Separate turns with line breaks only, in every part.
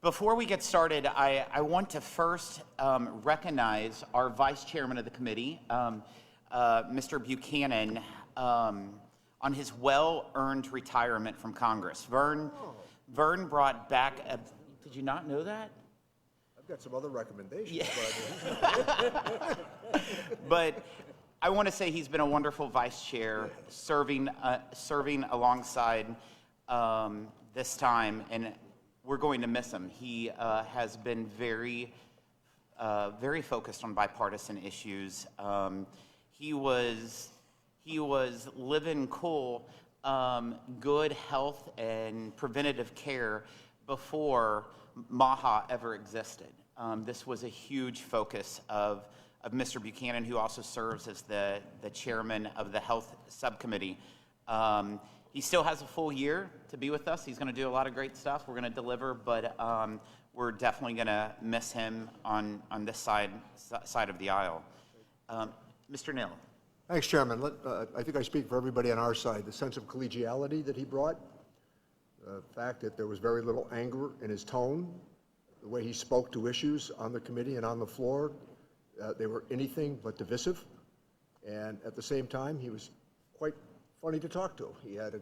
Before we get started, I want to first recognize our Vice Chairman of the committee, Mr. Buchanan, on his well-earned retirement from Congress. Vern brought back did you not know that?
I've got some other recommendations.
Yeah. But I want to say he's been a wonderful vice chair, serving alongside this time, and we're going to miss him. He has been very focused on bipartisan issues. He was living cool, good health and preventative care before MAHA ever existed. This was a huge focus of Mr. Buchanan, who also serves as the chairman of the health subcommittee. He still has a full year to be with us. He's going to do a lot of great stuff. We're going to deliver, but we're definitely going to miss him on this side of the aisle. Mr. Neal.
Thanks, Chairman. I think I speak for everybody on our side. The sense of collegiality that he brought, the fact that there was very little anger in his tone, the way he spoke to issues on the committee and on the floor, they were anything but divisive. And at the same time, he was quite funny to talk to. He had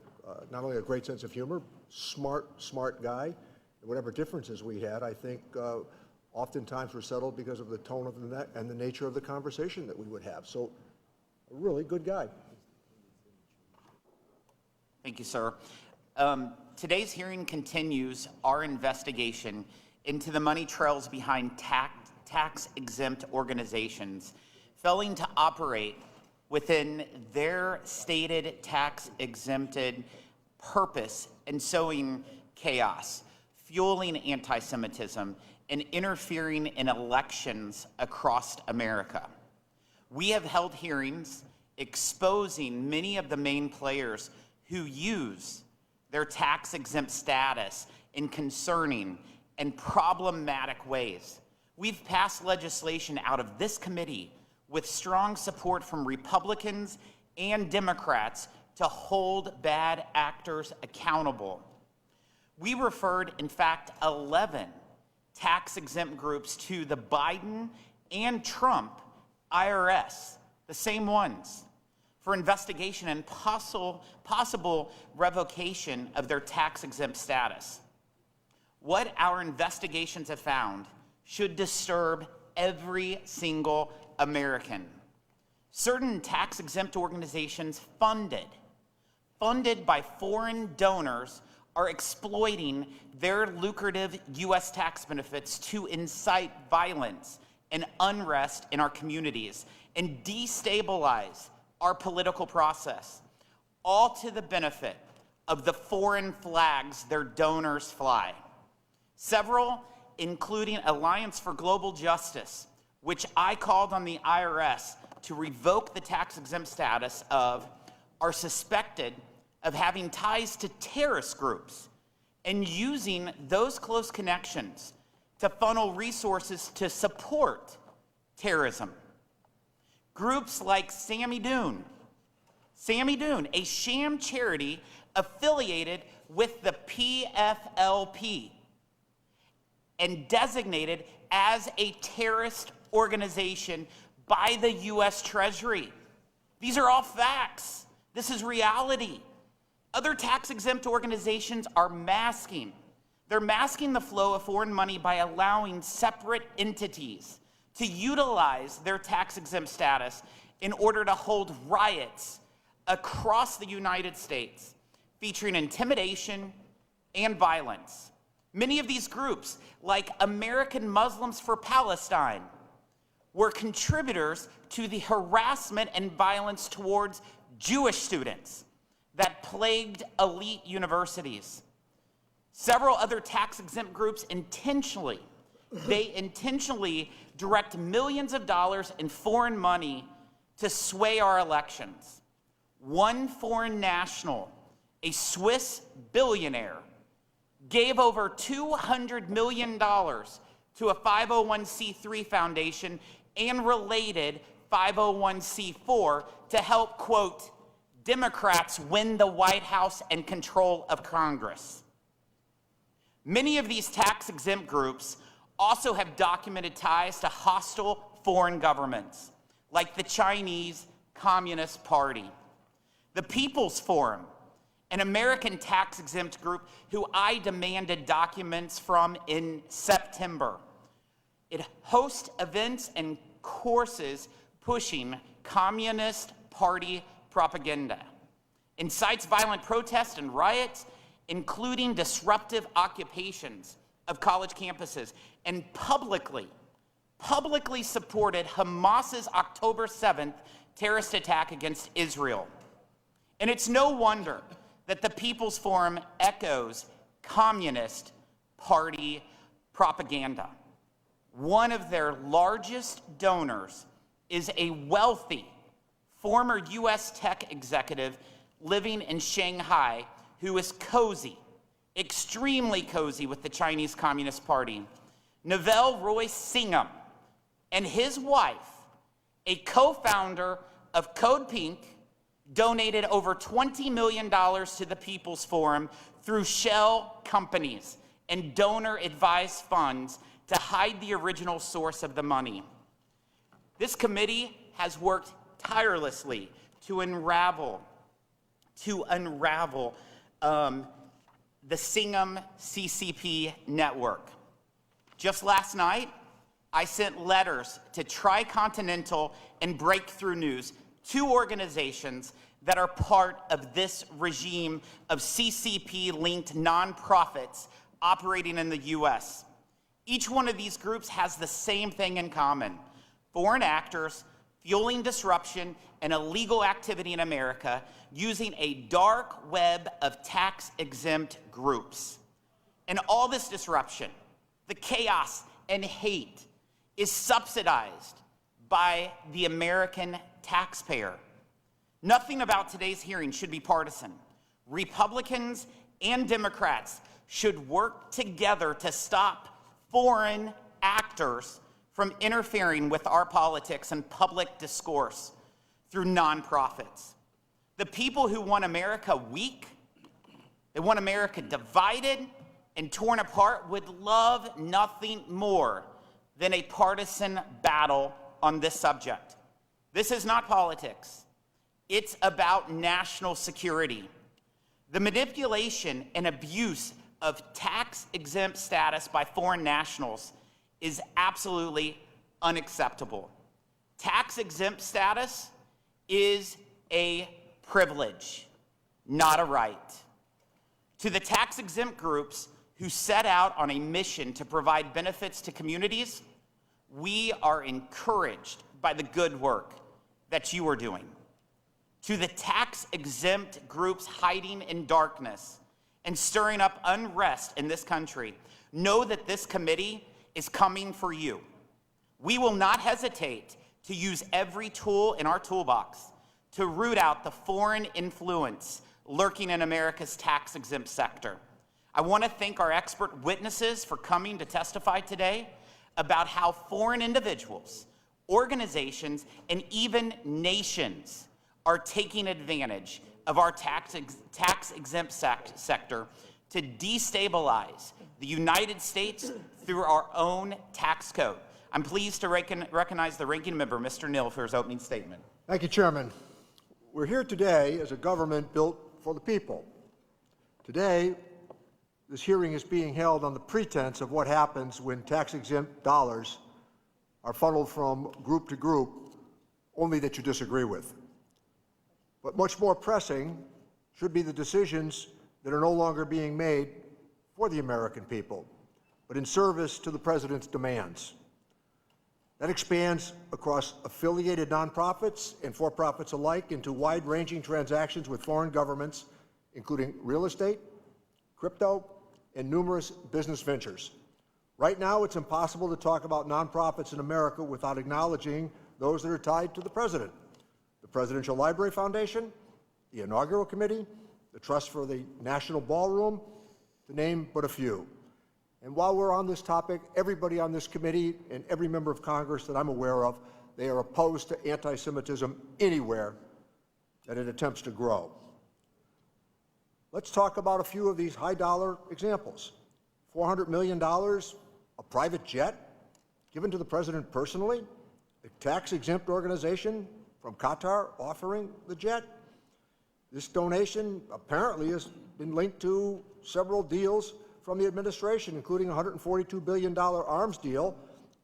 not only a great sense of humor, smart guy. And whatever differences we had, I think oftentimes were settled because of the tone of and the nature of the conversation that we would have. So a really good guy.
Thank you, sir. Today's hearing continues our investigation into the money trails behind tax-exempt organizations failing to operate within their stated tax-exempted purpose and sowing chaos, fueling anti-Semitism, and interfering in elections across America. We have held hearings exposing many of the main players who use their tax-exempt status in concerning and problematic ways. We've passed legislation out of this committee with strong support from Republicans and Democrats to hold bad actors accountable. We referred, in fact, 11 tax-exempt groups to the Biden and Trump IRS, the same ones, for investigation and possible revocation of their tax-exempt status. What our investigations have found should disturb every single American. Certain tax-exempt organizations funded by foreign donors are exploiting their lucrative U.S. tax benefits to incite violence and unrest in our communities and destabilize our political process, all to the benefit of the foreign flags their donors fly. Several, including Alliance for Global Justice, which I called on the IRS to revoke the tax-exempt status of, are suspected of having ties to terrorist groups and using those close connections to funnel resources to support terrorism. Groups like Sammy Dune, a sham charity affiliated with the PFLP and designated as a terrorist organization by the U.S. Treasury. These are all facts. This is reality. Other tax-exempt organizations are masking. They're masking the flow of foreign money by allowing separate entities to utilize their tax-exempt status in order to hold riots across the United States, featuring intimidation and violence. Many of these groups, like American Muslims for Palestine, were contributors to the harassment and violence towards Jewish students that plagued elite universities. Several other tax-exempt groups intentionally direct millions of dollars in foreign money to sway our elections. One foreign national, a Swiss billionaire, gave over $200 million to a 501c3 foundation and related 501c4 to help, quote, Democrats win the White House and control of Congress. Many of these tax-exempt groups also have documented ties to hostile foreign governments, like the Chinese Communist Party. The People's Forum, an American tax-exempt group who I demanded documents from in September. It hosts events and courses pushing Communist Party propaganda, incites violent protests and riots, including disruptive occupations of college campuses, and publicly supported Hamas's October 7th terrorist attack against Israel. And it's no wonder that the People's Forum echoes Communist Party propaganda. One of their largest donors is a wealthy former U.S. tech executive living in Shanghai who is cozy, extremely cozy with the Chinese Communist Party. Neville Roy Singham and his wife, a co-founder of Code Pink, donated over $20 million to the People's Forum through shell companies and donor-advised funds to hide the original source of the money. This committee has worked tirelessly to unravel the Singham CCP network. Just last night, I sent letters to Tricontinental and Breakthrough News, two organizations that are part of this regime of CCP-linked nonprofits operating in the U.S. Each one of these groups has the same thing in common: foreign actors fueling disruption and illegal activity in America using a dark web of tax-exempt groups. And all this disruption, the chaos and hate, is subsidized by the American taxpayer. Nothing about today's hearing should be partisan. Republicans and Democrats should work together to stop foreign actors from interfering with our politics and public discourse through nonprofits. The people who want America weak, they want America divided and torn apart, would love nothing more than a partisan battle on this subject. This is not politics. It's about national security. The manipulation and abuse of tax-exempt status by foreign nationals is absolutely unacceptable. Tax-exempt status is a privilege, not a right. To the tax-exempt groups who set out on a mission to provide benefits to communities, we are encouraged by the good work that you are doing. To the tax-exempt groups hiding in darkness and stirring up unrest in this country, know that this committee is coming for you. We will not hesitate to use every tool in our toolbox to root out the foreign influence lurking in America's tax-exempt sector. I want to thank our expert witnesses for coming to testify today about how foreign individuals, organizations, and even nations are taking advantage of our tax-exempt sector to destabilize the United States through our own tax code. I'm pleased to recognize the ranking member, Mr. Neal, for his opening statement.
Thank you, Chairman. We're here today as a government built for the people. Today, this hearing is being held on the pretense of what happens when tax-exempt dollars are funneled from group to group, only that you disagree with. But much more pressing should be the decisions that are no longer being made for the American people, but in service to the President's demands. That expands across affiliated nonprofits and for-profits alike into wide-ranging transactions with foreign governments, including real estate, crypto, and numerous business ventures. Right now, it's impossible to talk about nonprofits in America without acknowledging those that are tied to the President: the Presidential Library Foundation, the Inaugural Committee, the Trust for the National Ballroom, to name but a few. And while we're on this topic, everybody on this committee and every member of Congress that I'm aware of, they are opposed to anti-Semitism anywhere that it attempts to grow. Let's talk about a few of these high-dollar examples. $400 million, a private jet given to the president personally, a tax-exempt organization from Qatar offering the jet. This donation apparently has been linked to several deals from the administration, including a $142 billion arms deal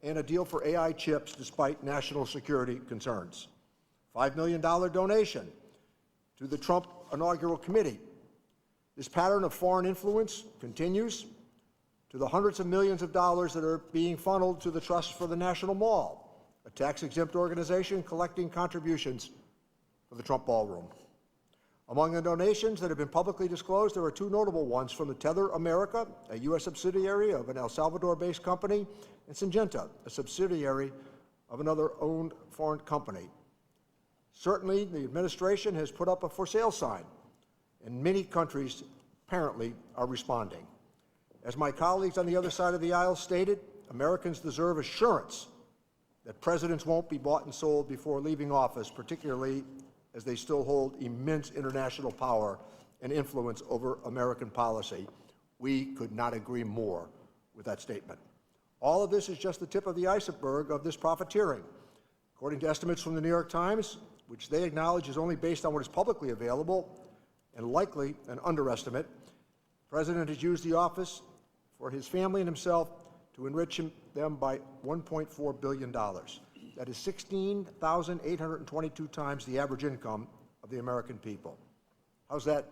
and a deal for AI chips despite national security concerns. $5 million donation to the Trump inaugural committee. This pattern of foreign influence continues to the hundreds of millions of dollars that are being funneled to the Trust for the National Mall, a tax-exempt organization collecting contributions for the Trump ballroom. Among the donations that have been publicly disclosed, there are two notable ones from the Tether America, a U.S. subsidiary of an El Salvador-based company, and Syngenta, a subsidiary of another owned foreign company. Certainly, the administration has put up a for sale sign, and many countries apparently are responding. As my colleagues on the other side of the aisle stated, Americans deserve assurance that presidents won't be bought and sold before leaving office, particularly as they still hold immense international power and influence over American policy. We could not agree more with that statement. All of this is just the tip of the iceberg of this profiteering. According to estimates from the New York Times, which they acknowledge is only based on what is publicly available and likely an underestimate, the president has used the office for his family and himself to enrich them by $1.4 billion. That is 16,822 times the average income of the American people. How's that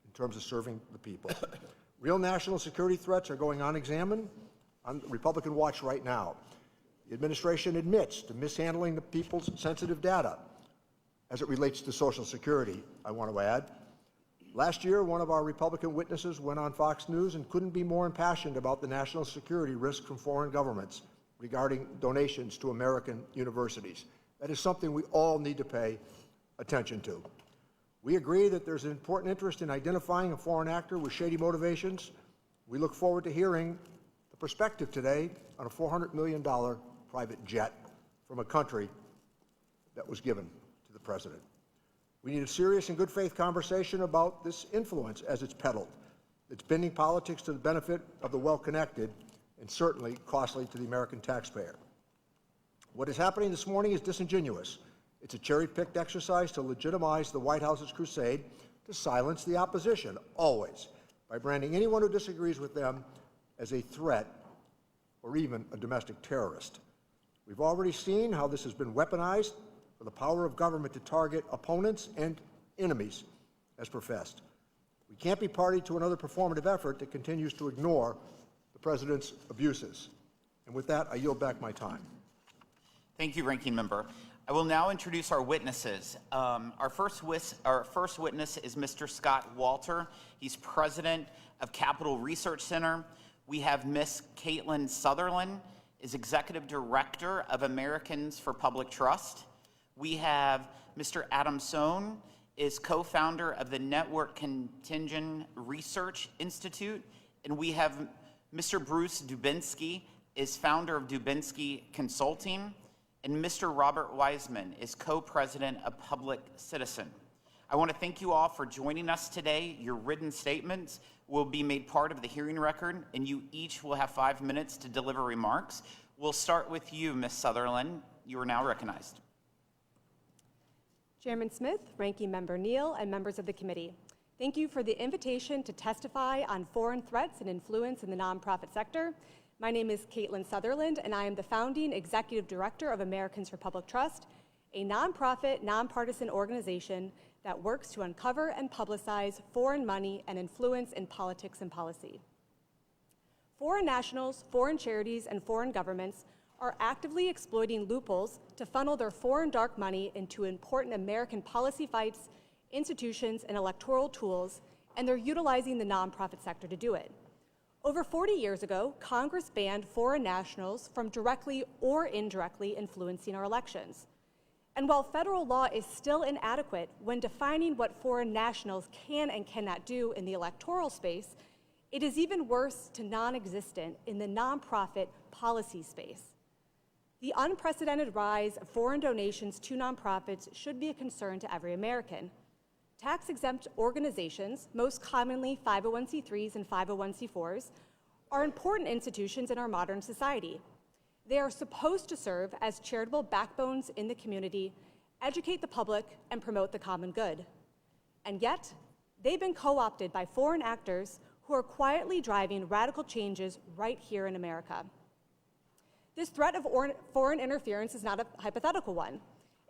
in terms of serving the people? Real national security threats are going unexamined on Republican watch right now. The administration admits to mishandling the people's sensitive data as it relates to Social Security, I want to add. Last year, one of our Republican witnesses went on Fox News and couldn't be more impassioned about the national security risk from foreign governments regarding donations to American universities. That is something we all need to pay attention to. We agree that there's an important interest in identifying a foreign actor with shady motivations. We look forward to hearing the perspective today on a $400 million private jet from a country that was given to the president. We need a serious and good faith conversation about this influence as it's peddled. It's bending politics to the benefit of the well-connected and certainly costly to the American taxpayer. What is happening this morning is disingenuous. It's a cherry-picked exercise to legitimize the White House's crusade to silence the opposition, always, by branding anyone who disagrees with them as a threat or even a domestic terrorist. We've already seen how this has been weaponized for the power of government to target opponents and enemies as professed. We can't be party to another performative effort that continues to ignore the president's abuses. And with that, I yield back my time.
Thank you, Ranking Member. I will now introduce our witnesses. Our first witness is Mr. Scott Walter. He's president of Capital Research Center. We have Ms. Caitlin Sutherland, is executive director of Americans for Public Trust. We have Mr. Adam Sohn, is co-founder of the Network Contingent Research Institute, and we have Mr. Bruce Dubinsky, is founder of Dubinsky Consulting, and Mr. Robert Wiseman is co-president of Public Citizen. I want to thank you all for joining us today. Your written statements will be made part of the hearing record, and you each will have 5 minutes to deliver remarks. We'll start with you, Ms. Sutherland. You are now recognized.
Chairman Smith, Ranking Member Neal, and members of the committee, thank you for the invitation to testify on foreign threats and influence in the nonprofit sector. My name is Caitlin Sutherland, and I am the founding executive director of Americans for Public Trust, a nonprofit, nonpartisan organization that works to uncover and publicize foreign money and influence in politics and policy. Foreign nationals, foreign charities, and foreign governments are actively exploiting loopholes to funnel their foreign dark money into important American policy fights, institutions, and electoral tools, and they're utilizing the nonprofit sector to do it. Over 40 years ago, Congress banned foreign nationals from directly or indirectly influencing our elections. And while federal law is still inadequate when defining what foreign nationals can and cannot do in the electoral space, it is even worse to non-existent in the nonprofit policy space. The unprecedented rise of foreign donations to nonprofits should be a concern to every American. Tax-exempt organizations, most commonly 501c3s and 501c4s, are important institutions in our modern society. They are supposed to serve as charitable backbones in the community, educate the public, and promote the common good. And yet, they've been co-opted by foreign actors who are quietly driving radical changes right here in America. This threat of foreign interference is not a hypothetical one.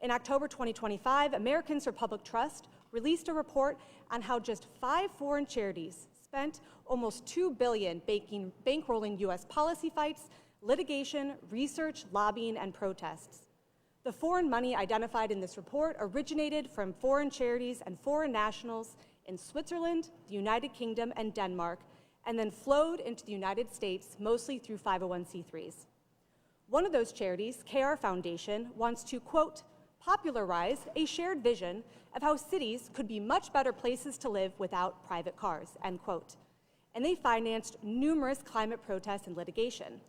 In October 2025, Americans for Public Trust released a report on how just 5 foreign charities spent almost $2 billion bankrolling U.S. policy fights, litigation, research, lobbying, and protests. The foreign money identified in this report originated from foreign charities and foreign nationals in Switzerland, the United Kingdom, and Denmark, and then flowed into the United States, mostly through 501c3s. One of those charities, KR Foundation, wants to, quote, popularize a shared vision of how cities could be much better places to live without private cars, end quote. And they financed numerous climate protests and litigation.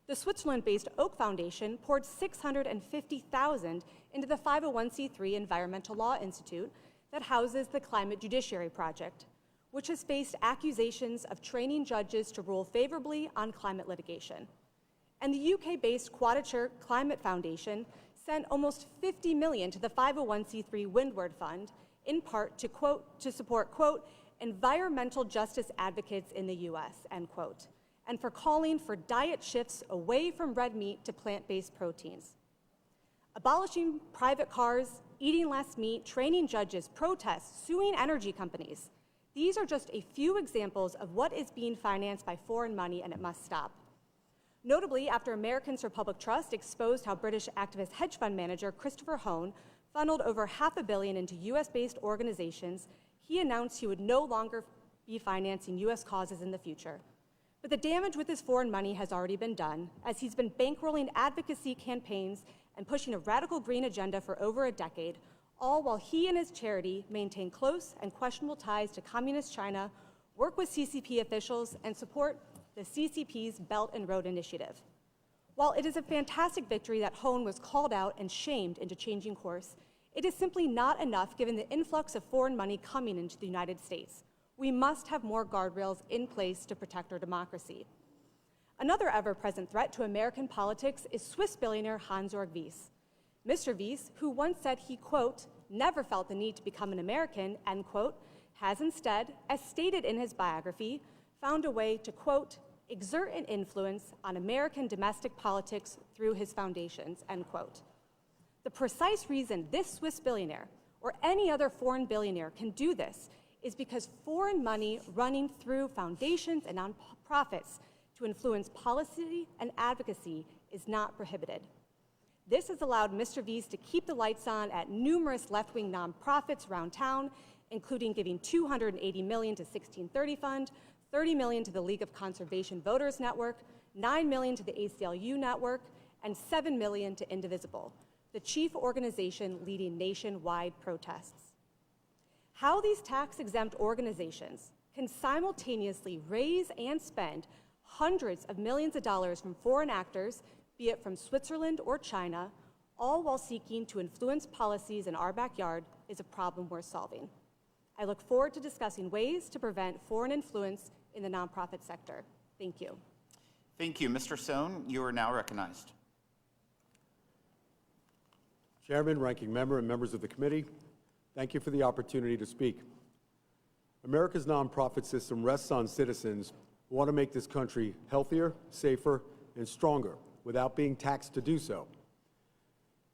The Switzerland-based Oak Foundation poured $650,000 into the 501c3 Environmental Law Institute that houses the Climate Judiciary Project, which has faced accusations of training judges to rule favorably on climate litigation. And the UK-based Quadrature Climate Foundation sent almost $50 million to the 501c3 Windward Fund, in part to, quote, to support, quote, environmental justice advocates in the US, end quote, and for calling for diet shifts away from red meat to plant-based proteins. Abolishing private cars, eating less meat, training judges, protests, suing energy companies. These are just a few examples of what is being financed by foreign money, and it must stop. Notably, after Americans for Public Trust exposed how British activist hedge fund manager Christopher Hone funneled over $500 million into US-based organizations, he announced he would no longer be financing US causes in the future. But the damage with his foreign money has already been done, as he's been bankrolling advocacy campaigns and pushing a radical green agenda for over a decade, all while he and his charity maintain close and questionable ties to communist China, work with CCP officials, and support the CCP's Belt and Road Initiative. While it is a fantastic victory that Hone was called out and shamed into changing course, it is simply not enough given the influx of foreign money coming into the United States. We must have more guardrails in place to protect our democracy. Another ever-present threat to American politics is Swiss billionaire Hans-Jörg Wyss. Mr. Wyss, who once said he, quote, never felt the need to become an American, end quote, has instead, as stated in his biography, found a way to, quote, exert an influence on American domestic politics through his foundations, end quote. The precise reason this Swiss billionaire or any other foreign billionaire can do this is because foreign money running through foundations and nonprofits to influence policy and advocacy is not prohibited. This has allowed Mr. Wyss to keep the lights on at numerous left-wing nonprofits around town, including giving $280 million to 1630 Fund, $30 million to the League of Conservation Voters Network, $9 million to the ACLU Network, and $7 million to Indivisible, the chief organization leading nationwide protests. How these tax-exempt organizations can simultaneously raise and spend hundreds of millions of dollars from foreign actors, be it from Switzerland or China, all while seeking to influence policies in our backyard, is a problem worth solving. I look forward to discussing ways to prevent foreign influence in the nonprofit sector. Thank you.
Thank you. Mr. Sohn, you are now recognized.
Chairman, Ranking Member, and members of the committee, thank you for the opportunity to speak. America's nonprofit system rests on citizens who want to make this country healthier, safer, and stronger without being taxed to do so.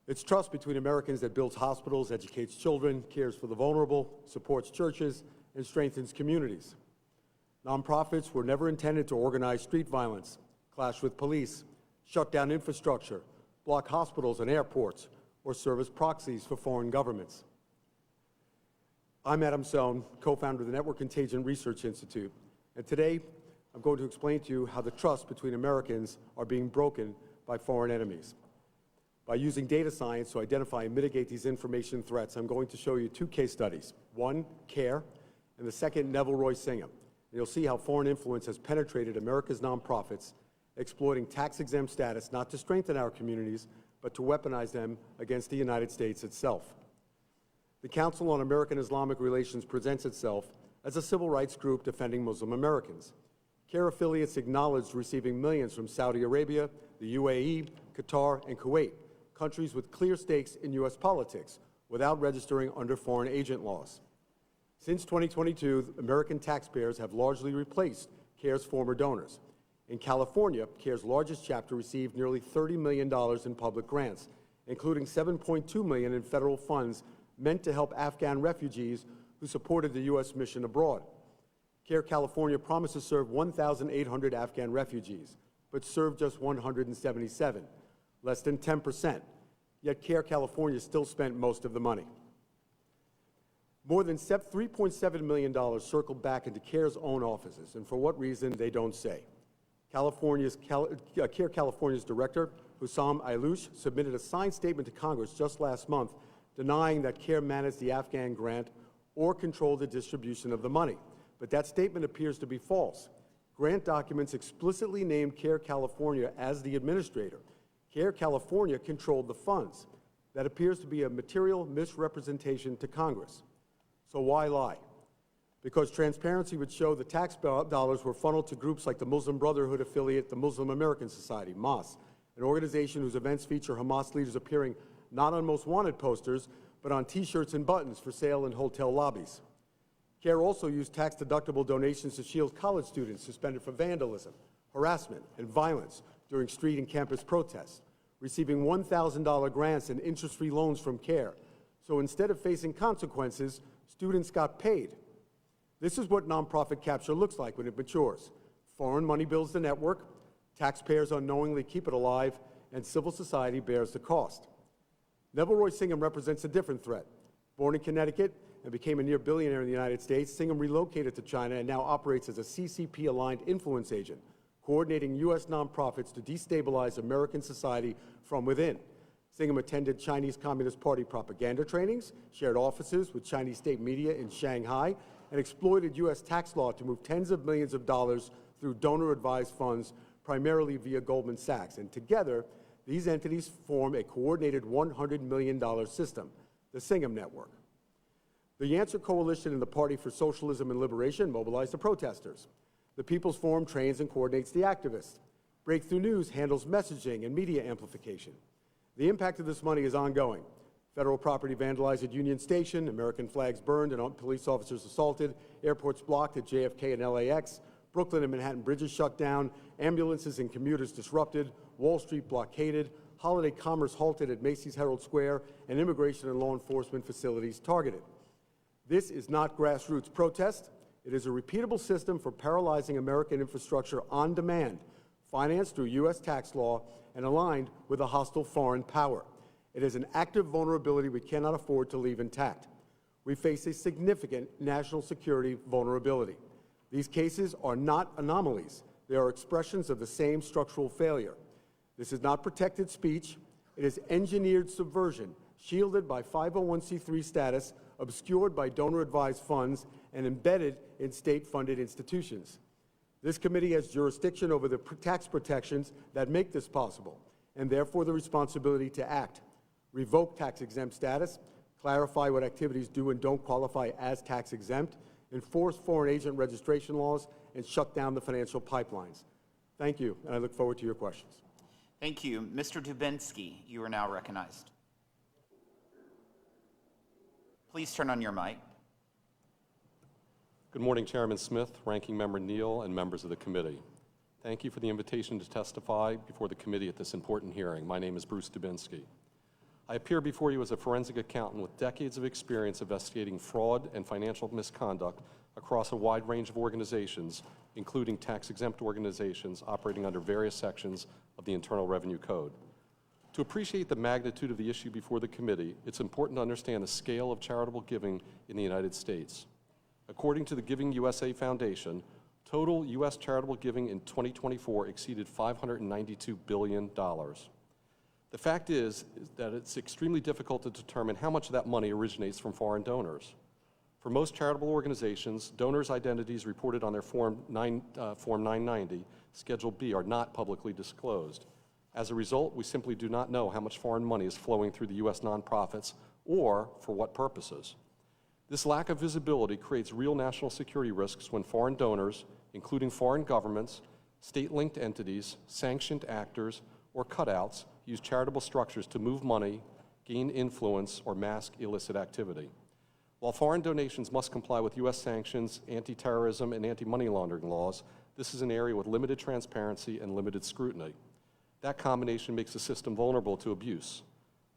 It's trust between Americans that builds hospitals, educates children, cares for the vulnerable, supports churches, and strengthens communities. Nonprofits were never intended to organize street violence, clash with police, shut down infrastructure, block hospitals and airports, or serve as proxies for foreign governments. I'm Adam Sohn, co-founder of the Network Contagion Research Institute, and today I'm going to explain to you how the trust between Americans are being broken by foreign enemies. By using data science to identify and mitigate these information threats, I'm going to show you 2 case studies. One, CARE, and the second, Neville Roy Singham. And you'll see how foreign influence has penetrated America's nonprofits, exploiting tax-exempt status not to strengthen our communities, but to weaponize them against the United States itself. The Council on American-Islamic Relations presents itself as a civil rights group defending Muslim Americans. CARE affiliates acknowledged receiving millions from Saudi Arabia, the UAE, Qatar, and Kuwait, countries with clear stakes in U.S. politics, without registering under foreign agent laws. Since 2022, American taxpayers have largely replaced CARE's former donors. In California, CARE's largest chapter received nearly $30 million in public grants, including $7.2 million in federal funds meant to help Afghan refugees who supported the U.S. mission abroad. CARE California promised to serve 1,800 Afghan refugees, but served just 177, less than 10%. Yet CARE California still spent most of the money. More than $3.7 million circled back into CARE's own offices, and for what reason, they don't say. CARE California's director, Hussam Ayloush, submitted a signed statement to Congress just last month denying that CARE managed the Afghan grant or controlled the distribution of the money. But that statement appears to be false. Grant documents explicitly named CARE California as the administrator. CARE California controlled the funds. That appears to be a material misrepresentation to Congress. So why lie? Because transparency would show the tax dollars were funneled to groups like the Muslim Brotherhood affiliate, the Muslim American Society, MOS, an organization whose events feature Hamas leaders appearing not on most wanted posters, but on T-shirts and buttons for sale in hotel lobbies. CARE also used tax-deductible donations to shield college students suspended for vandalism, harassment, and violence during street and campus protests, receiving $1,000 grants and interest-free loans from CARE. So instead of facing consequences, students got paid. This is what nonprofit capture looks like when it matures. Foreign money builds the network, taxpayers unknowingly keep it alive, and civil society bears the cost. Neville Roy Singham represents a different threat. Born in Connecticut and became a near billionaire in the United States, Singham relocated to China and now operates as a CCP-aligned influence agent, coordinating U.S. nonprofits to destabilize American society from within. Singham attended Chinese Communist Party propaganda trainings, shared offices with Chinese state media in Shanghai, and exploited U.S. tax law to move tens of millions of dollars through donor-advised funds, primarily via Goldman Sachs. And together, these entities form a coordinated $100 million system, the Singham Network. The Answer Coalition and the Party for Socialism and Liberation mobilized the protesters. The People's Forum trains and coordinates the activists. Breakthrough News handles messaging and media amplification. The impact of this money is ongoing. Federal property vandalized at Union Station, American flags burned and police officers assaulted, airports blocked at JFK and LAX, Brooklyn and Manhattan bridges shut down, ambulances and commuters disrupted, Wall Street blockaded, holiday commerce halted at Macy's Herald Square, and immigration and law enforcement facilities targeted. This is not grassroots protest. It is a repeatable system for paralyzing American infrastructure on demand, financed through U.S. tax law and aligned with a hostile foreign power. It is an active vulnerability we cannot afford to leave intact. We face a significant national security vulnerability. These cases are not anomalies. They are expressions of the same structural failure. This is not protected speech. It is engineered subversion, shielded by 501c3 status, obscured by donor-advised funds, and embedded in state-funded institutions. This committee has jurisdiction over the tax protections that make this possible, and therefore the responsibility to act. Revoke tax-exempt status, clarify what activities do and don't qualify as tax-exempt, enforce foreign agent registration laws, and shut down the financial pipelines. Thank you, and I look forward to your questions.
Thank you. Mr. Dubinsky, you are now recognized. Please turn on your mic.
Good morning, Chairman Smith, Ranking Member Neal, and members of the committee. Thank you for the invitation to testify before the committee at this important hearing. My name is Bruce Dubinsky. I appear before you as a forensic accountant with decades of experience investigating fraud and financial misconduct across a wide range of organizations, including tax-exempt organizations operating under various sections of the Internal Revenue Code. To appreciate the magnitude of the issue before the committee, it's important to understand the scale of charitable giving in the United States. According to the Giving USA Foundation, total U.S. charitable giving in 2024 exceeded $592 billion. The fact is that it's extremely difficult to determine how much of that money originates from foreign donors. For most charitable organizations, donors' identities reported on their Form 990, Schedule B, are not publicly disclosed. As a result, we simply do not know how much foreign money is flowing through the U.S. nonprofits or for what purposes. This lack of visibility creates real national security risks when foreign donors, including foreign governments, state-linked entities, sanctioned actors, or cutouts, use charitable structures to move money, gain influence, or mask illicit activity. While foreign donations must comply with U.S. sanctions, anti-terrorism, and anti-money laundering laws, this is an area with limited transparency and limited scrutiny. That combination makes the system vulnerable to abuse.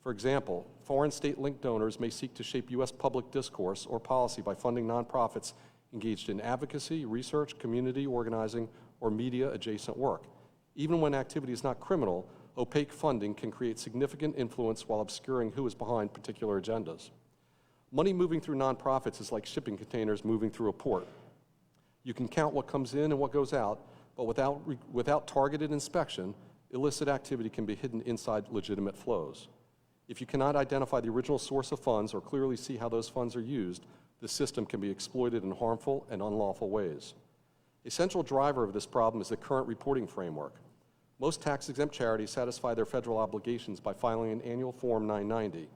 For example, foreign state-linked donors may seek to shape U.S. public discourse or policy by funding nonprofits engaged in advocacy, research, community organizing, or media-adjacent work. Even when activity is not criminal, opaque funding can create significant influence while obscuring who is behind particular agendas. Money moving through nonprofits is like shipping containers moving through a port. You can count what comes in and what goes out, but without targeted inspection, illicit activity can be hidden inside legitimate flows. If you cannot identify the original source of funds or clearly see how those funds are used, the system can be exploited in harmful and unlawful ways. A central driver of this problem is the current reporting framework. Most tax-exempt charities satisfy their federal obligations by filing an annual Form 990.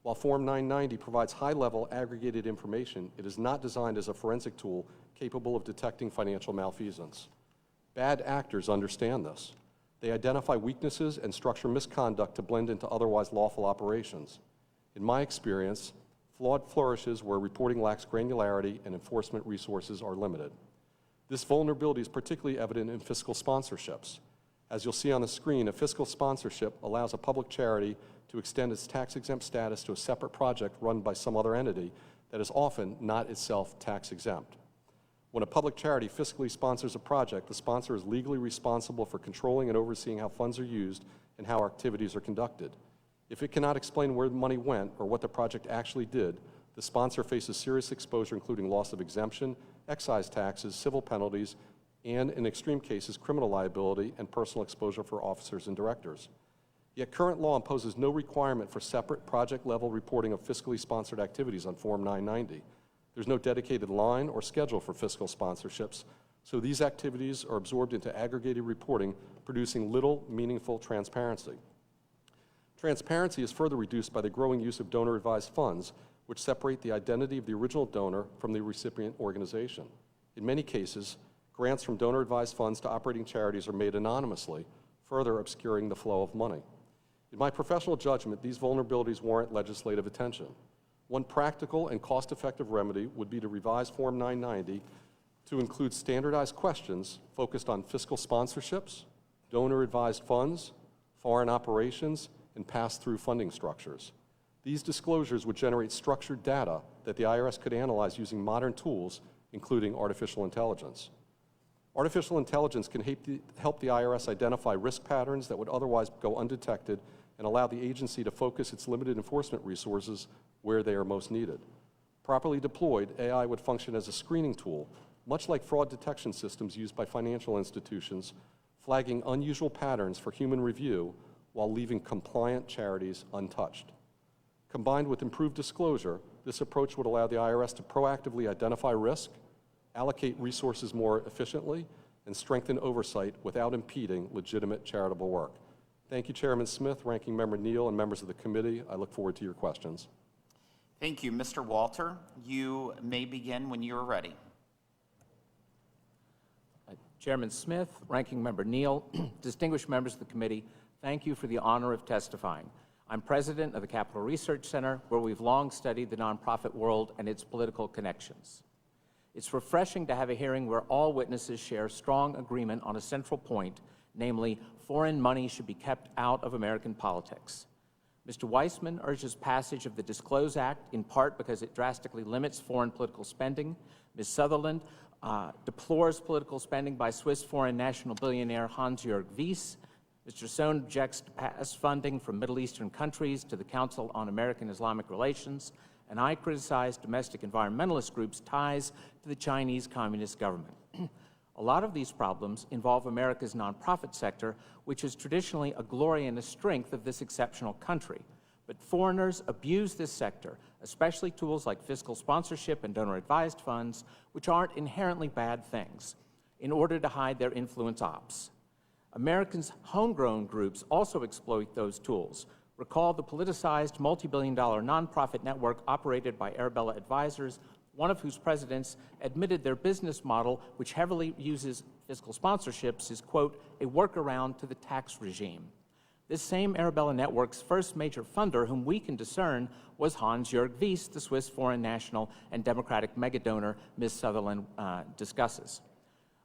While Form 990 provides high-level aggregated information, it is not designed as a forensic tool capable of detecting financial malfeasance. Bad actors understand this. They identify weaknesses and structure misconduct to blend into otherwise lawful operations. In my experience, fraud flourishes where reporting lacks granularity and enforcement resources are limited. This vulnerability is particularly evident in fiscal sponsorships. As you'll see on the screen, a fiscal sponsorship allows a public charity to extend its tax-exempt status to a separate project run by some other entity that is often not itself tax-exempt. When a public charity fiscally sponsors a project, the sponsor is legally responsible for controlling and overseeing how funds are used and how activities are conducted. If it cannot explain where the money went or what the project actually did, the sponsor faces serious exposure, including loss of exemption, excise taxes, civil penalties, and, in extreme cases, criminal liability and personal exposure for officers and directors. Yet current law imposes no requirement for separate project-level reporting of fiscally sponsored activities on Form 990. There's no dedicated line or schedule for fiscal sponsorships, so these activities are absorbed into aggregated reporting, producing little meaningful transparency. Transparency is further reduced by the growing use of donor-advised funds, which separate the identity of the original donor from the recipient organization. In many cases, grants from donor-advised funds to operating charities are made anonymously, further obscuring the flow of money. In my professional judgment, these vulnerabilities warrant legislative attention. One practical and cost-effective remedy would be to revise Form 990 to include standardized questions focused on fiscal sponsorships, donor-advised funds, foreign operations, and pass-through funding structures. These disclosures would generate structured data that the IRS could analyze using modern tools, including artificial intelligence. Artificial intelligence can help the IRS identify risk patterns that would otherwise go undetected and allow the agency to focus its limited enforcement resources where they are most needed. Properly deployed, AI would function as a screening tool, much like fraud detection systems used by financial institutions, flagging unusual patterns for human review while leaving compliant charities untouched. Combined with improved disclosure, this approach would allow the IRS to proactively identify risk, allocate resources more efficiently, and strengthen oversight without impeding legitimate charitable work. Thank you, Chairman Smith, Ranking Member Neal, and members of the committee. I look forward to your questions.
Thank you. Mr. Walter, you may begin when you are ready.
Chairman Smith, Ranking Member Neal, distinguished members of the committee, thank you for the honor of testifying. I'm president of the Capital Research Center, where we've long studied the nonprofit world and its political connections. It's refreshing to have a hearing where all witnesses share strong agreement on a central point, namely, foreign money should be kept out of American politics. Mr. Weissman urges passage of the Disclose Act, in part because it drastically limits foreign political spending. Ms. Sutherland deplores political spending by Swiss foreign national billionaire Hans-Jörg Wyss. Mr. Sohn objects to past funding from Middle Eastern countries to the Council on American-Islamic Relations, and I criticize domestic environmentalist groups' ties to the Chinese Communist government. A lot of these problems involve America's nonprofit sector, which is traditionally a glory and a strength of this exceptional country. But foreigners abuse this sector, especially tools like fiscal sponsorship and donor-advised funds, which aren't inherently bad things, in order to hide their influence ops. Americans' homegrown groups also exploit those tools. Recall the politicized multi-billion-dollar nonprofit network operated by Arabella Advisors, one of whose presidents admitted their business model, which heavily uses fiscal sponsorships, is, quote, a workaround to the tax regime. This same Arabella Network's first major funder, whom we can discern, was Hans-Jörg Wyss, the Swiss foreign national and Democratic megadonor Ms. Sutherland discusses.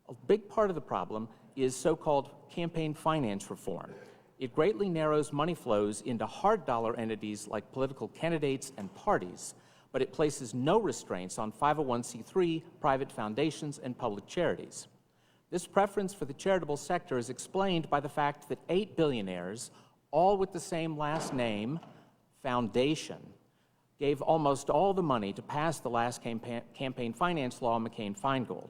A big part of the problem is so-called campaign finance reform. It greatly narrows money flows into hard dollar entities like political candidates and parties, but it places no restraints on 501c3, private foundations, and public charities. This preference for the charitable sector is explained by the fact that 8 billionaires, all with the same last name, Foundation, gave almost all the money to pass the last campaign finance law, McCain-Feingold.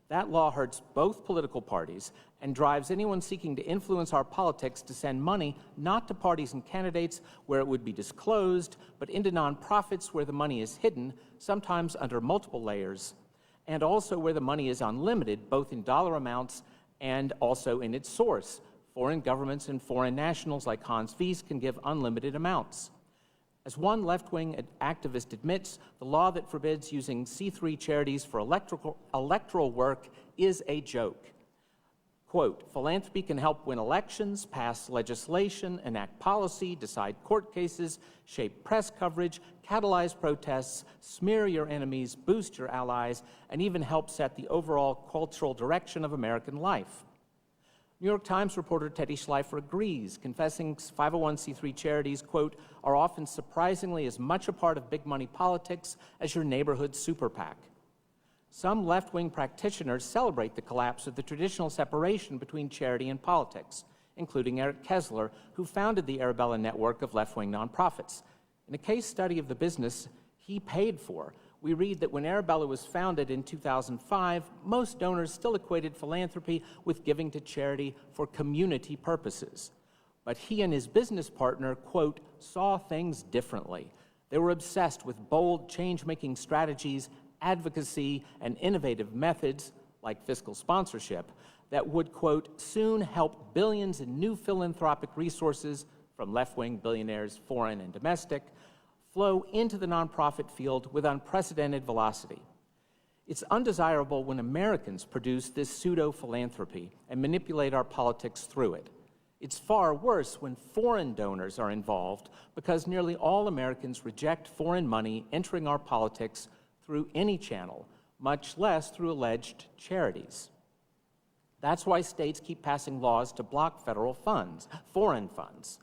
That law hurts both political parties and drives anyone seeking to influence our politics to send money not to parties and candidates where it would be disclosed, but into nonprofits where the money is hidden, sometimes under multiple layers, and also where the money is unlimited, both in dollar amounts and also in its source. Foreign governments and foreign nationals like Hans Wyss can give unlimited amounts. As one left-wing activist admits, the law that forbids using C3 charities for electoral work is a joke. Quote, philanthropy can help win elections, pass legislation, enact policy, decide court cases, shape press coverage, catalyze protests, smear your enemies, boost your allies, and even help set the overall cultural direction of American life. New York Times reporter Teddy Schleifer agrees, confessing 501c3 charities, quote, are often surprisingly as much a part of big money politics as your neighborhood super PAC. Some left-wing practitioners celebrate the collapse of the traditional separation between charity and politics, including Eric Kessler, who founded the Arabella Network of left-wing nonprofits. In a case study of the business he paid for, we read that when Arabella was founded in 2005, most donors still equated philanthropy with giving to charity for community purposes. But he and his business partner, quote, saw things differently. They were obsessed with bold change-making strategies, advocacy, and innovative methods, like fiscal sponsorship, that would, quote, soon help billions in new philanthropic resources from left-wing billionaires, foreign and domestic, flow into the nonprofit field with unprecedented velocity. It's undesirable when Americans produce this pseudo-philanthropy and manipulate our politics through it. It's far worse when foreign donors are involved because nearly all Americans reject foreign money entering our politics through any channel, much less through alleged charities. That's why states keep passing laws to block federal funds, foreign funds.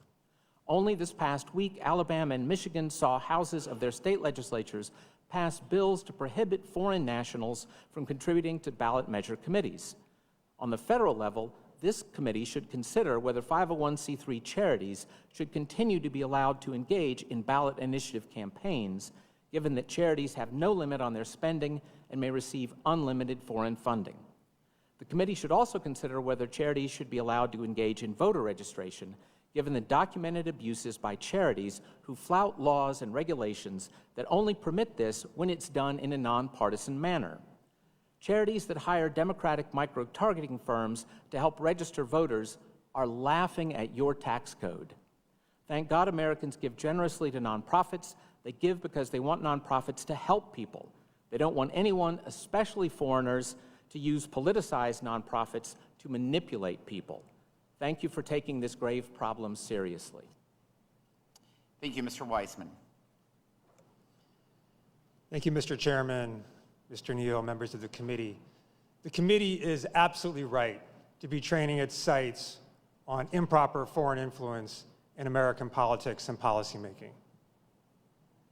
Only this past week, Alabama and Michigan saw houses of their state legislatures pass bills to prohibit foreign nationals from contributing to ballot measure committees. On the federal level, this committee should consider whether 501c3 charities should continue to be allowed to engage in ballot initiative campaigns, given that charities have no limit on their spending and may receive unlimited foreign funding. The committee should also consider whether charities should be allowed to engage in voter registration, given the documented abuses by charities who flout laws and regulations that only permit this when it's done in a nonpartisan manner. Charities that hire Democratic micro-targeting firms to help register voters are laughing at your tax code. Thank God Americans give generously to nonprofits. They give because they want nonprofits to help people. They don't want anyone, especially foreigners, to use politicized nonprofits to manipulate people. Thank you for taking this grave problem seriously.
Thank you, Mr. Weissman.
Thank you, Mr. Chairman, Mr. Neal, members of the committee. The committee is absolutely right to be training its sights on improper foreign influence in American politics and policymaking.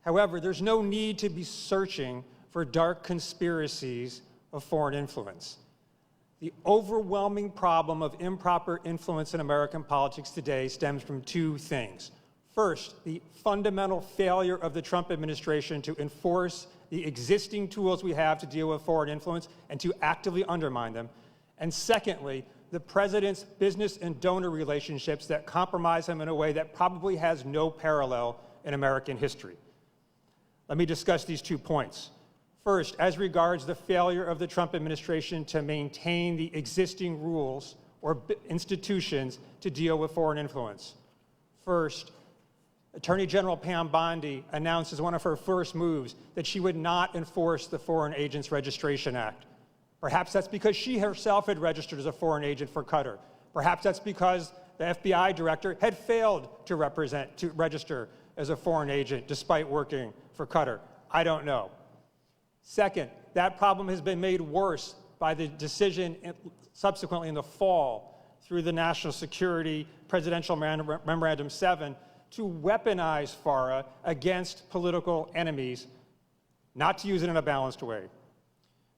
However, there's no need to be searching for dark conspiracies of foreign influence. The overwhelming problem of improper influence in American politics today stems from two things. First, the fundamental failure of the Trump administration to enforce the existing tools we have to deal with foreign influence and to actively undermine them. And secondly, the president's business and donor relationships that compromise him in a way that probably has no parallel in American history. Let me discuss these 2 points. First, as regards the failure of the Trump administration to maintain the existing rules or institutions to deal with foreign influence. First, Attorney General Pam Bondi announced as one of her first moves that she would not enforce the Foreign Agents Registration Act. Perhaps that's because she herself had registered as a foreign agent for Qatar. Perhaps that's because the FBI director had failed to register as a foreign agent despite working for Qatar. I don't know. Second, that problem has been made worse by the decision subsequently in the fall through the National Security Presidential Memorandum 7 to weaponize FARA against political enemies, not to use it in a balanced way.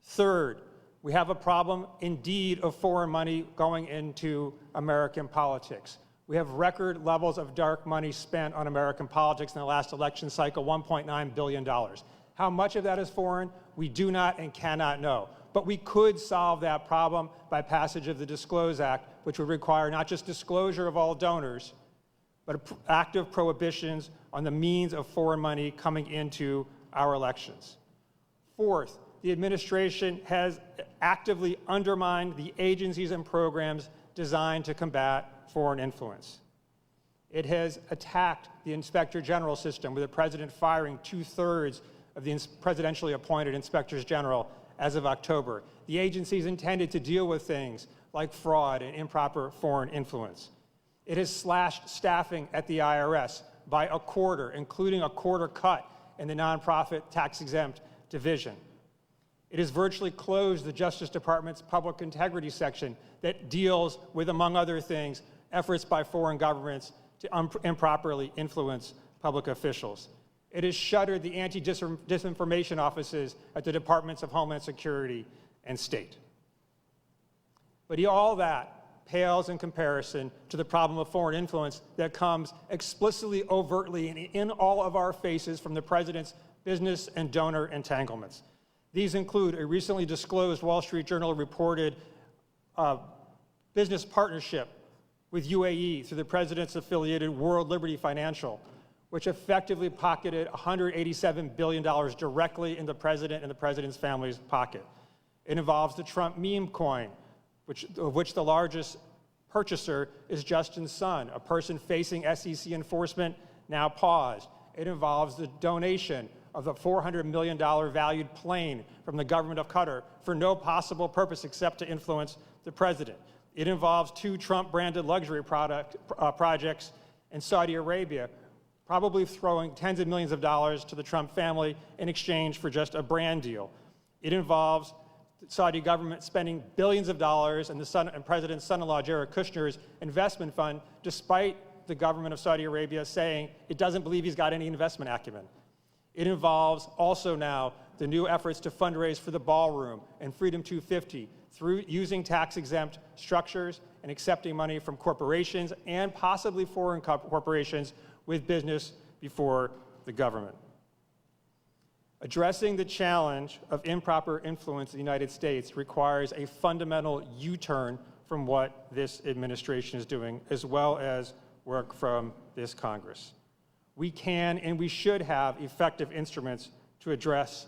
Third, we have a problem indeed of foreign money going into American politics. We have record levels of dark money spent on American politics in the last election cycle, $1.9 billion. How much of that is foreign? We do not and cannot know. But we could solve that problem by passage of the Disclose Act, which would require not just disclosure of all donors, but active prohibitions on the means of foreign money coming into our elections. Fourth, the administration has actively undermined the agencies and programs designed to combat foreign influence. It has attacked the Inspector General system, with the president firing 2/3 of the presidentially appointed inspectors general as of October. The agency is intended to deal with things like fraud and improper foreign influence. It has slashed staffing at the IRS by a quarter, including a quarter cut in the nonprofit tax-exempt division. It has virtually closed the Justice Department's public integrity section that deals with, among other things, efforts by foreign governments to improperly influence public officials. It has shuttered the anti-disinformation offices at the Departments of Homeland Security and State. But all that pales in comparison to the problem of foreign influence that comes explicitly, overtly, and in all of our faces from the president's business and donor entanglements. These include a recently disclosed Wall Street Journal reported business partnership with UAE through the president's affiliated World Liberty Financial, which effectively pocketed $187 billion directly in the president and the president's family's pocket. It involves the Trump meme coin, of which the largest purchaser is Justin Sun, a person facing SEC enforcement, now paused. It involves the donation of the $400 million valued plane from the government of Qatar for no possible purpose except to influence the president. It involves 2 Trump-branded luxury projects in Saudi Arabia, probably throwing tens of millions of dollars to the Trump family in exchange for just a brand deal. It involves the Saudi government spending billions of dollars and the president's son-in-law, Jared Kushner's investment fund, despite the government of Saudi Arabia saying it doesn't believe he's got any investment acumen. It involves also now the new efforts to fundraise for the Ballroom and Freedom 250 through using tax-exempt structures and accepting money from corporations and possibly foreign corporations with business before the government. Addressing the challenge of improper influence in the United States requires a fundamental U-turn from what this administration is doing, as well as work from this Congress. We can and we should have effective instruments to address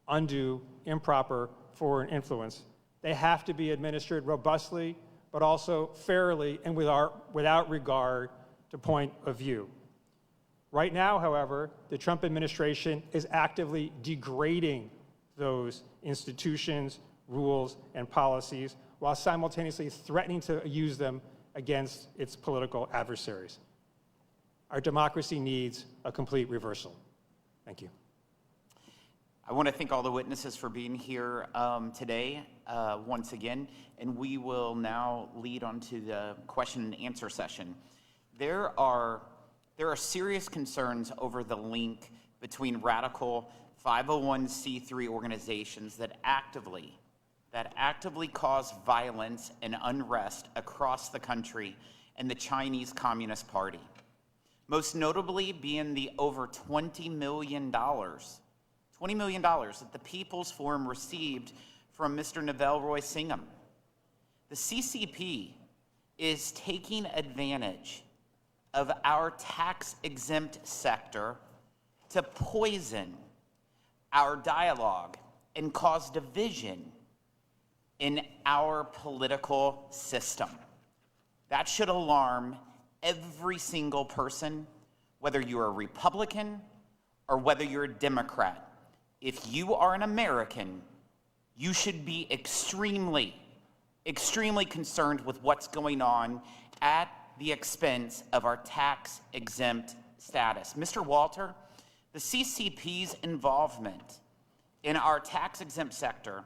undue, improper foreign influence. They have to be administered robustly, but also fairly and without regard to point of view. Right now, however, the Trump administration is actively degrading those institutions, rules, and policies while simultaneously threatening to use them against its political adversaries. Our democracy needs a complete reversal. Thank you.
I want to thank all the witnesses for being here today once again, and we will now lead on to the question and answer session. There are serious concerns over the link between radical 501c3 organizations that actively cause violence and unrest across the country and the Chinese Communist Party. Most notably being the over $20 million that the People's Forum received from Mr. Neville Roy Singham. The CCP is taking advantage of our tax-exempt sector to poison our dialogue and cause division in our political system. That should alarm every single person whether you're a Republican or whether you're a Democrat. If you are an American, you should be extremely concerned with what's going on at the expense of our tax-exempt status. Mr. Walter, the CCP's involvement in our tax-exempt sector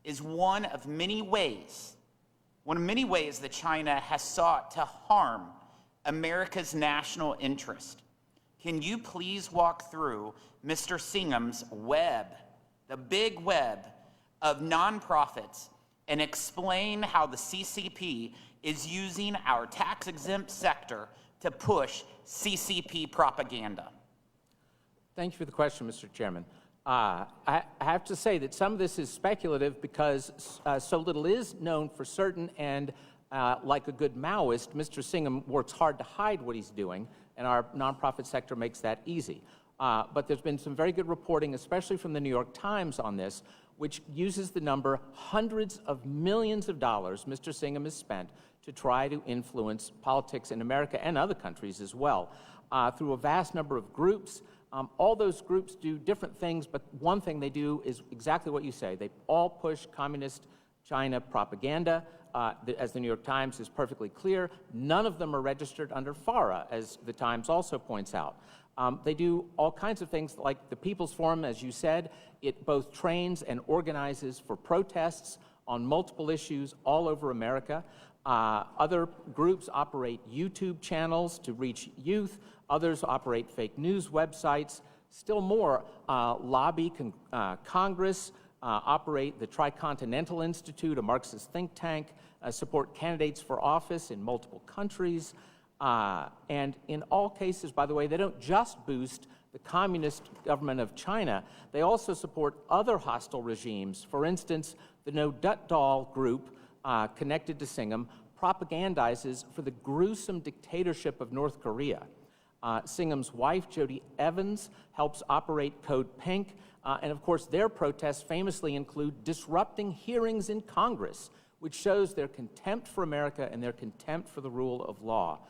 is one of many ways that China has sought to harm America's national interest. Can you please walk through Mr. Singham's web, the big web of nonprofits, and explain how the CCP is using our tax-exempt sector to push CCP propaganda?
Thank you for the question, Mr. Chairman. I have to say that some of this is speculative because so little is known for certain, and like a good Maoist, Mr. Singham works hard to hide what he's doing, and our nonprofit sector makes that easy. But there's been some very good reporting, especially from the New York Times on this, which uses the number hundreds of millions of dollars Mr. Singham has spent to try to influence politics in America and other countries as well, through a vast number of groups. All those groups do different things, but one thing they do is exactly what you say. They all push communist China propaganda. As the New York Times is perfectly clear, none of them are registered under FARA, as the Times also points out. They do all kinds of things like the People's Forum, as you said. It both trains and organizes for protests on multiple issues all over America. Other groups operate YouTube channels to reach youth. Others operate fake news websites. Still more, lobby Congress, operate the Tricontinental Institute, a Marxist think tank, support candidates for office in multiple countries. And in all cases, by the way, they don't just boost the communist government of China, they also support other hostile regimes. For instance, the No Dut Doll group, connected to Singham, propagandizes for the gruesome dictatorship of North Korea. Singham's wife, Jody Evans, helps operate Code Pink, and of course their protests famously include disrupting hearings in Congress, which shows their contempt for America and their contempt for the rule of law.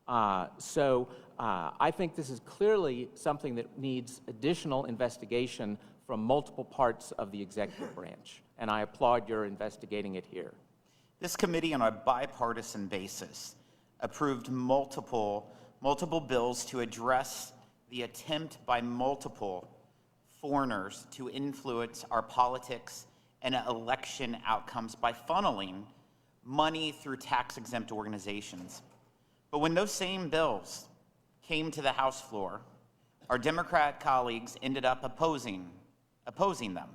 I think this is clearly something that needs additional investigation from multiple parts of the executive branch, and I applaud your investigating it here.
This committee, on a bipartisan basis, approved multiple bills to address the attempt by multiple foreigners to influence our politics and election outcomes by funneling money through tax-exempt organizations. But when those same bills came to the House floor, our Democrat colleagues ended up opposing them.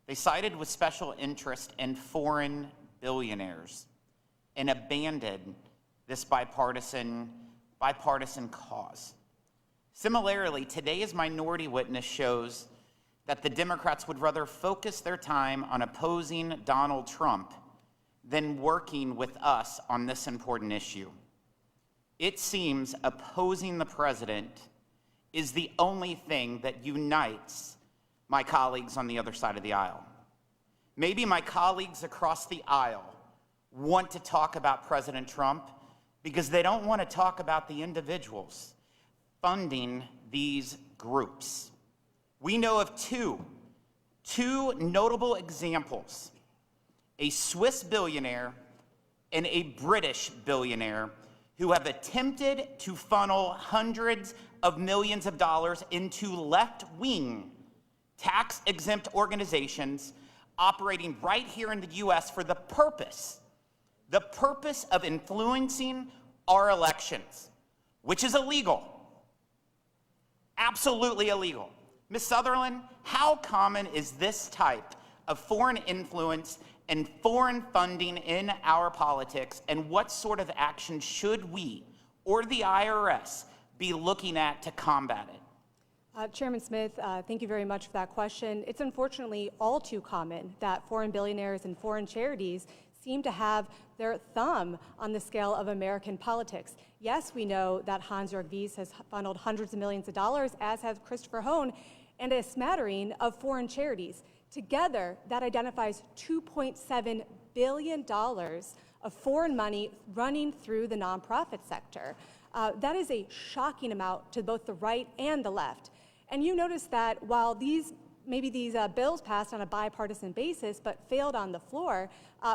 They sided with special interest in foreign billionaires and abandoned this bipartisan cause. Similarly, today's minority witness shows that the Democrats would rather focus their time on opposing Donald Trump than working with us on this important issue. It seems opposing the president is the only thing that unites my colleagues on the other side of the aisle. Maybe my colleagues across the aisle want to talk about President Trump because they don't want to talk about the individuals funding these groups. We know of two notable examples, a Swiss billionaire and a British billionaire who have attempted to funnel hundreds of millions of dollars into left-wing tax-exempt organizations operating right here in the U.S. for the purpose of influencing our elections, which is illegal, absolutely illegal. Ms. Sutherland, how common is this type of foreign influence and foreign funding in our politics, and what sort of action should we or the IRS be looking at to combat it?
Chairman Smith, thank you very much for that question. It's unfortunately all too common that foreign billionaires and foreign charities seem to have their thumb on the scale of American politics. Yes, we know that Hans-Jörg Wyss has funneled hundreds of millions of dollars, as has Christopher Hohn, and a smattering of foreign charities. Together, that identifies $2.7 billion of foreign money running through the nonprofit sector. That is a shocking amount to both the right and the left. And you notice that while maybe these bills passed on a bipartisan basis but failed on the floor,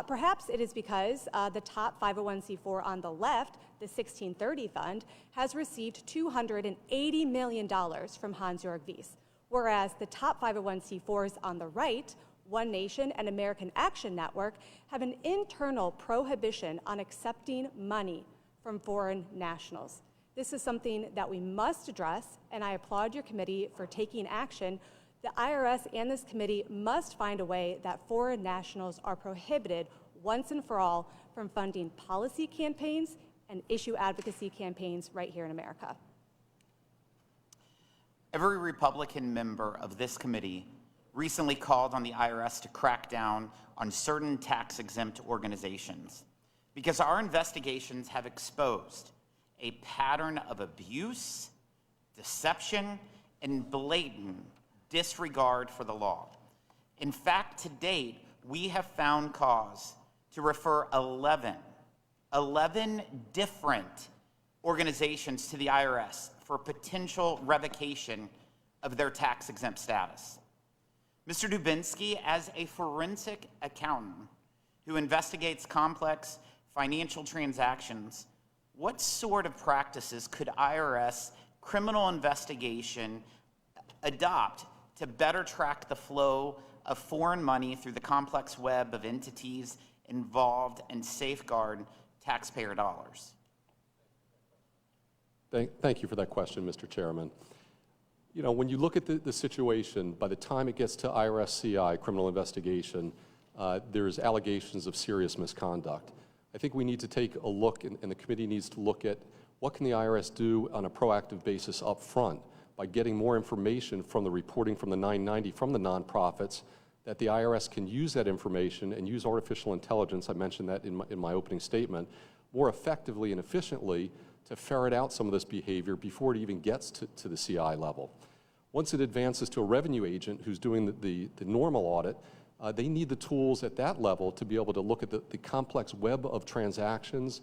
perhaps it is because the top 501c4 on the left, the 1630 Fund, has received $280 million from Hans-Jörg Wyss, whereas the top 501c4s on the right, One Nation and American Action Network, have an internal prohibition on accepting money from foreign nationals. This is something that we must address, and I applaud your committee for taking action. The IRS and this committee must find a way that foreign nationals are prohibited once and for all from funding policy campaigns and issue advocacy campaigns right here in America.
Every Republican member of this committee recently called on the IRS to crack down on certain tax-exempt organizations because our investigations have exposed a pattern of abuse, deception, and blatant disregard for the law. In fact, to date, we have found cause to refer 11 different organizations to the IRS for potential revocation of their tax-exempt status. Mr. Dubinsky, as a forensic accountant who investigates complex financial transactions, what sort of practices could IRS criminal investigation adopt to better track the flow of foreign money through the complex web of entities involved and safeguard taxpayer dollars?
Thank you for that question, Mr. Chairman. You know, when you look at the situation, by the time it gets to IRS CI, criminal investigation, there's allegations of serious misconduct. I think we need to take a look, and the committee needs to look at what can the IRS do on a proactive basis up front by getting more information from the reporting from the 990 from the nonprofits, that the IRS can use that information and use artificial intelligence, I mentioned that in my opening statement, more effectively and efficiently to ferret out some of this behavior before it even gets to the CI level. Once it advances to a revenue agent who's doing the normal audit, they need the tools at that level to be able to look at the complex web of transactions,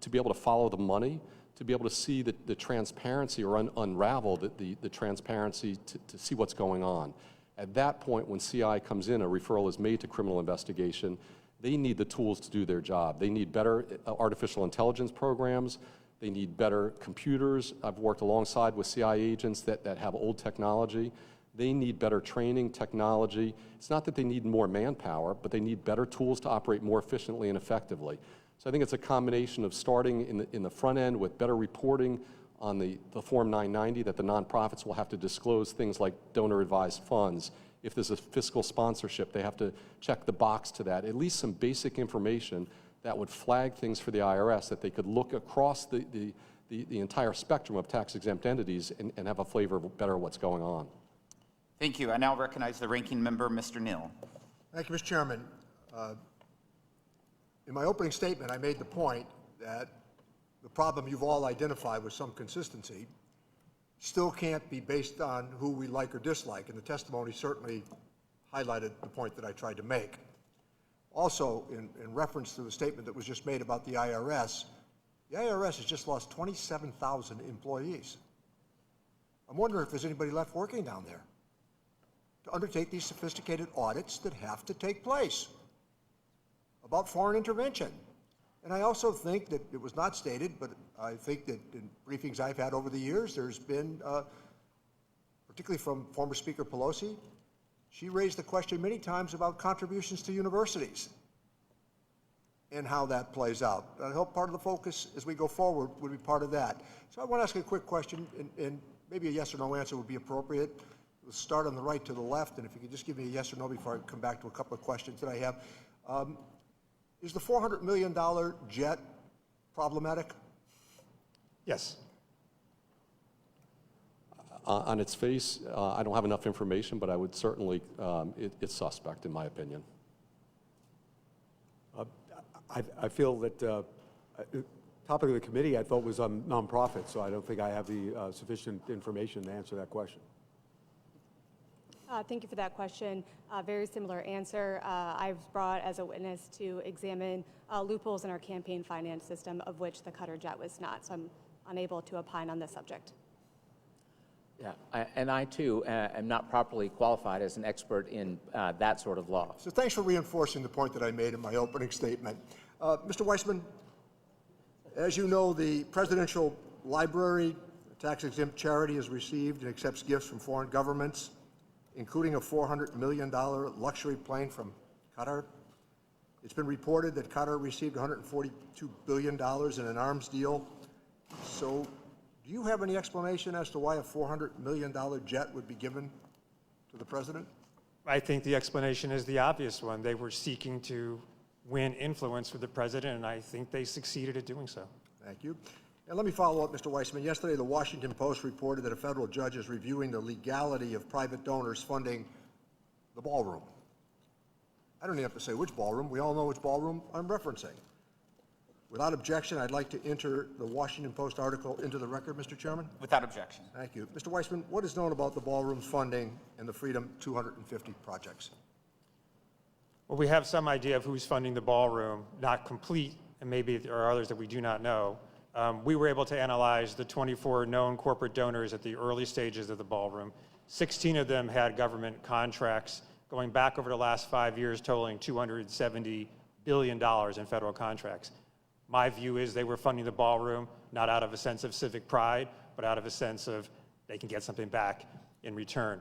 to be able to follow the money, to be able to see the transparency or unravel the transparency to see what's going on. At that point, when CI comes in, a referral is made to criminal investigation, they need the tools to do their job. They need better artificial intelligence programs. They need better computers. I've worked alongside with CI agents that have old technology. They need better training, technology. It's not that they need more manpower, but they need better tools to operate more efficiently and effectively. So I think it's a combination of starting in the front end with better reporting on the Form 990 that the nonprofits will have to disclose things like donor-advised funds. If there's a fiscal sponsorship, they have to check the box to that. At least some basic information that would flag things for the IRS, that they could look across the entire spectrum of tax-exempt entities and have a flavor of better what's going on.
Thank you. I now recognize the ranking member, Mr. Neal.
Thank you, Mr. Chairman. In my opening statement, I made the point that the problem you've all identified with some consistency still can't be based on who we like or dislike, and the testimony certainly highlighted the point that I tried to make. Also, in reference to the statement that was just made about the IRS has just lost 27,000 employees. I'm wondering if there's anybody left working down there to undertake these sophisticated audits that have to take place about foreign intervention. And I also think that it was not stated, but I think that in briefings I've had over the years, there's been, particularly from former Speaker Pelosi, she raised the question many times about contributions to universities and how that plays out. I hope part of the focus as we go forward would be part of that. So I want to ask a quick question, and maybe a yes or no answer would be appropriate. We'll start on the right to the left, and if you could just give me a yes or no before I come back to a couple of questions that I have. Is the $400 million jet problematic?
Yes.
On its face, I don't have enough information, but I would certainly, it's suspect in my opinion.
I feel that topic of the committee I thought was on nonprofits, so I don't think I have the sufficient information to answer that question.
Thank you for that question. Very similar answer. I was brought as a witness to examine loopholes in our campaign finance system, of which the Qatar jet was not. So unable to opine on this subject.
Yeah, and I too am not properly qualified as an expert in that sort of law.
So thanks for reinforcing the point that I made in my opening statement. Mr. Weissman, as you know, the Presidential Library, a tax-exempt charity, has received and accepts gifts from foreign governments, including a $400 million luxury plane from Qatar. It's been reported that Qatar received $142 billion in an arms deal. So do you have any explanation as to why a $400 million jet would be given to the president?
I think the explanation is the obvious one. They were seeking to win influence with the president, and I think they succeeded at doing so.
Thank you. And let me follow up, Mr. Weissman. Yesterday, the Washington Post reported that a federal judge is reviewing the legality of private donors funding the ballroom. I don't even have to say which ballroom. We all know which ballroom I'm referencing. Without objection, I'd like to enter the Washington Post article into the record, Mr. Chairman.
Without objection.
Thank you. Mr. Weissman, what is known about the ballroom's funding and the Freedom 250 projects?
Well, we have some idea of who's funding the ballroom, not complete, and maybe there are others that we do not know. We were able to analyze the 24 known corporate donors at the early stages of the ballroom. 16 of them had government contracts going back over the last 5 years, totaling $270 billion in federal contracts. My view is they were funding the ballroom not out of a sense of civic pride, but out of a sense of they can get something back in return.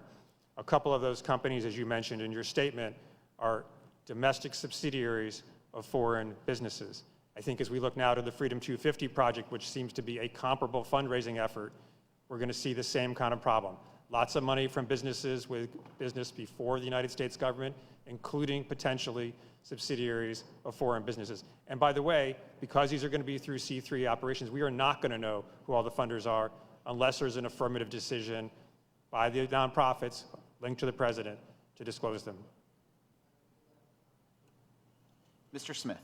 A couple of those companies, as you mentioned in your statement, are domestic subsidiaries of foreign businesses. I think as we look now to the Freedom 250 project, which seems to be a comparable fundraising effort, we're going to see the same kind of problem. Lots of money from businesses with business before the United States government, including potentially subsidiaries of foreign businesses. And by the way, because these are going to be through C3 operations, we are not going to know who all the funders are unless there's an affirmative decision by the nonprofits linked to the president to disclose them.
Mr. Smith.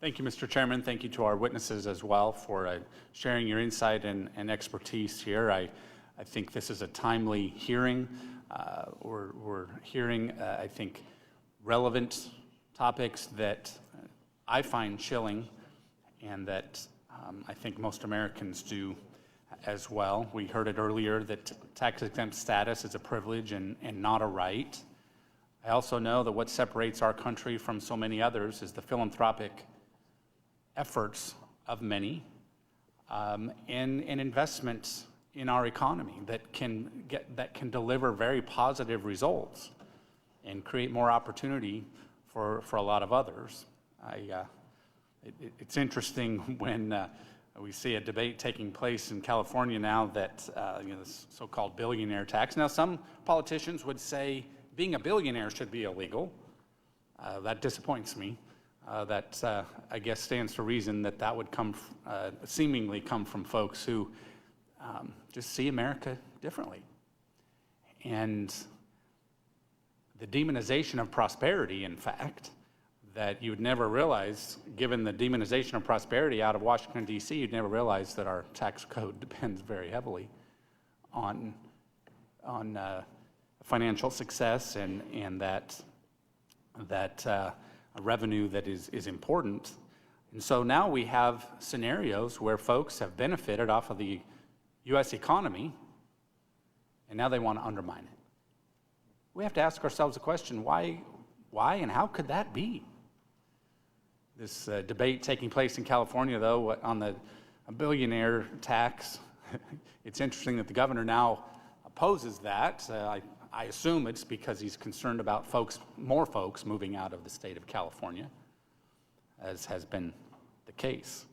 Thank you, Mr. Chairman. Thank you to our witnesses as well for sharing your insight and expertise here. I think this is a timely hearing. We're hearing, I think, relevant topics that I find chilling and that I think most Americans do as well. We heard it earlier that tax-exempt status is a privilege and not a right. I also know that what separates our country from so many others is the philanthropic efforts of many and investments in our economy that can deliver very positive results and create more opportunity for a lot of others. It's interesting when we see a debate taking place in California now that this so-called billionaire tax. Now, some politicians would say being a billionaire should be illegal. That disappoints me. That I guess stands to reason that that would seemingly come from folks who just see America differently. And the demonization of prosperity, in fact, that you would never realize, given the demonization of prosperity out of Washington, D.C., you'd never realize that our tax code depends very heavily on financial success and that revenue that is important. And so now we have scenarios where folks have benefited off of the U.S. economy, and now they want to undermine it. We have to ask ourselves the question, why and how could that be? This debate taking place in California, though, on the billionaire tax, it's interesting that the governor now opposes that. I assume it's because he's concerned about more folks moving out of the state of California, as has been the case.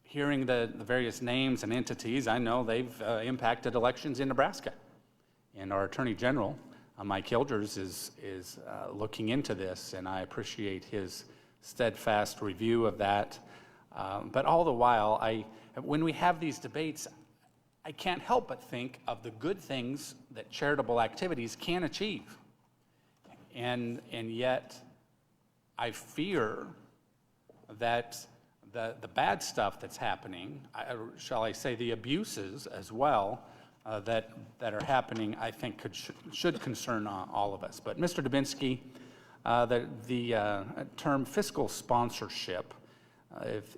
Hearing the various names and entities, I know they've impacted elections in Nebraska. And our Attorney General, Mike Hilders, is looking into this, and I appreciate his steadfast review of that. But all the while, when we have these debates, I can't help but think of the good things that charitable activities can achieve. And yet, I fear that the bad stuff that's happening, shall I say the abuses as well, that are happening, I think should concern all of us. But Mr. Dubinsky, the term fiscal sponsorship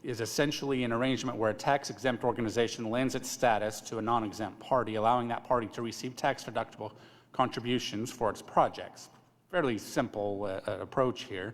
is essentially an arrangement where a tax-exempt organization lends its status to a non-exempt party, allowing that party to receive tax-deductible contributions for its projects. Fairly simple approach here.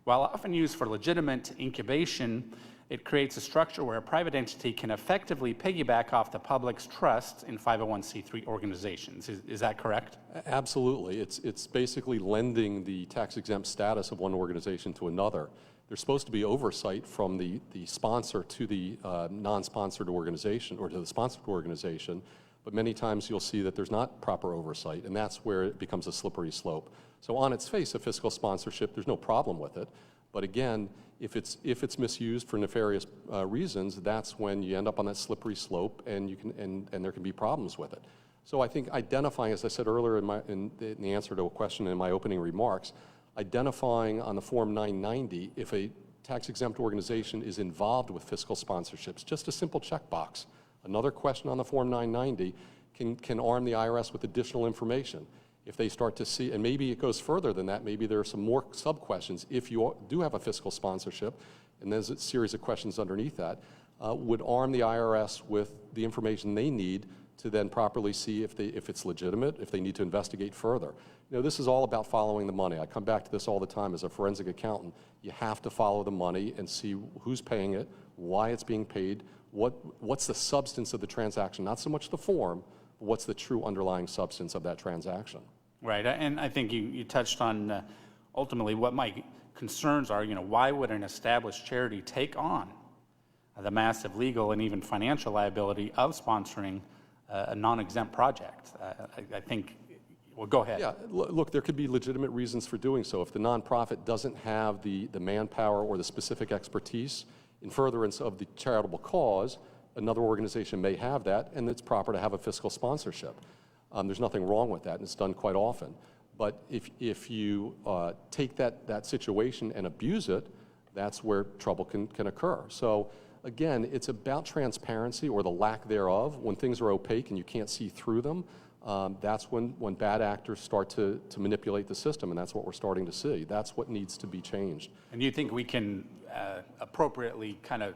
While often used for legitimate incubation, it creates a structure where a private entity can effectively piggyback off the public's trust in 501c3 organizations. Is that correct?
Absolutely. It's basically lending the tax-exempt status of one organization to another. There's supposed to be oversight from the sponsor to the non-sponsored organization or to the sponsored organization, but many times you'll see that there's not proper oversight, and that's where it becomes a slippery slope. So on its face, a fiscal sponsorship, there's no problem with it. But again, if it's misused for nefarious reasons, that's when you end up on that slippery slope, and there can be problems with it. So I think identifying, as I said earlier in the answer to a question in my opening remarks, identifying on the Form 990 if a tax-exempt organization is involved with fiscal sponsorships, just a simple checkbox. Another question on the Form 990 can arm the IRS with additional information. If they start to see, and maybe it goes further than that, maybe there are some more sub-questions. If you do have a fiscal sponsorship, and there's a series of questions underneath that, would arm the IRS with the information they need to then properly see if it's legitimate, if they need to investigate further. You know, this is all about following the money. I come back to this all the time as a forensic accountant. You have to follow the money and see who's paying it, why it's being paid, what's the substance of the transaction, not so much the form, but what's the true underlying substance of that transaction.
Right, and I think you touched on ultimately what my concerns are. You know, why would an established charity take on the massive legal and even financial liability of sponsoring a non-exempt project? I think, well, go ahead.
Yeah, look, there could be legitimate reasons for doing so. If the nonprofit doesn't have the manpower or the specific expertise in furtherance of the charitable cause, another organization may have that, and it's proper to have a fiscal sponsorship. There's nothing wrong with that, and it's done quite often. But if you take that situation and abuse it, that's where trouble can occur. So again, it's about transparency or the lack thereof. When things are opaque and you can't see through them, that's when bad actors start to manipulate the system, and that's what we're starting to see. That's what needs to be changed.
And you think we can appropriately kind of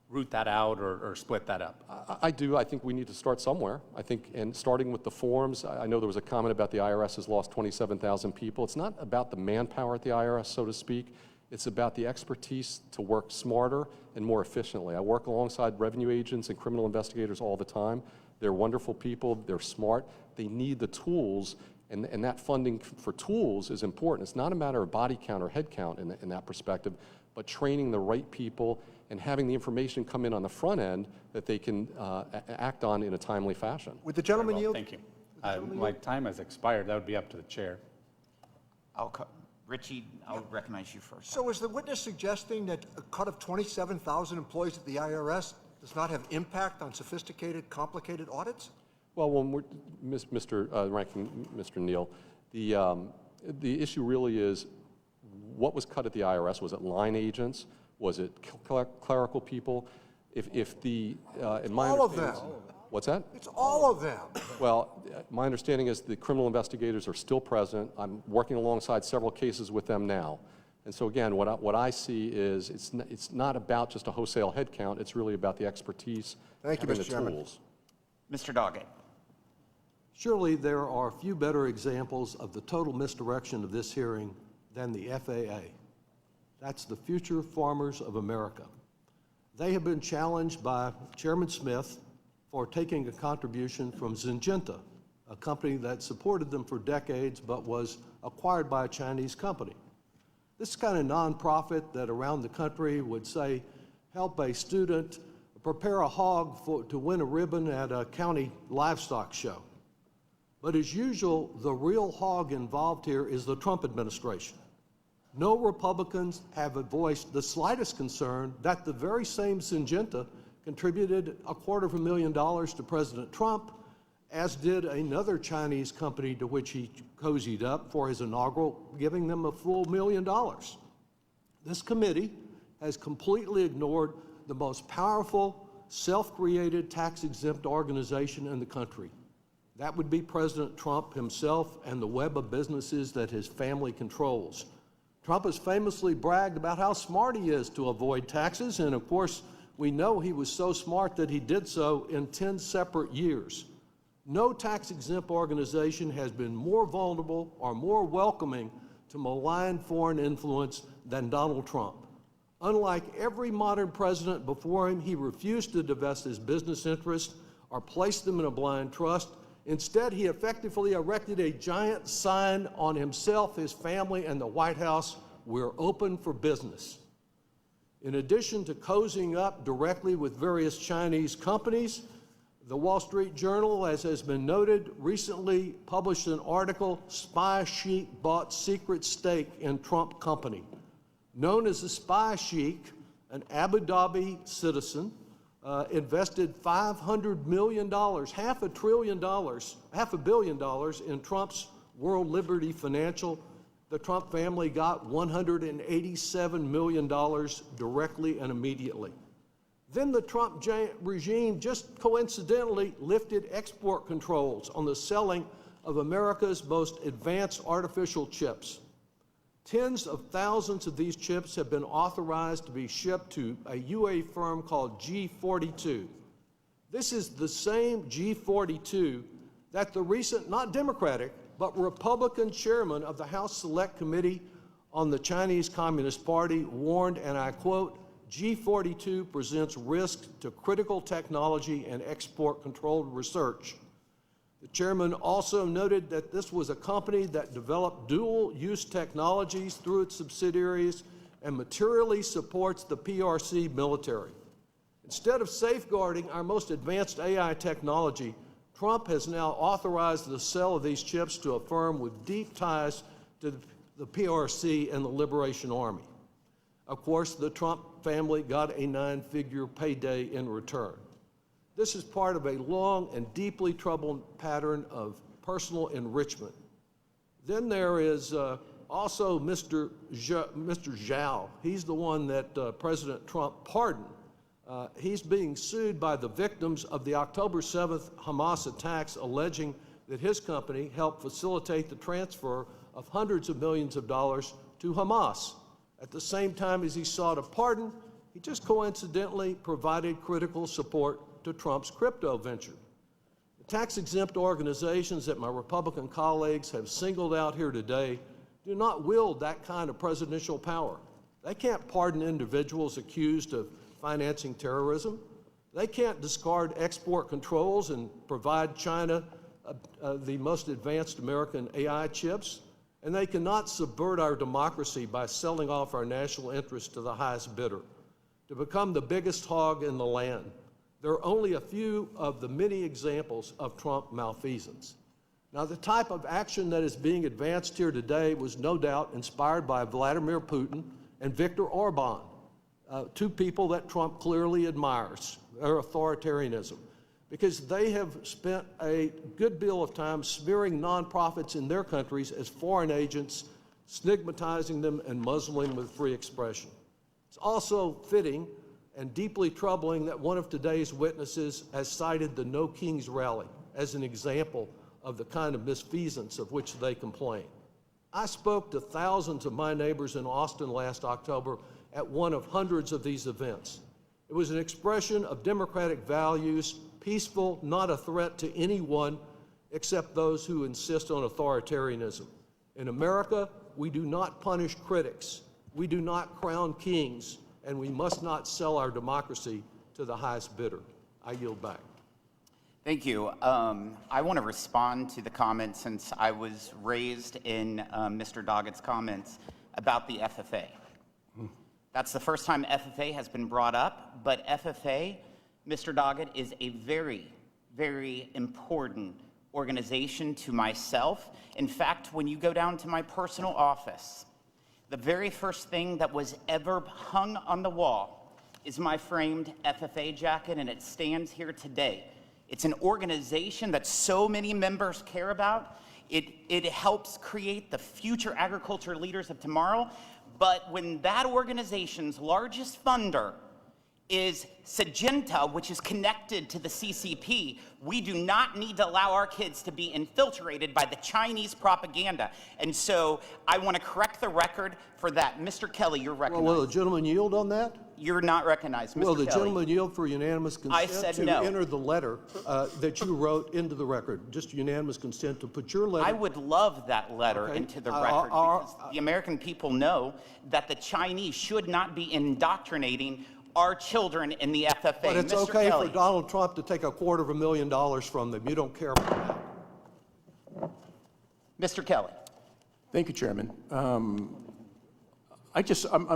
root that out or split that up?
I do. I think we need to start somewhere. I think, and starting with the forms, I know there was a comment about the IRS has lost 27,000 people. It's not about the manpower at the IRS, so to speak. It's about the expertise to work smarter and more efficiently. I work alongside revenue agents and criminal investigators all the time. They're wonderful people. They're smart. They need the tools, and that funding for tools is important. It's not a matter of body count or head count in that perspective, but training the right people and having the information come in on the front end that they can act on in a timely fashion.
Would the gentleman yield?
Thank you. My time has expired. That would be up to the chair.
Richie, I'll recognize you first.
So is the witness suggesting that a cut of 27,000 employees at the IRS does not have impact on sophisticated, complicated audits?
Well, when we're, Ranking Mr. Neal, the issue really is what was cut at the IRS. Was it line agents? Was it clerical people? In my
all of them.
What's that?
It's all of them.
Well, my understanding is the criminal investigators are still present. I'm working alongside several cases with them now. And so again, what I see is it's not about just a wholesale head count. It's really about the expertise,
Thank you,
having
Mr.
the
Chairman.
tools.
Mr. Doggett.
Surely there are few better examples of the total misdirection of this hearing than the FAA. That's the future farmers of America. They have been challenged by Chairman Smith for taking a contribution from Syngenta, a company that supported them for decades but was acquired by a Chinese company. This is kind of nonprofit that around the country would say, help a student prepare a hog to win a ribbon at a county livestock show. But as usual, the real hog involved here is the Trump administration. No Republicans have voiced the slightest concern that the very same Syngenta contributed $250,000 to President Trump, as did another Chinese company to which he cozied up for his inaugural, giving them a full $1 million. This committee has completely ignored the most powerful, self-created tax-exempt organization in the country. That would be President Trump himself and the web of businesses that his family controls. Trump has famously bragged about how smart he is to avoid taxes, and of course, we know he was so smart that he did so in 10 separate years. No tax-exempt organization has been more vulnerable or more welcoming to malign foreign influence than Donald Trump. Unlike every modern president before him, he refused to divest his business interests or place them in a blind trust. Instead, he effectively erected a giant sign on himself, his family, and the White House: "We're open for business." In addition to cozying up directly with various Chinese companies, the Wall Street Journal, as has been noted, recently published an article, "Spy Sheik Bought Secret Stake in Trump Company." Known as the Spy Sheik, an Abu Dhabi citizen, invested $500 million, half a billion dollars in Trump's World Liberty Financial. The Trump family got $187 million directly and immediately. Then the Trump regime just coincidentally lifted export controls on the selling of America's most advanced artificial chips. Tens of thousands of these chips have been authorized to be shipped to a UAE firm called G42. This is the same G42 that the recent, not Democratic, but Republican chairman of the House Select Committee on the Chinese Communist Party warned, and I quote, "G42 presents risk to critical technology and export-controlled research." The chairman also noted that this was a company that developed dual-use technologies through its subsidiaries and materially supports the PRC military. Instead of safeguarding our most advanced AI technology, Trump has now authorized the sale of these chips to a firm with deep ties to the PRC and the Liberation Army. Of course, the Trump family got a 9-figure payday in return. This is part of a long and deeply troubled pattern of personal enrichment. Then there is also Mr. Zhao. He's the one that President Trump pardoned. He's being sued by the victims of the October 7th Hamas attacks, alleging that his company helped facilitate the transfer of hundreds of millions of dollars to Hamas. At the same time as he sought a pardon, he just coincidentally provided critical support to Trump's crypto venture. The tax-exempt organizations that my Republican colleagues have singled out here today do not wield that kind of presidential power. They can't pardon individuals accused of financing terrorism. They can't discard export controls and provide China the most advanced American AI chips. And they cannot subvert our democracy by selling off our national interests to the highest bidder, to become the biggest hog in the land. There are only a few of the many examples of Trump malfeasance. Now, the type of action that is being advanced here today was no doubt inspired by Vladimir Putin and Viktor Orban, two people that Trump clearly admires, their authoritarianism, because they have spent a good deal of time smearing nonprofits in their countries as foreign agents, stigmatizing them and muzzling them with free expression. It's also fitting and deeply troubling that one of today's witnesses has cited the No Kings rally as an example of the kind of misfeasance of which they complain. I spoke to thousands of my neighbors in Austin last October at one of hundreds of these events. It was an expression of democratic values, peaceful, not a threat to anyone except those who insist on authoritarianism. In America, we do not punish critics. We do not crown kings, and we must not sell our democracy to the highest bidder. I yield back.
Thank you. I want to respond to the comments, since I was raised in Mr. Doggett's comments about the FFA. That's the first time FFA has been brought up, but FFA, Mr. Doggett, is a very, very important organization to myself. In fact, when you go down to my personal office, the very first thing that was ever hung on the wall is my framed FFA jacket, and it stands here today. It's an organization that so many members care about. It helps create the future agriculture leaders of tomorrow. But when that organization's largest funder is Syngenta, which is connected to the CCP. We do not need to allow our kids to be infiltrated by the Chinese propaganda. And so I want to correct the record for that. Mr. Kelly, you're recognized.
Well, will the gentleman yield on that?
You're not recognized, Mr.
Will the
Kelly.
gentleman yield for unanimous consent
said
to
no.
enter the letter that you wrote into the record? Just unanimous consent to put your letter.
I would love that letter
Okay.
into the record because the American people know that the Chinese should not be indoctrinating our children in the FFA.
But it's
Mr.
okay
Kelly.
for Donald Trump to take $250,000 from them. You don't care about that.
Mr. Kelly.
Thank you, Chairman. I'm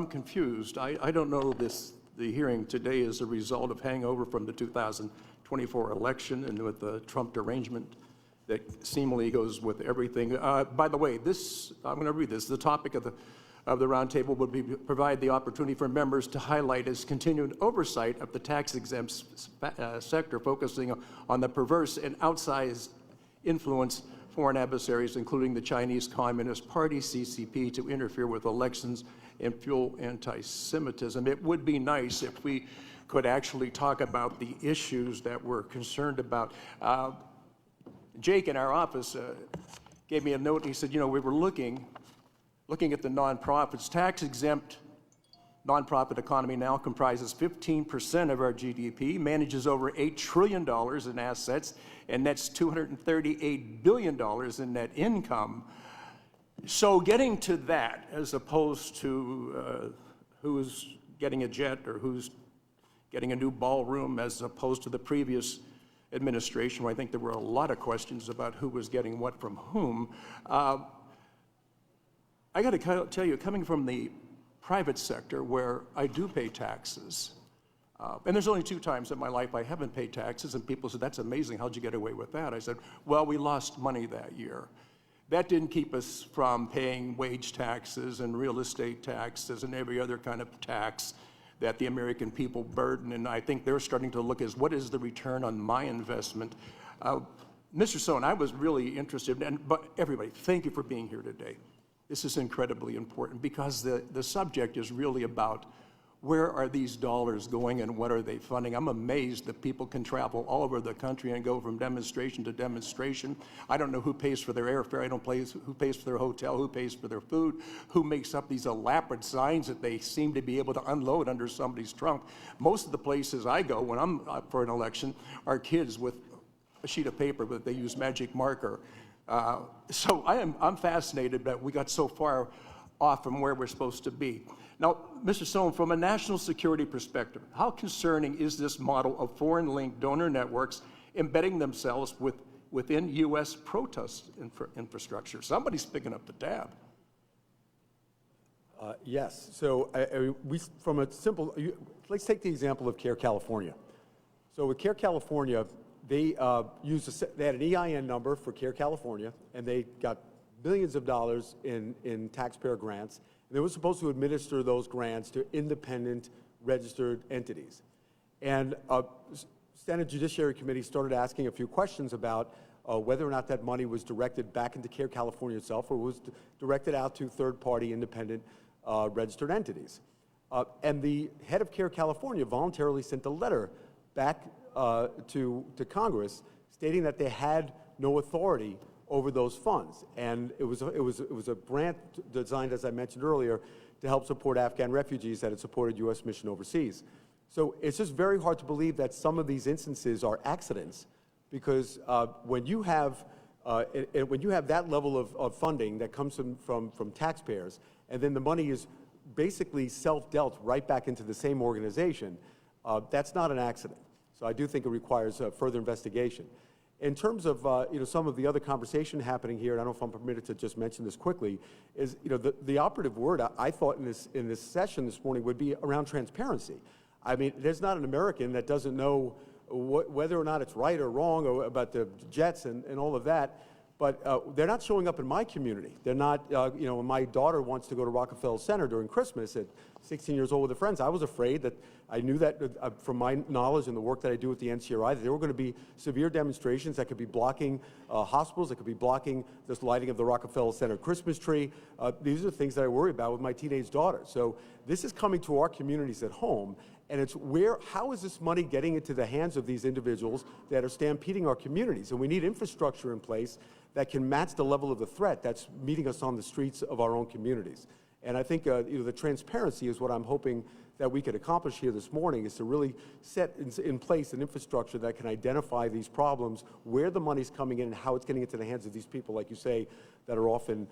confused. I don't know the hearing today is a result of hangover from the 2024 election and with the Trump derangement that seemingly goes with everything. By the way, I'm going to read this. The topic of the roundtable would provide the opportunity for members to highlight as continued oversight of the tax-exempt sector, focusing on the perverse and outsized influence foreign adversaries, including the Chinese Communist Party, CCP, to interfere with elections and fuel anti-Semitism. It would be nice if we could actually talk about the issues that we're concerned about. Jake in our office gave me a note. He said, you know, we were looking at the nonprofits. Tax-exempt nonprofit economy now comprises 15% of our GDP, manages over $8 trillion in assets, and nets $238 billion in net income. So getting to that, as opposed to who's getting a jet or who's getting a new ballroom, as opposed to the previous administration, where I think there were a lot of questions about who was getting what from whom. I got to tell you, coming from the private sector where I do pay taxes, and there's only 2 times in my life I haven't paid taxes, and people said, that's amazing, how'd you get away with that? I said, well, we lost money that year. That didn't keep us from paying wage taxes and real estate taxes and every other kind of tax that the American people burden, and I think they're starting to look as what is the return on my investment. Mr. Sohn, I was really interested, but everybody, thank you for being here today. This is incredibly important because the subject is really about where are these dollars going and what are they funding. I'm amazed that people can travel all over the country and go from demonstration to demonstration. I don't know who pays for their airfare. I don't know who pays for their hotel, who pays for their food, who makes up these elaborate signs that they seem to be able to unload under somebody's trunk. Most of the places I go when I'm up for an election are kids with a sheet of paper that they use magic marker. So I'm fascinated that we got so far off from where we're supposed to be. Now, Mr. Sohn, from a national security perspective, how concerning is this model of foreign-linked donor networks embedding themselves within U.S. protest infrastructure? Somebody's picking up the tab.
Yes. So let's take the example of CARE California. So with CARE California, they had an EIN number for CARE California, and they got billions of dollars in taxpayer grants. And they were supposed to administer those grants to independent registered entities. And Senate Judiciary Committee started asking a few questions about whether or not that money was directed back into CARE California itself or was directed out to third-party independent registered entities. And the head of CARE California voluntarily sent a letter back to Congress stating that they had no authority over those funds. And it was a grant designed, as I mentioned earlier, to help support Afghan refugees that had supported U.S. mission overseas. So it's just very hard to believe that some of these instances are accidents, because when you have that level of funding that comes from taxpayers, and then the money is basically self-dealt right back into the same organization, that's not an accident. So I do think it requires further investigation. In terms of some of the other conversation happening here, and I don't know if I'm permitted to just mention this quickly, is the operative word I thought in this session this morning would be around transparency. I mean, there's not an American that doesn't know whether or not it's right or wrong or about the jets and all of that. But they're not showing up in my community. They're not, when my daughter wants to go to Rockefeller Center during Christmas at 16 years old with her friends, I was afraid that I knew that from my knowledge and the work that I do with the NCRI, that there were going to be severe demonstrations that could be blocking hospitals, that could be blocking this lighting of the Rockefeller Center Christmas tree. These are things that I worry about with my teenage daughter. So this is coming to our communities at home. And it's how is this money getting into the hands of these individuals that are stampeding our communities? And we need infrastructure in place that can match the level of the threat that's meeting us on the streets of our own communities. And I think the transparency is what I'm hoping that we could accomplish here this morning, is to really set in place an infrastructure that can identify these problems, where the money's coming in, and how it's getting into the hands of these people, like you say, that are often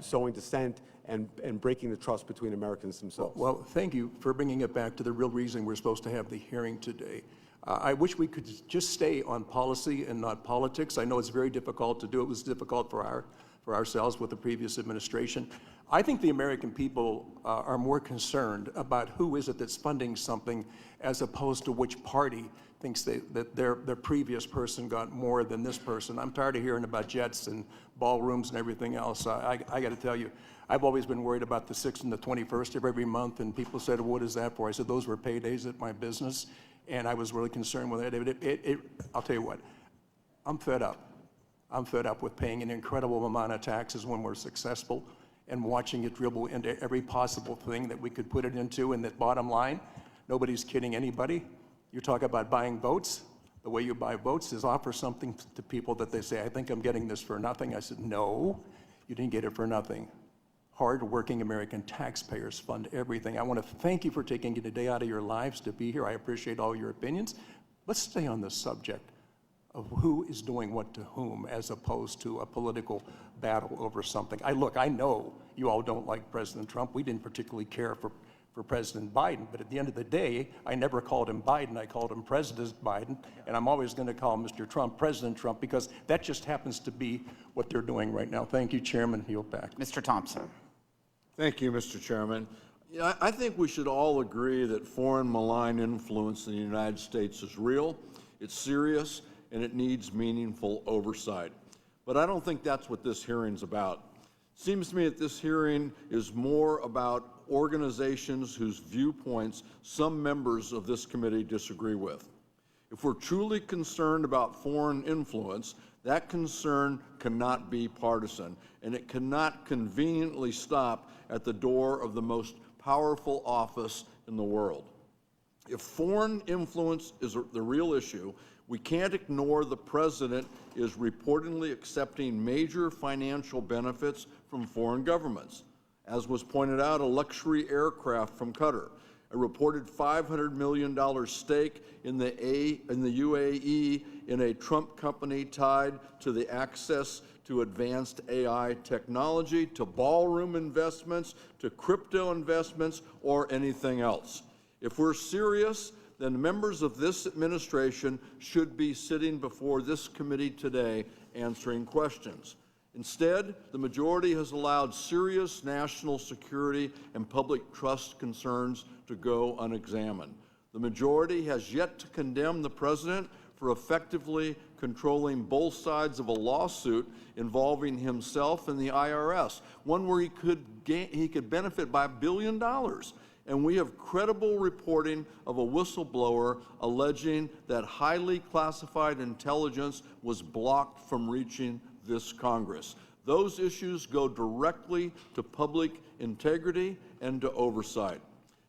sowing dissent and breaking the trust between Americans themselves.
Well, thank you for bringing it back to the real reason we're supposed to have the hearing today. I wish we could just stay on policy and not politics. I know it's very difficult to do. It was difficult for ourselves with the previous administration. I think the American people are more concerned about who is it that's funding something, as opposed to which party thinks that their previous person got more than this person. I'm tired of hearing about jets and ballrooms and everything else. I got to tell you, I've always been worried about the 6th and the 21st of every month, and people said, what is that for? I said, those were paydays at my business, and I was really concerned with that. I'll tell you what, I'm fed up. I'm fed up with paying an incredible amount of taxes when we're successful, and watching it dribble into every possible thing that we could put it into. And that bottom line, nobody's kidding anybody. You talk about buying votes. The way you buy votes is offer something to people that they say, I think I'm getting this for nothing. I said, no, you didn't get it for nothing. Hard-working American taxpayers fund everything. I want to thank you for taking a day out of your lives to be here. I appreciate all your opinions. Let's stay on the subject of who is doing what to whom, as opposed to a political battle over something. I know you all don't like President Trump. We didn't particularly care for President Biden, but at the end of the day, I never called him Biden. I called him President Biden, and I'm always going to call Mr. Trump President Trump, because that just happens to be what they're doing right now. Thank you, Chairman. Yield back.
Mr. Thompson.
Thank you, Mr. Chairman. I think we should all agree that foreign malign influence in the United States is real, it's serious, and it needs meaningful oversight. But I don't think that's what this hearing's about. It seems to me that this hearing is more about organizations whose viewpoints some members of this committee disagree with. If we're truly concerned about foreign influence, that concern cannot be partisan, and it cannot conveniently stop at the door of the most powerful office in the world. If foreign influence is the real issue, we can't ignore the president is reportedly accepting major financial benefits from foreign governments. As was pointed out, a luxury aircraft from Qatar, a reported $500 million stake in the UAE in a Trump company tied to the access to advanced AI technology, to ballroom investments, to crypto investments, or anything else. If we're serious, then members of this administration should be sitting before this committee today answering questions. Instead, the majority has allowed serious national security and public trust concerns to go unexamined. The majority has yet to condemn the president for effectively controlling both sides of a lawsuit involving himself and the IRS, one where he could benefit by $1 billion. And we have credible reporting of a whistleblower alleging that highly classified intelligence was blocked from reaching this Congress. Those issues go directly to public integrity and to oversight.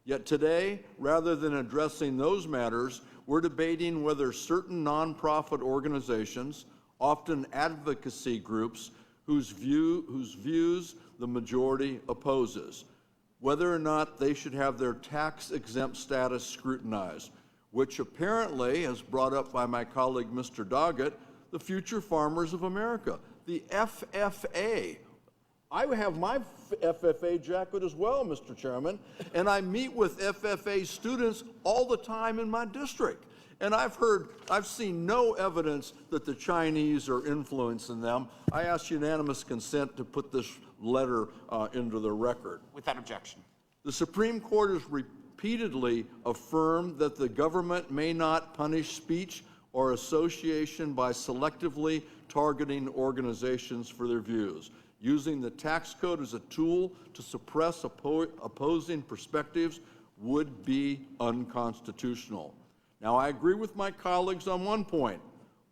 Yet today, rather than addressing those matters, we're debating whether certain nonprofit organizations, often advocacy groups, whose views the majority opposes, whether or not they should have their tax-exempt status scrutinized, which apparently, as brought up by my colleague Mr. Doggett, the Future Farmers of America, the FFA. I have my FFA jacket as well, Mr. Chairman, and I meet with FFA students all the time in my district. And I've seen no evidence that the Chinese are influencing them. I ask unanimous consent to put this letter into the record.
Without objection.
The Supreme Court has repeatedly affirmed that the government may not punish speech or association by selectively targeting organizations for their views. Using the tax code as a tool to suppress opposing perspectives would be unconstitutional. Now, I agree with my colleagues on one point.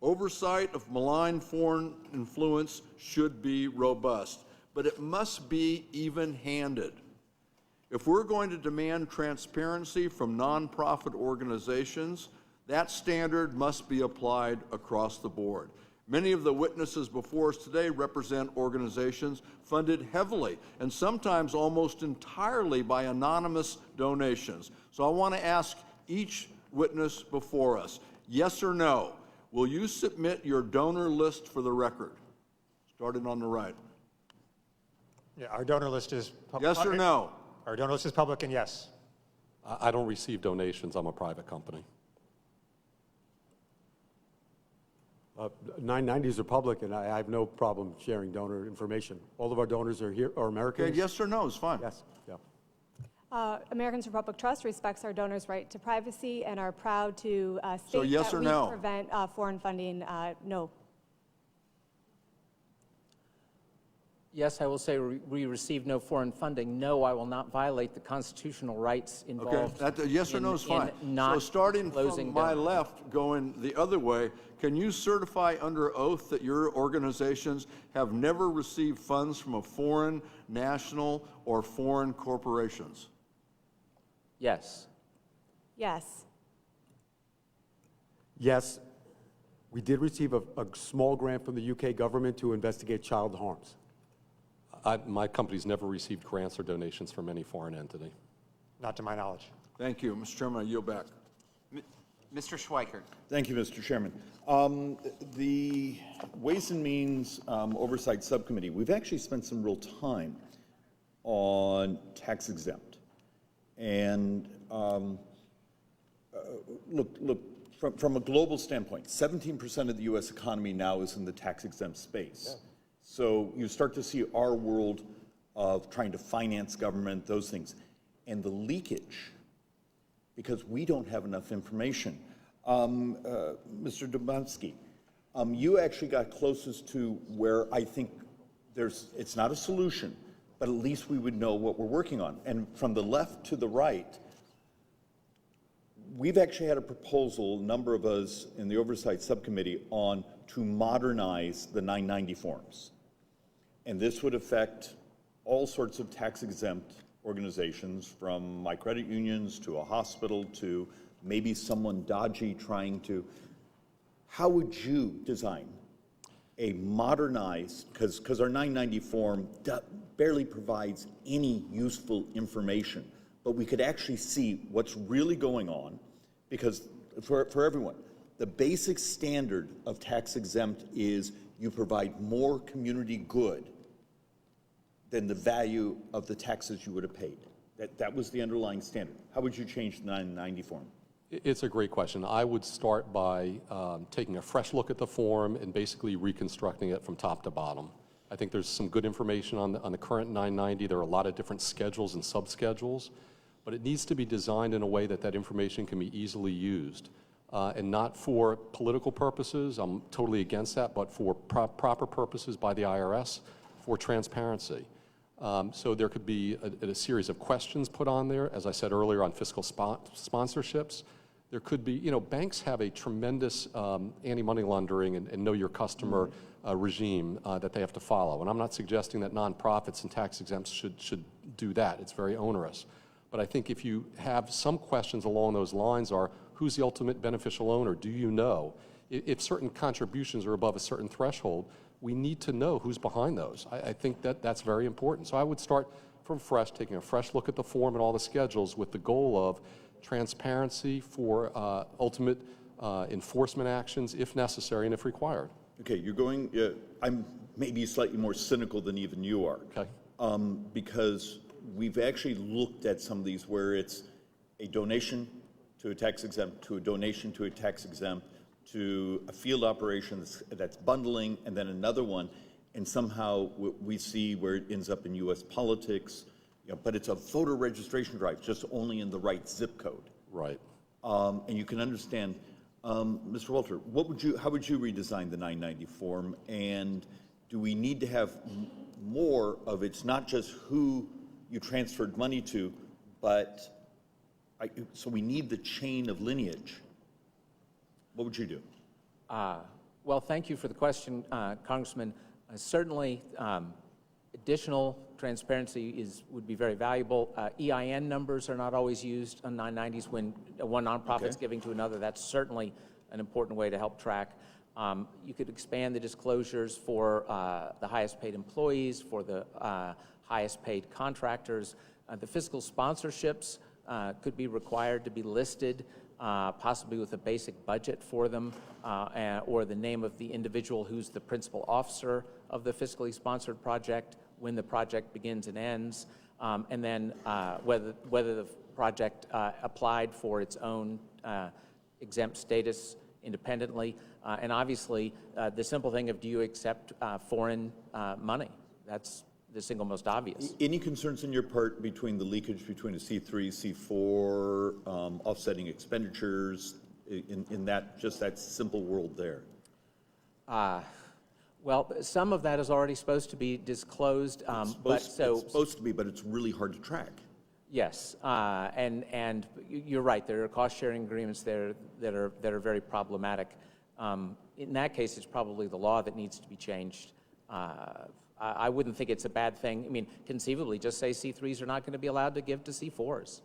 Oversight of malign foreign influence should be robust, but it must be even-handed. If we're going to demand transparency from nonprofit organizations, that standard must be applied across the board. Many of the witnesses before us today represent organizations funded heavily and sometimes almost entirely by anonymous donations. So I want to ask each witness before us, yes or no, will you submit your donor list for the record? Starting on the right.
Yeah, our donor list is public.
Yes or no?
Our donor list is public, and yes.
I don't receive donations. I'm a private company.
990s are public, and I have no problem sharing donor information. All of our donors are here, are Americans.
Okay, yes or no is fine.
Yes, yeah.
Americans for Public Trust respects our donors' right to privacy and are proud to state
So yes
that
or
we
no?
prevent foreign funding. No.
Yes, I will say we receive no foreign funding. No, I will not violate the constitutional rights involved.
Okay, yes or no is fine. So starting from my left, going the other way, can you certify under oath that your organizations have never received funds from a foreign national or foreign corporations?
Yes.
Yes.
Yes, we did receive a small grant from the UK government to investigate child harms.
My company's never received grants or donations from any foreign entity.
Not to my knowledge.
Thank you. Mr. Chairman, I yield back.
Mr. Schweikert.
Thank you, Mr. Chairman. The Ways and Means Oversight Subcommittee, we've actually spent some real time on tax exempt. And look, from a global standpoint, 17% of the U.S. economy now is in the tax exempt space. Yeah. So you start to see our world of trying to finance government, those things. And the leakage, because we don't have enough information. Mr. Dubinsky, you actually got closest to where I think it's not a solution, but at least we would know what we're working on. And from the left to the right, we've actually had a proposal, a number of us in the Oversight Subcommittee, on to modernize the 990 forms. And this would affect all sorts of tax-exempt organizations, from my credit unions to a hospital to maybe someone dodgy trying to. How would you design a modernized, because our 990 form barely provides any useful information, but we could actually see what's really going on, because for everyone, the basic standard of tax exempt is you provide more community good than the value of the taxes you would have paid. That was the underlying standard. How would you change the 990 form?
It's a great question. I would start by taking a fresh look at the form and basically reconstructing it from top to bottom. I think there's some good information on the current 990. There are a lot of different schedules and subschedules, but it needs to be designed in a way that information can be easily used. And not for political purposes, I'm totally against that, but for proper purposes by the IRS, for transparency. So there could be a series of questions put on there, as I said earlier, on fiscal sponsorships. There could be, banks have a tremendous anti-money laundering and know your customer regime that they have to follow. And I'm not suggesting that nonprofits and tax exempts should do that. It's very onerous. But I think if you have some questions along those lines are, who's the ultimate beneficial owner? Do you know? If certain contributions are above a certain threshold, we need to know who's behind those. I think that's very important. So I would start from fresh, taking a fresh look at the form and all the schedules with the goal of transparency for ultimate enforcement actions if necessary and if required.
Okay, you're going, I'm maybe slightly more cynical than even you are.
Okay.
Because we've actually looked at some of these where it's a donation to a tax exempt, to a donation to a tax exempt, to a field operation that's bundling, and then another one, and somehow we see where it ends up in U.S. politics, but it's a voter registration drive, just only in the right zip code.
Right.
And you can understand, Mr. Walter, how would you redesign the 990 form, and do we need to have more of it's not just who you transferred money to, but so we need the chain of lineage. What would you do?
Well, thank you for the question, Congressman. Certainly, additional transparency would be very valuable. EIN numbers are not always used on 990s when one nonprofit's giving to another. That's certainly an important way to help track. You could expand the disclosures for the highest paid employees, for the highest paid contractors. The fiscal sponsorships could be required to be listed, possibly with a basic budget for them, or the name of the individual who's the principal officer of the fiscally sponsored project, when the project begins and ends, and then whether the project applied for its own exempt status independently, and obviously the simple thing of, do you accept foreign money? That's the single most obvious.
Any concerns on your part between the leakage between a C3, C4, offsetting expenditures in that, just that simple world there?
Well, some of that is already supposed to be disclosed,
It's supposed to be, but it's really hard to track.
Yes, and you're right. There are cost-sharing agreements there that are very problematic. In that case, it's probably the law that needs to be changed. I wouldn't think it's a bad thing. I mean, conceivably, just say C3s are not going to be allowed to give to C4s.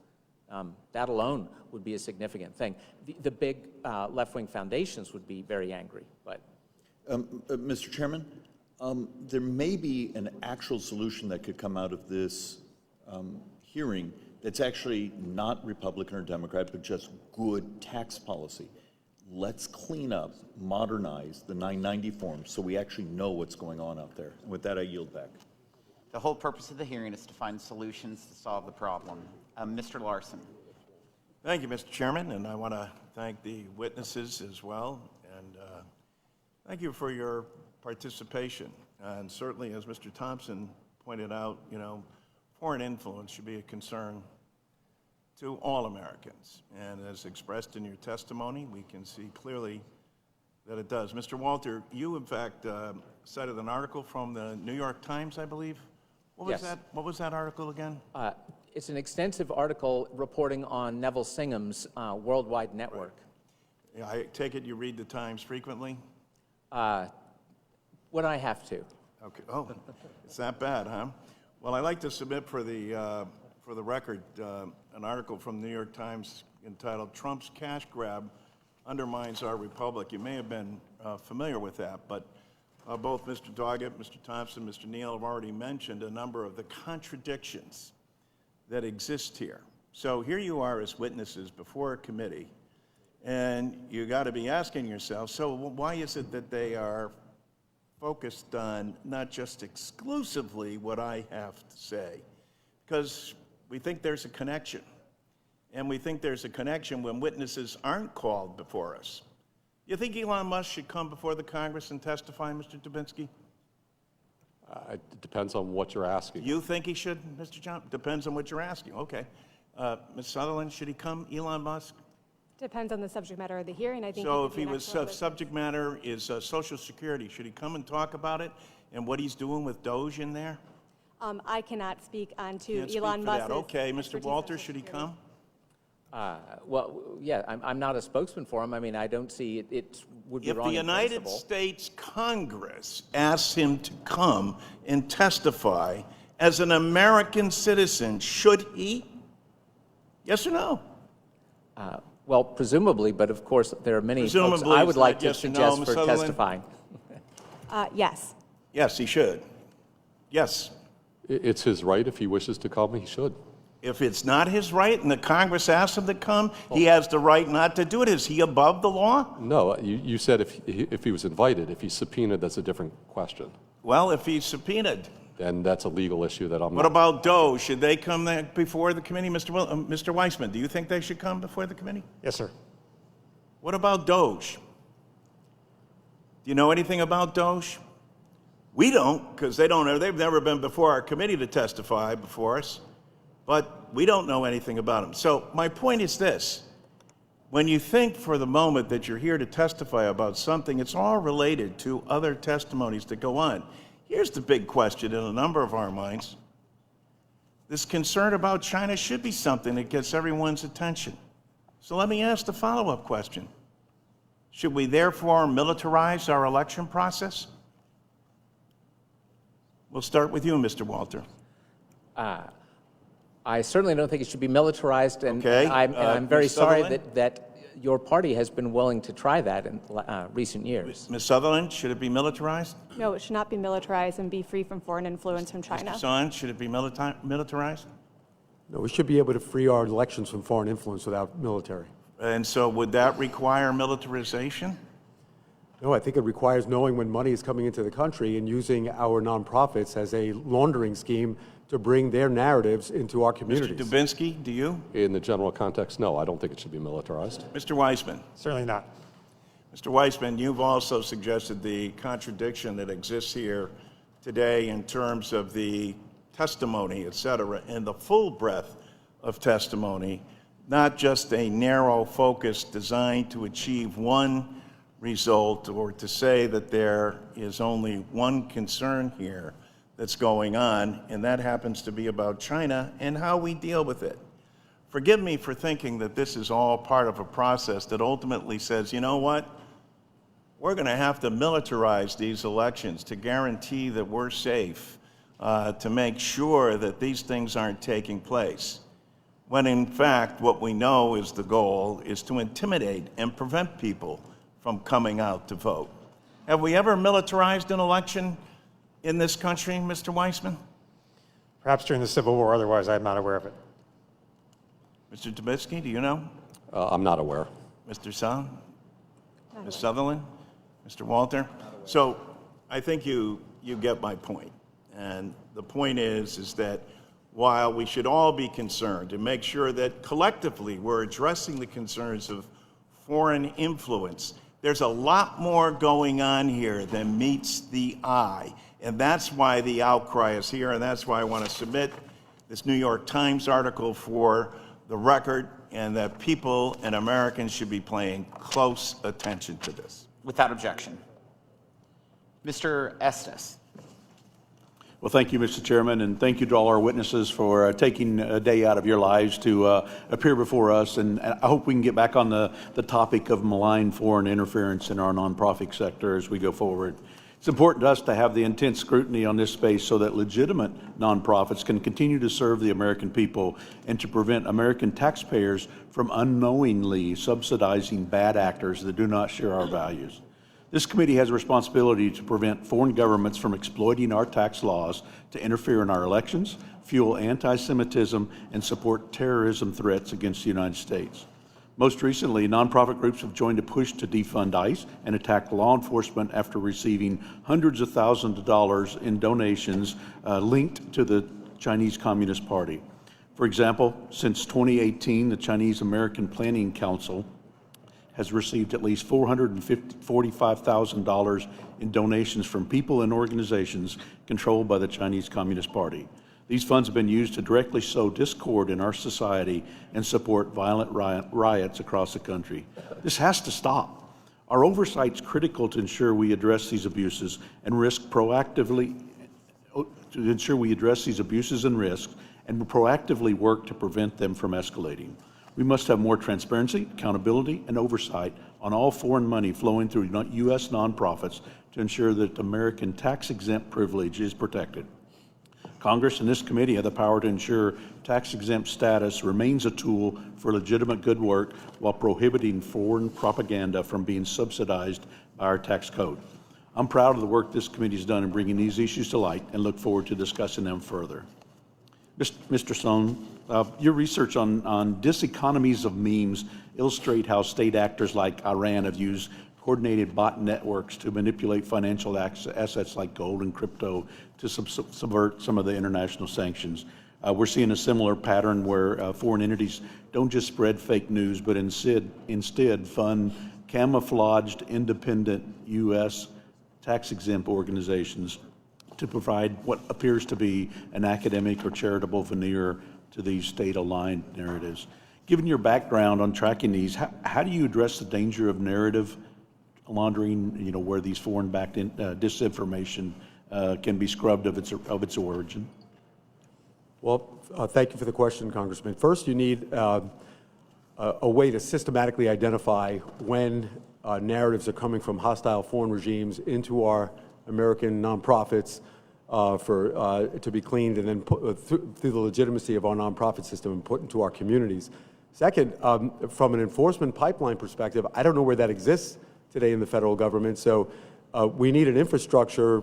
That alone would be a significant thing. The big left-wing foundations would be very angry. But
Mr. Chairman, there may be an actual solution that could come out of this hearing that's actually not Republican or Democrat, but just good tax policy. Let's clean up, modernize the 990 forms so we actually know what's going on out there. And with that, I yield back.
The whole purpose of the hearing is to find solutions to solve the problem. Mr. Larson.
Thank you, Mr. Chairman, and I want to thank the witnesses as well, and thank you for your participation. And certainly, as Mr. Thompson pointed out, you know, foreign influence should be a concern to all Americans. And as expressed in your testimony, we can see clearly that it does. Mr. Walter, you in fact cited an article from the New York Times, I believe. What was that? What was that article again?
It's an extensive article reporting on Neville Singham's worldwide network.
Right. Yeah, I take it you read the Times frequently?
When I have to.
Okay. Oh, it's that bad, huh? Well, I'd like to submit for the record an article from the New York Times entitled "Trump's Cash Grab Undermines Our Republic." You may have been familiar with that, but both Mr. Doggett, Mr. Thompson, Mr. Neal have already mentioned a number of the contradictions that exist here. So here you are as witnesses before a committee, and you got to be asking yourself, so why is it that they are focused on not just exclusively what I have to say? Because we think there's a connection. And we think there's a connection when witnesses aren't called before us. You think Elon Musk should come before the Congress and testify, Mr. Dubinsky?
It depends on what you're asking.
You think he should, Mr. John? Depends on what you're asking. Okay. Ms. Sutherland, should he come, Elon Musk?
Depends on the subject matter of the hearing. I think.
So if he was subject matter is Social Security, should he come and talk about it and what he's doing with Doge in there?
I cannot speak on to
Can't
Elon
speak for
Musk's.
that. Okay, Mr.
expertise
Walter,
on
should he
Social
come?
Well, yeah, I'm not a spokesman for him. I mean, I don't see it would be
If
wrong
the
in
United
principle.
States Congress asks him to come and testify as an American citizen, should he? Yes or no?
Well, presumably, but of course, there are many folks
Presumably
I
is
would
not
like to
yes or no,
suggest
Ms.
for
Sutherland?
testifying.
Yes.
Yes, he should. Yes.
It's his right. If he wishes to come, he should.
If it's not his right and the Congress asks him to come, he has the right not to do it. Is he above the law?
No, you said if he was invited. If he's subpoenaed, that's a different question.
Well, if he's subpoenaed.
And that's a legal issue that I'm
What
not.
about Doe? Should they come before the committee? Mr. Weissman, do you think they should come before the committee?
Yes, sir.
What about Doge? Do you know anything about Doge? We don't, because they've never been before our committee to testify before us, but we don't know anything about them. So my point is this. When you think for the moment that you're here to testify about something, it's all related to other testimonies that go on. Here's the big question in a number of our minds. This concern about China should be something that gets everyone's attention. So let me ask the follow-up question. Should we therefore militarize our election process? We'll start with you, Mr. Walter.
I certainly don't think it should be militarized, and,
Okay,
I'm very
Ms.
sorry
Sutherland?
that your party has been willing to try that in recent years.
Ms. Sutherland, should it be militarized?
No, it should not be militarized and be free from foreign influence from China.
Mr. Son, should it be militarized?
No, we should be able to free our elections from foreign influence without military.
And so would that require militarization?
No, I think it requires knowing when money is coming into the country and using our nonprofits as a laundering scheme to bring their narratives into our communities.
Mr. Dubinsky, do you?
In the general context, no, I don't think it should be militarized.
Mr. Weissman?
Certainly not.
Mr. Weissman, you've also suggested the contradiction that exists here today in terms of the testimony, et cetera, and the full breadth of testimony, not just a narrow focus designed to achieve one result or to say that there is only one concern here that's going on, and that happens to be about China and how we deal with it. Forgive me for thinking that this is all part of a process that ultimately says, you know what? We're going to have to militarize these elections to guarantee that we're safe, to make sure that these things aren't taking place. When in fact, what we know is the goal is to intimidate and prevent people from coming out to vote. Have we ever militarized an election in this country, Mr. Weissman?
Perhaps during the Civil War, otherwise I'm not aware of it.
Mr. Dubinsky, do you know?
I'm not aware.
Mr. Song? Ms. Sutherland? Mr. Walter? So I think you get my point. And the point is that while we should all be concerned and make sure that collectively we're addressing the concerns of foreign influence, there's a lot more going on here than meets the eye. And that's why the outcry is here, and that's why I want to submit this New York Times article for the record, and that people and Americans should be paying close attention to this.
Without objection. Mr. Estes.
Well, thank you, Mr. Chairman, and thank you to all our witnesses for taking a day out of your lives to appear before us. And I hope we can get back on the topic of malign foreign interference in our nonprofit sector as we go forward. It's important to us to have the intense scrutiny on this space so that legitimate nonprofits can continue to serve the American people and to prevent American taxpayers from unknowingly subsidizing bad actors that do not share our values. This committee has a responsibility to prevent foreign governments from exploiting our tax laws to interfere in our elections, fuel anti-Semitism, and support terrorism threats against the United States. Most recently, nonprofit groups have joined a push to defund ICE and attack law enforcement after receiving hundreds of thousands of dollars in donations linked to the Chinese Communist Party. For example, since 2018, the Chinese American Planning Council has received at least $445,000 in donations from people and organizations controlled by the Chinese Communist Party. These funds have been used to directly sow discord in our society and support violent riots across the country. This has to stop. Our oversight is critical to ensure we address these abuses and proactively work to prevent them from escalating. We must have more transparency, accountability, and oversight on all foreign money flowing through U.S. nonprofits to ensure that American tax-exempt privilege is protected. Congress and this committee have the power to ensure tax-exempt status remains a tool for legitimate good work while prohibiting foreign propaganda from being subsidized by our tax code. I'm proud of the work this committee has done in bringing these issues to light and look forward to discussing them further. Mr. Stone, your research on diseconomies of memes illustrate how state actors like Iran have used coordinated bot networks to manipulate financial assets like gold and crypto to subvert some of the international sanctions. We're seeing a similar pattern where foreign entities don't just spread fake news, but instead fund camouflaged, independent U.S. tax-exempt organizations to provide what appears to be an academic or charitable veneer to these state-aligned narratives. Given your background on tracking these, how do you address the danger of narrative laundering, where these foreign-backed disinformation can be scrubbed of its origin?
Well, thank you for the question, Congressman. First, you need a way to systematically identify when narratives are coming from hostile foreign regimes into our American nonprofits to be cleaned and then put through the legitimacy of our nonprofit system and put into our communities. Second, from an enforcement pipeline perspective, I don't know where that exists today in the federal government. So we need an infrastructure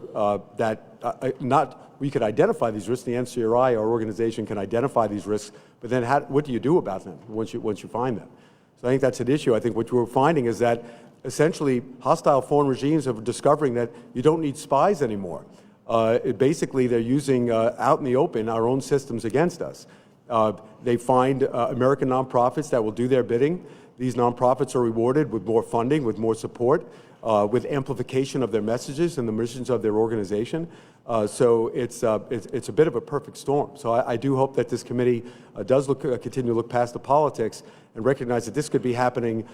that we could identify these risks. The NCRI, our organization, can identify these risks, but then what do you do about them once you find them? So I think that's an issue. I think what we're finding is that essentially hostile foreign regimes are discovering that you don't need spies anymore. Basically, they're using out in the open our own systems against us. They find American nonprofits that will do their bidding. These nonprofits are rewarded with more funding, with more support, with amplification of their messages and the missions of their organization. So it's a bit of a perfect storm. So I do hope that this committee does continue to look past the politics and recognize that this could be happening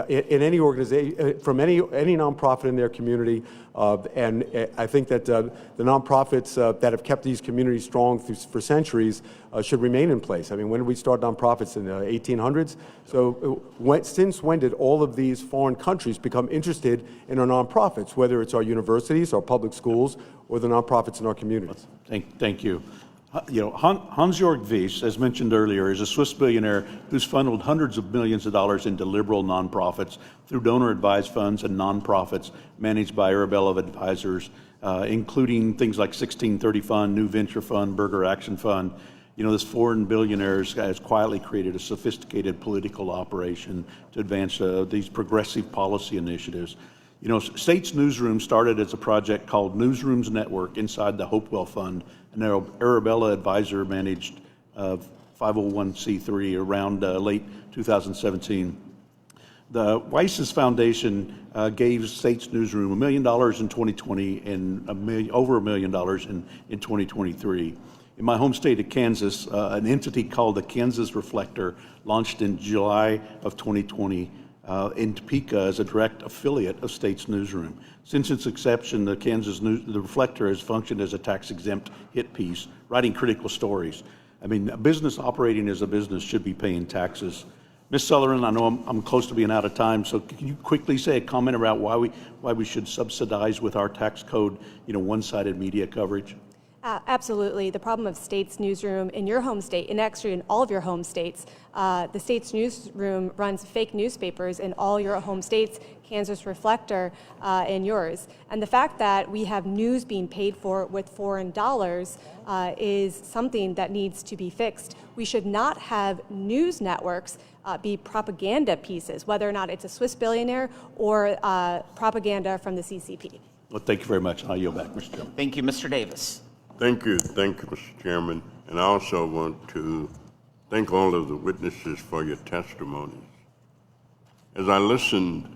in any organization, from any nonprofit in their community. And I think that the nonprofits that have kept these communities strong for centuries should remain in place. I mean, when did we start nonprofits? In the 1800s? So since when did all of these foreign countries become interested in our nonprofits, whether it's our universities, our public schools, or the nonprofits in our communities?
Thank you. Hans-Jörg Wyss, as mentioned earlier, is a Swiss billionaire who's funneled hundreds of millions of dollars into liberal nonprofits through donor-advised funds and nonprofits managed by Arabella Advisors, including things like 1630 Fund, New Venture Fund, Burger Action Fund. This foreign billionaire has quietly created a sophisticated political operation to advance these progressive policy initiatives. States Newsroom started as a project called Newsrooms Network inside the Hopewell Fund, an Arabella Advisor managed 501c3 around late 2017. The Weiss's Foundation gave States Newsroom $1 million in 2020 and over $1 million in 2023. In my home state of Kansas, an entity called the Kansas Reflector launched in July of 2020 in Topeka as a direct affiliate of States Newsroom. Since its inception, the the Reflector has functioned as a tax-exempt hit piece, writing critical stories. I mean, a business operating as a business should be paying taxes. Ms. Sutherland, I know I'm close to being out of time, so can you quickly say a comment about why we should subsidize with our tax code, one-sided media coverage?
Absolutely. The problem of States Newsroom in your home state, and actually in all of your home states, the States Newsroom runs fake newspapers in all your home states, Kansas Reflector in yours. And the fact that we have news being paid for with foreign dollars is something that needs to be fixed. We should not have news networks be propaganda pieces, whether or not it's a Swiss billionaire or propaganda from the CCP.
Well, thank you very much. I'll yield back, Mr. Chairman.
Thank you, Mr. Davis.
Thank you, Mr. Chairman. And I also want to thank all of the witnesses for your testimonies. As I listened,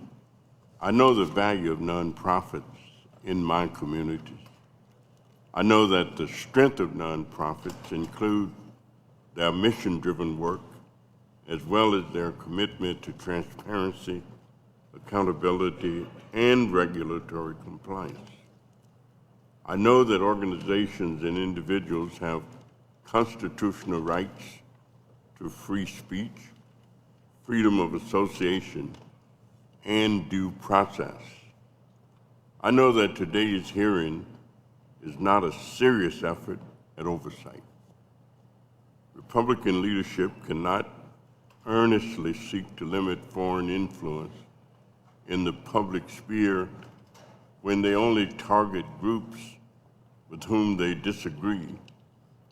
I know the value of nonprofits in my communities. I know that the strength of nonprofits include their mission-driven work, as well as their commitment to transparency, accountability, and regulatory compliance. I know that organizations and individuals have constitutional rights to free speech, freedom of association, and due process. I know that today's hearing is not a serious effort at oversight. Republican leadership cannot earnestly seek to limit foreign influence in the public sphere when they only target groups with whom they disagree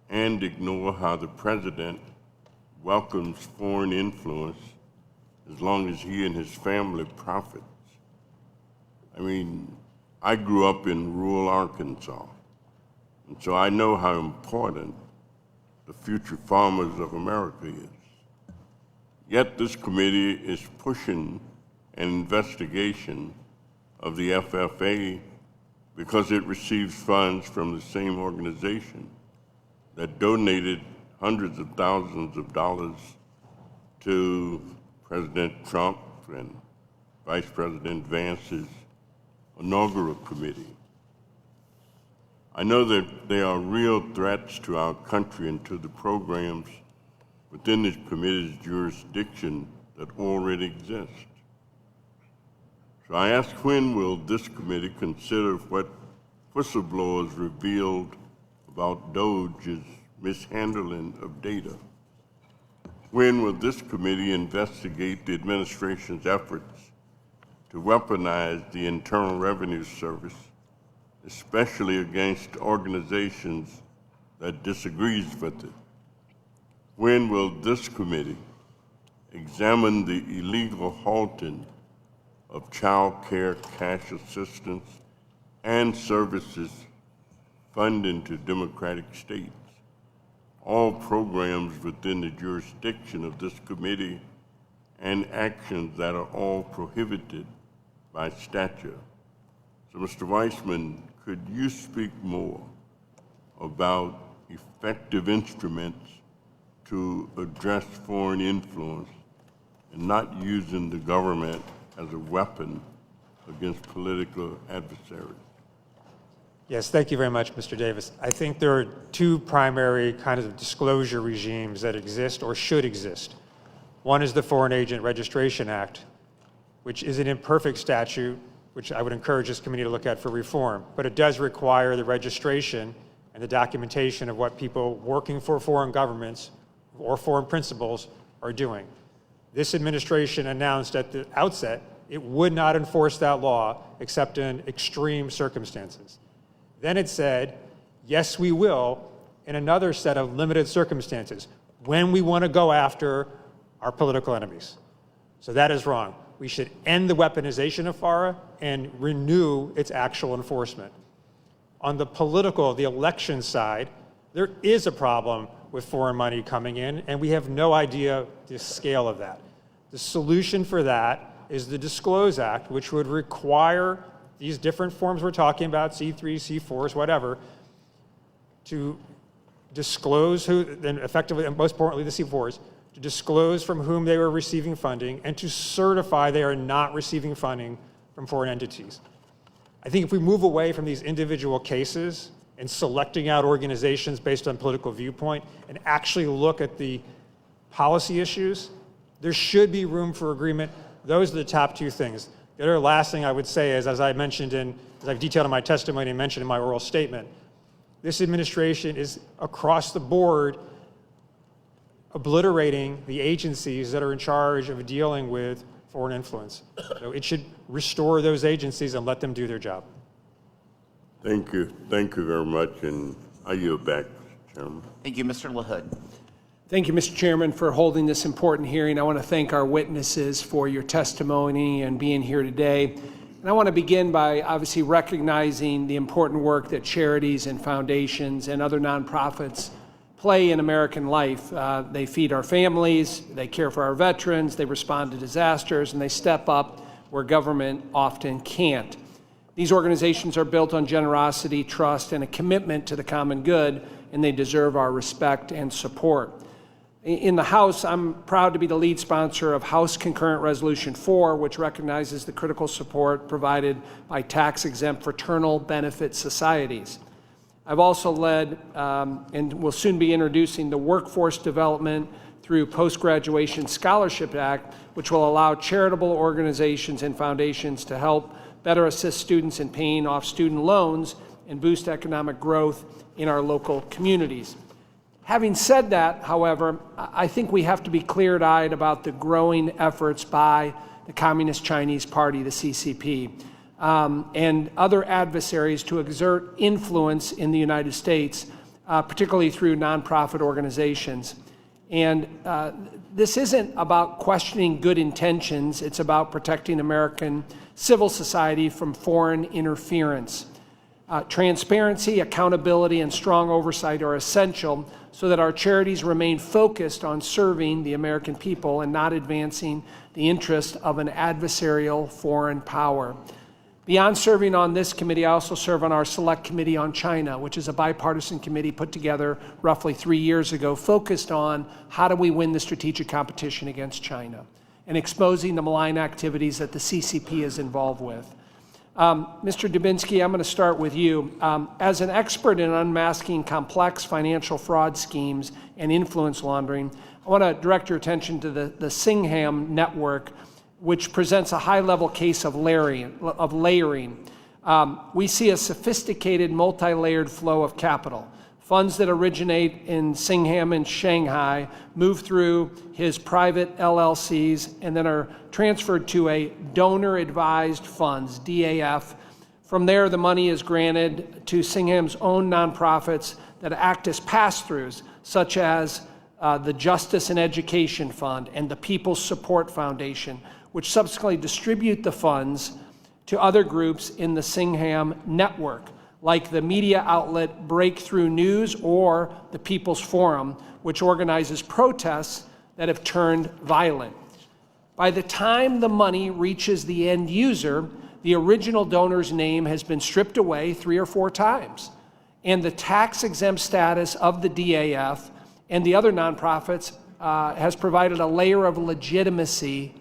and ignore how the president welcomes foreign influence as long as he and his family profits. I mean, I grew up in rural Arkansas, and so I know how important the future farmers of America is. Yet this committee is pushing an investigation of the FFA because it receives funds from the same organization that donated hundreds of thousands of dollars to President Trump and Vice President Vance's inaugural committee. I know that there are real threats to our country and to the programs within this committee's jurisdiction that already exist. So I ask, when will this committee consider what whistleblowers revealed about Doge's mishandling of data? When will this committee investigate the administration's efforts to weaponize the Internal Revenue Service, especially against organizations that disagrees with it? When will this committee examine the illegal halting of child care cash assistance and services funding to democratic states, all programs within the jurisdiction of this committee and actions that are all prohibited by statute? So, Mr. Weissman, could you speak more about effective instruments to address foreign influence and not using the government as a weapon against political adversaries?
Yes, thank you very much, Mr. Davis. I think there are two primary kinds of disclosure regimes that exist or should exist. One is the Foreign Agent Registration Act, which is an imperfect statute, which I would encourage this committee to look at for reform, but it does require the registration and the documentation of what people working for foreign governments or foreign principals are doing. This administration announced at the outset it would not enforce that law except in extreme circumstances. Then it said, yes, we will, in another set of limited circumstances, when we want to go after our political enemies. So that is wrong. We should end the weaponization of FARA and renew its actual enforcement. On the political, the election side, there is a problem with foreign money coming in, and we have no idea the scale of that. The solution for that is the Disclose Act, which would require these different forms we're talking about, C3, C4s, whatever, to disclose who, then effectively, and most importantly, the C4s, to disclose from whom they were receiving funding and to certify they are not receiving funding from foreign entities. I think if we move away from these individual cases and selecting out organizations based on political viewpoint and actually look at the policy issues, there should be room for agreement. Those are the top two things. The other last thing I would say is, as I've detailed in my testimony and mentioned in my oral statement, this administration is across the board obliterating the agencies that are in charge of dealing with foreign influence. So it should restore those agencies and let them do their job.
Thank you. Thank you very much, and I yield back, Chairman.
Thank you, Mr. LaHood.
Thank you, Mr. Chairman, for holding this important hearing. I want to thank our witnesses for your testimony and being here today. And I want to begin by obviously recognizing the important work that charities and foundations and other nonprofits play in American life. They feed our families, they care for our veterans, they respond to disasters, and they step up where government often can't. These organizations are built on generosity, trust, and a commitment to the common good, and they deserve our respect and support. In the House, I'm proud to be the lead sponsor of House Concurrent Resolution 4, which recognizes the critical support provided by tax-exempt fraternal benefit societies. I've also led and will soon be introducing the Workforce Development through Post-Graduation Scholarship Act, which will allow charitable organizations and foundations to help better assist students in paying off student loans and boost economic growth in our local communities. Having said that, however, I think we have to be clear-eyed about the growing efforts by the Communist Chinese Party, the CCP, and other adversaries to exert influence in the United States, particularly through nonprofit organizations. And this isn't about questioning good intentions, it's about protecting American civil society from foreign interference. Transparency, accountability, and strong oversight are essential so that our charities remain focused on serving the American people and not advancing the interest of an adversarial foreign power. Beyond serving on this committee, I also serve on our Select Committee on China, which is a bipartisan committee put together roughly 3 years ago, focused on how do we win the strategic competition against China and exposing the malign activities that the CCP is involved with. Mr. Dubinsky, I'm going to start with you. As an expert in unmasking complex financial fraud schemes and influence laundering, I want to direct your attention to the Singham network, which presents a high-level case of layering. we see a sophisticated, multi-layered flow of capital. Funds that originate in Singham and Shanghai move through his private LLCs and then are transferred to a donor-advised funds, DAF. From there, the money is granted to Singham's own nonprofits that act as pass-throughs, such as the Justice and Education Fund and the People's Support Foundation, which subsequently distribute the funds to other groups in the Singham network, like the media outlet Breakthrough News or the People's Forum, which organizes protests that have turned violent. By the time the money reaches the end user, the original donor's name has been stripped away 3 or 4 times, and the tax-exempt status of the DAF and the other nonprofits has provided a layer of legitimacy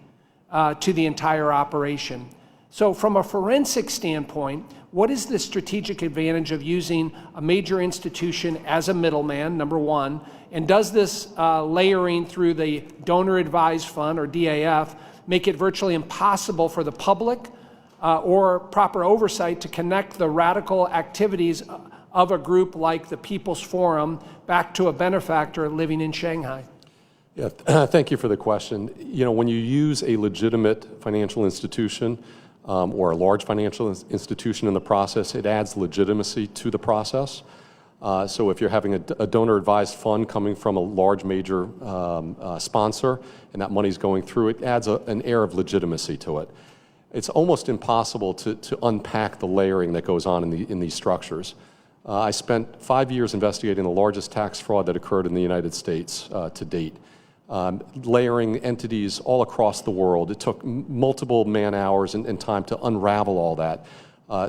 to the entire operation. So from a forensic standpoint, what is the strategic advantage of using a major institution as a middleman, number one? And does this layering through the Donor Advised Fund, or DAF, make it virtually impossible for the public or proper oversight to connect the radical activities of a group like the People's Forum back to a benefactor living in Shanghai?
Yeah, thank you for the question. You know, when you use a legitimate financial institution or a large financial institution in the process, it adds legitimacy to the process. So if you're having a donor-advised fund coming from a large major sponsor and that money's going through, it adds an air of legitimacy to it. It's almost impossible to unpack the layering that goes on in these structures. I spent 5 years investigating the largest tax fraud that occurred in the United States to date. Layering entities all across the world. It took multiple man-hours and time to unravel all that.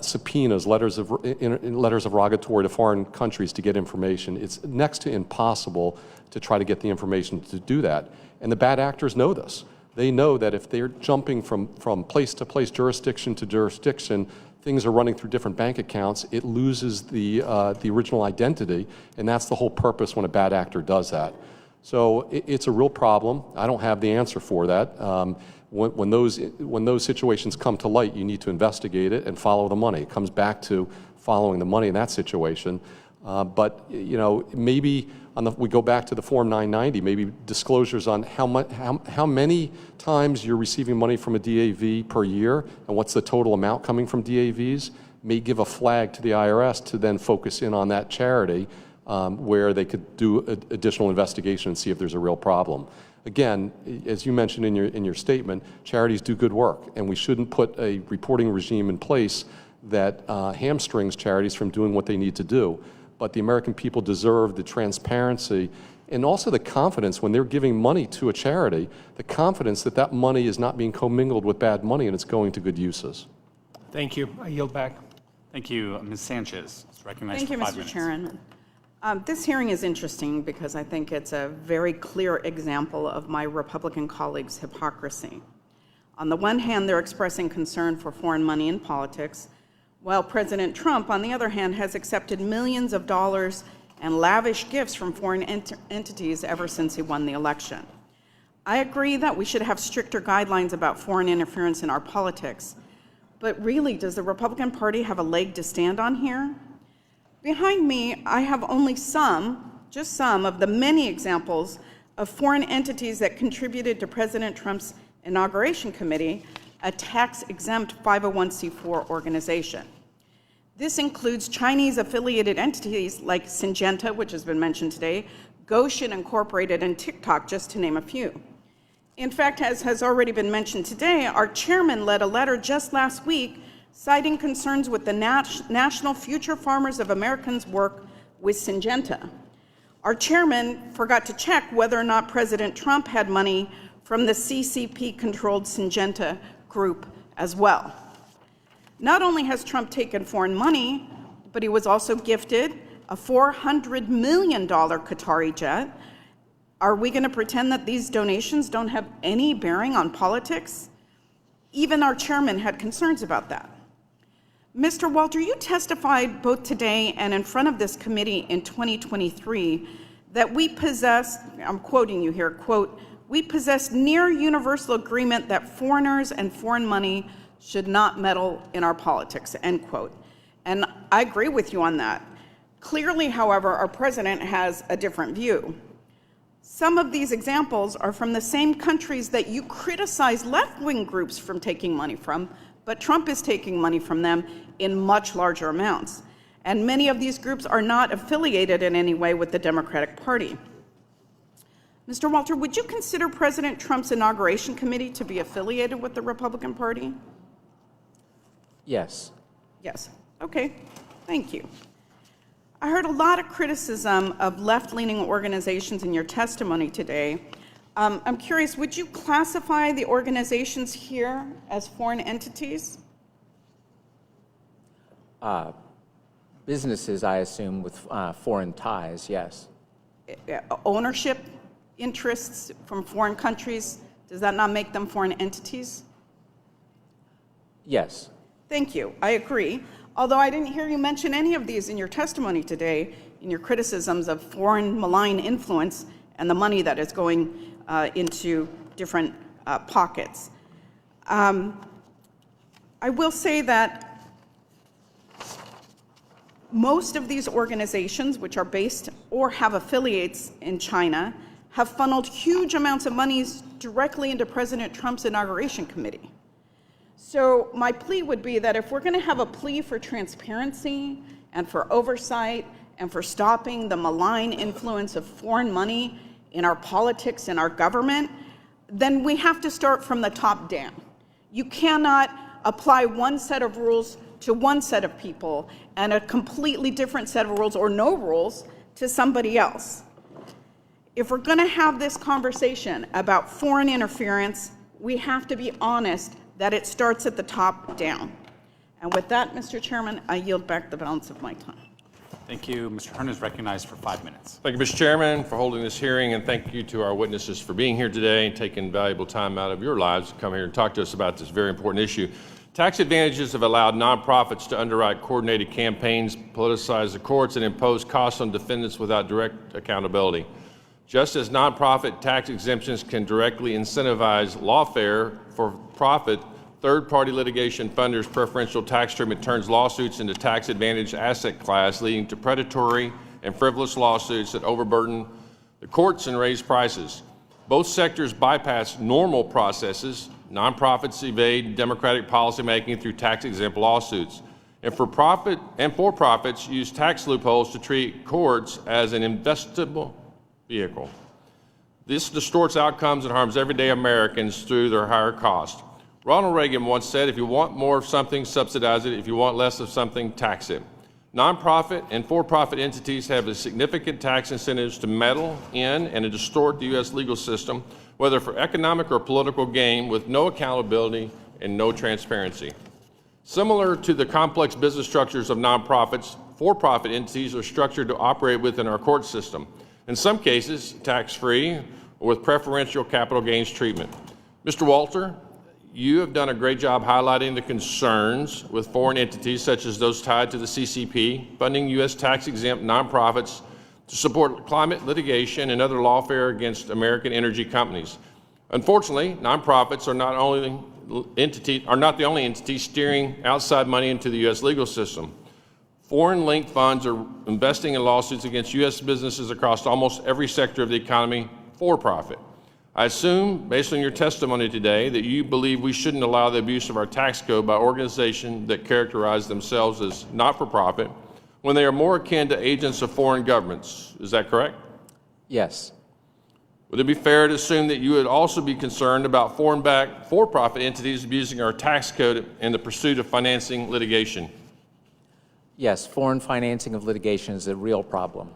Subpoenas, letters of rogatory to foreign countries to get information. It's next to impossible to try to get the information to do that. And the bad actors know this. They know that if they're jumping from place to place, jurisdiction to jurisdiction, things are running through different bank accounts, it loses the original identity, and that's the whole purpose when a bad actor does that. So it's a real problem. I don't have the answer for that. When those situations come to light, you need to investigate it and follow the money. It comes back to following the money in that situation. But you know, maybe we go back to the Form 990. Maybe disclosures on how many times you're receiving money from a DAV per year and what's the total amount coming from DAVs may give a flag to the IRS to then focus in on that charity. Where they could do additional investigation and see if there's a real problem. Again, as you mentioned in your statement, charities do good work, and we shouldn't put a reporting regime in place that hamstrings charities from doing what they need to do. But the American people deserve the transparency and also the confidence when they're giving money to a charity, the confidence that that money is not being commingled with bad money and it's going to good uses.
Thank you. I yield back.
Thank you. Ms. Sanchez is recognized
Thank
for
you,
5
Mr.
minutes.
Chairman. This hearing is interesting because I think it's a very clear example of my Republican colleagues' hypocrisy. On the one hand, they're expressing concern for foreign money in politics, while President Trump, on the other hand, has accepted millions of dollars and lavish gifts from foreign entities ever since he won the election. I agree that we should have stricter guidelines about foreign interference in our politics, but really, does the Republican Party have a leg to stand on here? Behind me, I have only just some of the many examples of foreign entities that contributed to President Trump's inauguration committee, a tax-exempt 501c4 organization. This includes Chinese-affiliated entities like Syngenta, which has been mentioned today, Goshen Incorporated, and TikTok, just to name a few. In fact, as has already been mentioned today, our chairman led a letter just last week citing concerns with the National Future Farmers of America's work with Syngenta. Our chairman forgot to check whether or not President Trump had money from the CCP-controlled Syngenta group as well. Not only has Trump taken foreign money, but he was also gifted a $400 million Qatari jet. Are we going to pretend that these donations don't have any bearing on politics? Even our chairman had concerns about that. Mr. Walter, you testified both today and in front of this committee in 2023 that we possess, I'm quoting you here, quote, "We possess near universal agreement that foreigners and foreign money should not meddle in our politics, end quote. And I agree with you on that. Clearly, however, our president has a different view. Some of these examples are from the same countries that you criticize left-wing groups from taking money from, but Trump is taking money from them in much larger amounts. And many of these groups are not affiliated in any way with the Democratic Party. Mr. Walter, would you consider President Trump's inauguration committee to be affiliated with the Republican Party?
Yes.
Yes. Okay. Thank you. I heard a lot of criticism of left-leaning organizations in your testimony today. I'm curious, would you classify the organizations here as foreign entities?
Businesses, I assume, with foreign ties, yes.
Ownership interests from foreign countries, does that not make them foreign entities?
Yes.
Thank you. I agree. Although I didn't hear you mention any of these in your testimony today, in your criticisms of foreign malign influence and the money that is going into different pockets. I will say that most of these organizations, which are based or have affiliates in China, have funneled huge amounts of monies directly into President Trump's inauguration committee. So my plea would be that if we're going to have a plea for transparency and for oversight and for stopping the malign influence of foreign money in our politics and our government, then we have to start from the top down. You cannot apply one set of rules to one set of people and a completely different set of rules or no rules to somebody else. If we're going to have this conversation about foreign interference, we have to be honest that it starts at the top down. And with that, Mr. Chairman, I yield back the balance of my time.
Thank you. Mr. Hearn is recognized for 5 minutes.
Thank you, Mr. Chairman, for holding this hearing, and thank you to our witnesses for being here today and taking valuable time out of your lives to come here and talk to us about this very important issue. Tax advantages have allowed nonprofits to underwrite coordinated campaigns, politicize the courts, and impose costs on defendants without direct accountability. Just as nonprofit tax exemptions can directly incentivize lawfare for profit, third-party litigation funders' preferential tax treatment turns lawsuits into tax-advantaged asset class, leading to predatory and frivolous lawsuits that overburden the courts and raise prices. Both sectors bypass normal processes. Nonprofits evade democratic policymaking through tax-exempt lawsuits, and for-profits use tax loopholes to treat courts as an investable vehicle. This distorts outcomes and harms everyday Americans through their higher cost. Ronald Reagan once said, if you want more of something, subsidize it. If you want less of something, tax it. Nonprofit and for-profit entities have significant tax incentives to meddle in and to distort the U.S. legal system, whether for economic or political gain, with no accountability and no transparency. Similar to the complex business structures of nonprofits, for-profit entities are structured to operate within our court system, in some cases tax-free or with preferential capital gains treatment. Mr. Walter, you have done a great job highlighting the concerns with foreign entities such as those tied to the CCP, funding U.S. tax-exempt nonprofits to support climate litigation and other lawfare against American energy companies. Unfortunately, nonprofits are not the only entity steering outside money into the U.S. legal system. Foreign-linked funds are investing in lawsuits against U.S. businesses across almost every sector of the economy for profit. I assume, based on your testimony today, that you believe we shouldn't allow the abuse of our tax code by organizations that characterize themselves as not-for-profit when they are more akin to agents of foreign governments. Is that correct?
Yes.
Would it be fair to assume that you would also be concerned about foreign-backed for-profit entities abusing our tax code in the pursuit of financing litigation?
Yes, foreign financing of litigation is a real problem.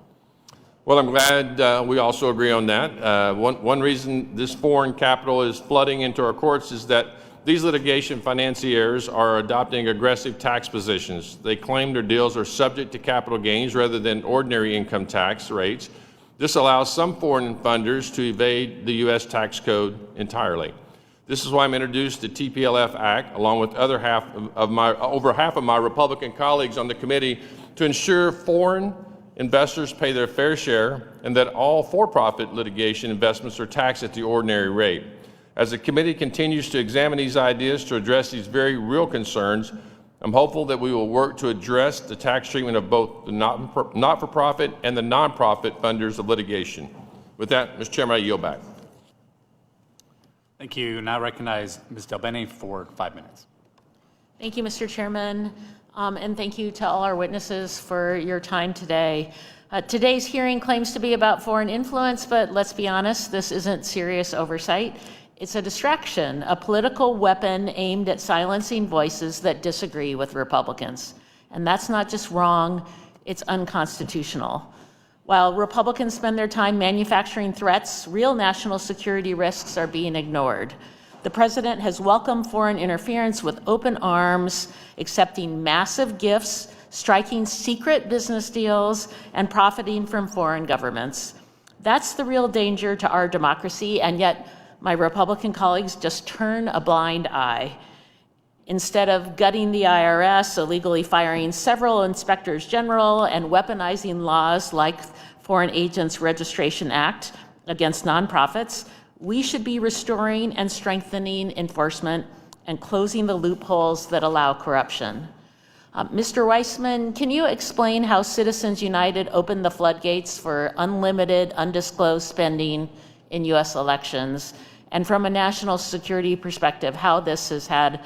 Well, I'm glad we also agree on that. One reason this foreign capital is flooding into our courts is that these litigation financiers are adopting aggressive tax positions. They claim their deals are subject to capital gains rather than ordinary income tax rates. This allows some foreign funders to evade the U.S. tax code entirely. This is why I'm introduced the TPLF Act, along with over half of my Republican colleagues on the committee, to ensure foreign investors pay their fair share and that all for-profit litigation investments are taxed at the ordinary rate. As the committee continues to examine these ideas to address these very real concerns, I'm hopeful that we will work to address the tax treatment of both the not-for-profit and the nonprofit funders of litigation. With that, Mr. Chairman, I yield back.
Thank you. Now recognize Ms. Delbene for 5 minutes.
Thank you, Mr. Chairman, and thank you to all our witnesses for your time today. Today's hearing claims to be about foreign influence, but let's be honest, this isn't serious oversight. It's a distraction, a political weapon aimed at silencing voices that disagree with Republicans. And that's not just wrong, it's unconstitutional. While Republicans spend their time manufacturing threats, real national security risks are being ignored. The president has welcomed foreign interference with open arms, accepting massive gifts, striking secret business deals, and profiting from foreign governments. That's the real danger to our democracy, and yet my Republican colleagues just turn a blind eye. Instead of gutting the IRS, illegally firing several inspectors general, and weaponizing laws like Foreign Agents Registration Act against nonprofits, we should be restoring and strengthening enforcement and closing the loopholes that allow corruption. Mr. Weissman, can you explain how Citizens United opened the floodgates for unlimited, undisclosed spending in U.S. elections? And from a national security perspective, how this has had,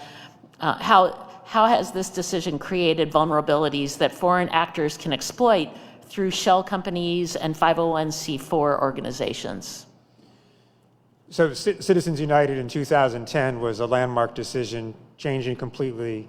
how has this decision created vulnerabilities that foreign actors can exploit through shell companies and 501c4 organizations?
So Citizens United in 2010 was a landmark decision changing completely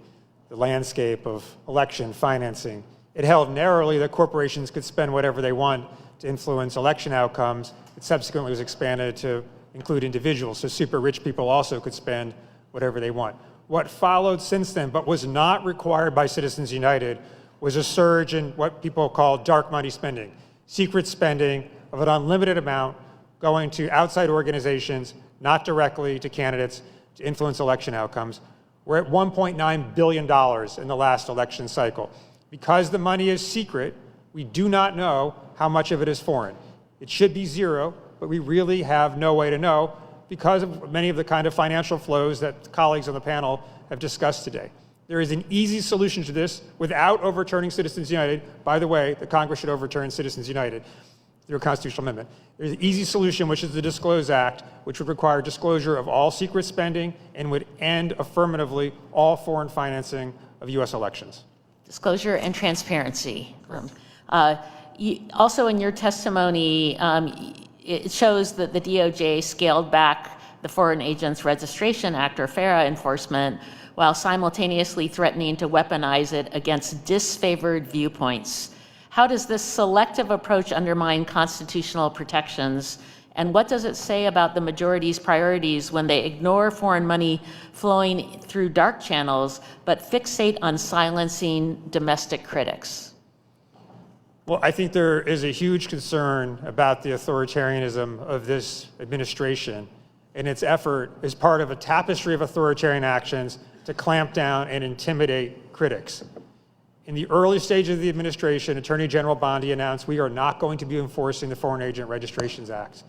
the landscape of election financing. It held narrowly that corporations could spend whatever they want to influence election outcomes. It subsequently was expanded to include individuals, so super rich people also could spend whatever they want. What followed since then, but was not required by Citizens United, was a surge in what people call dark money spending, secret spending of an unlimited amount going to outside organizations, not directly to candidates, to influence election outcomes. We're at $1.9 billion in the last election cycle. Because the money is secret, we do not know how much of it is foreign. It should be zero, but we really have no way to know because of many of the kind of financial flows that colleagues on the panel have discussed today. There is an easy solution to this without overturning Citizens United. By the way, the Congress should overturn Citizens United through a constitutional amendment. There's an easy solution, which is the Disclose Act, which would require disclosure of all secret spending and would end affirmatively all foreign financing of U.S. elections.
Disclosure and transparency. Also in your testimony, it shows that the DOJ scaled back the Foreign Agents Registration Act, or FARA, enforcement, while simultaneously threatening to weaponize it against disfavored viewpoints. How does this selective approach undermine constitutional protections? And what does it say about the majority's priorities when they ignore foreign money flowing through dark channels, but fixate on silencing domestic critics?
Well, I think there is a huge concern about the authoritarianism of this administration and its effort as part of a tapestry of authoritarian actions to clamp down and intimidate critics. In the early stage of the administration, Attorney General Bondi announced we are not going to be enforcing the Foreign Agent Registrations Act.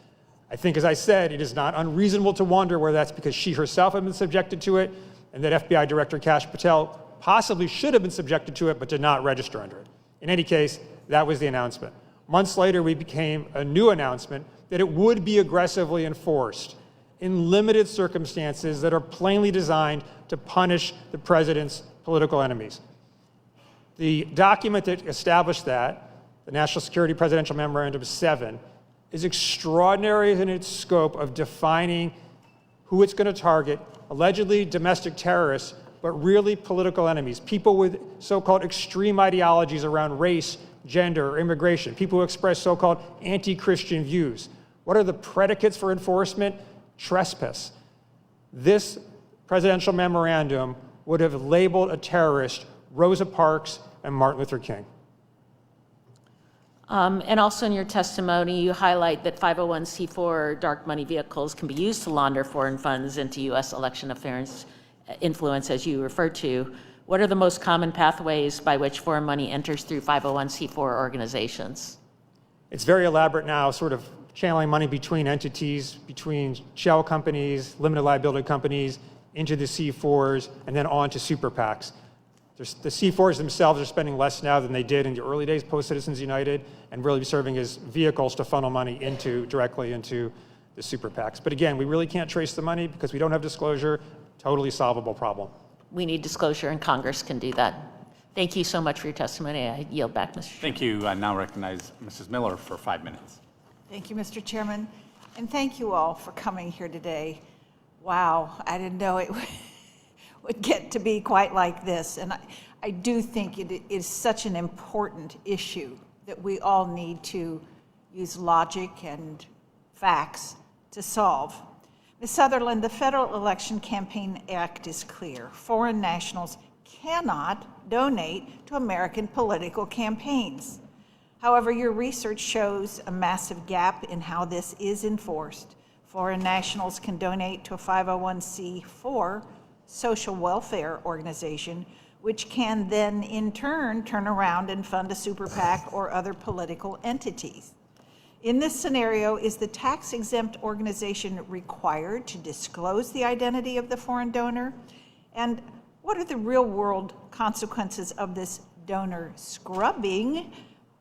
I think, as I said, it is not unreasonable to wonder whether that's because she herself had been subjected to it and that FBI Director Kash Patel possibly should have been subjected to it but did not register under it. In any case, that was the announcement. Months later, we became a new announcement that it would be aggressively enforced in limited circumstances that are plainly designed to punish the president's political enemies. The document that established that, the National Security Presidential Memorandum 7, is extraordinary in its scope of defining who it's going to target, allegedly domestic terrorists, but really political enemies, people with so-called extreme ideologies around race, gender, or immigration, people who express so-called anti-Christian views. What are the predicates for enforcement? Trespass. This presidential memorandum would have labeled a terrorist Rosa Parks and Martin Luther King.
And also in your testimony, you highlight that 501c4 dark money vehicles can be used to launder foreign funds into U.S. election affairs influence, as you referred to. What are the most common pathways by which foreign money enters through 501c4 organizations?
It's very elaborate now, sort of channeling money between entities, between shell companies, limited liability companies, into the C4s, and then on to super PACs. The C4s themselves are spending less now than they did in the early days post-Citizens United, and really serving as vehicles to funnel money directly into the super PACs. But again, we really can't trace the money because we don't have disclosure. Totally solvable problem.
We need disclosure, and Congress can do that. Thank you so much for your testimony. I yield back, Mr. Chairman.
Thank you. I now recognize Mrs. Miller for 5 minutes.
Thank you, Mr. Chairman, and thank you all for coming here today. Wow, I didn't know it would get to be quite like this, and I do think it is such an important issue that we all need to use logic and facts to solve. Ms. Sutherland, the Federal Election Campaign Act is clear. Foreign nationals cannot donate to American political campaigns. However, your research shows a massive gap in how this is enforced. Foreign nationals can donate to a 501c4 social welfare organization, which can then in turn turn around and fund a super PAC or other political entities. In this scenario, is the tax-exempt organization required to disclose the identity of the foreign donor? And what are the real-world consequences of this donor scrubbing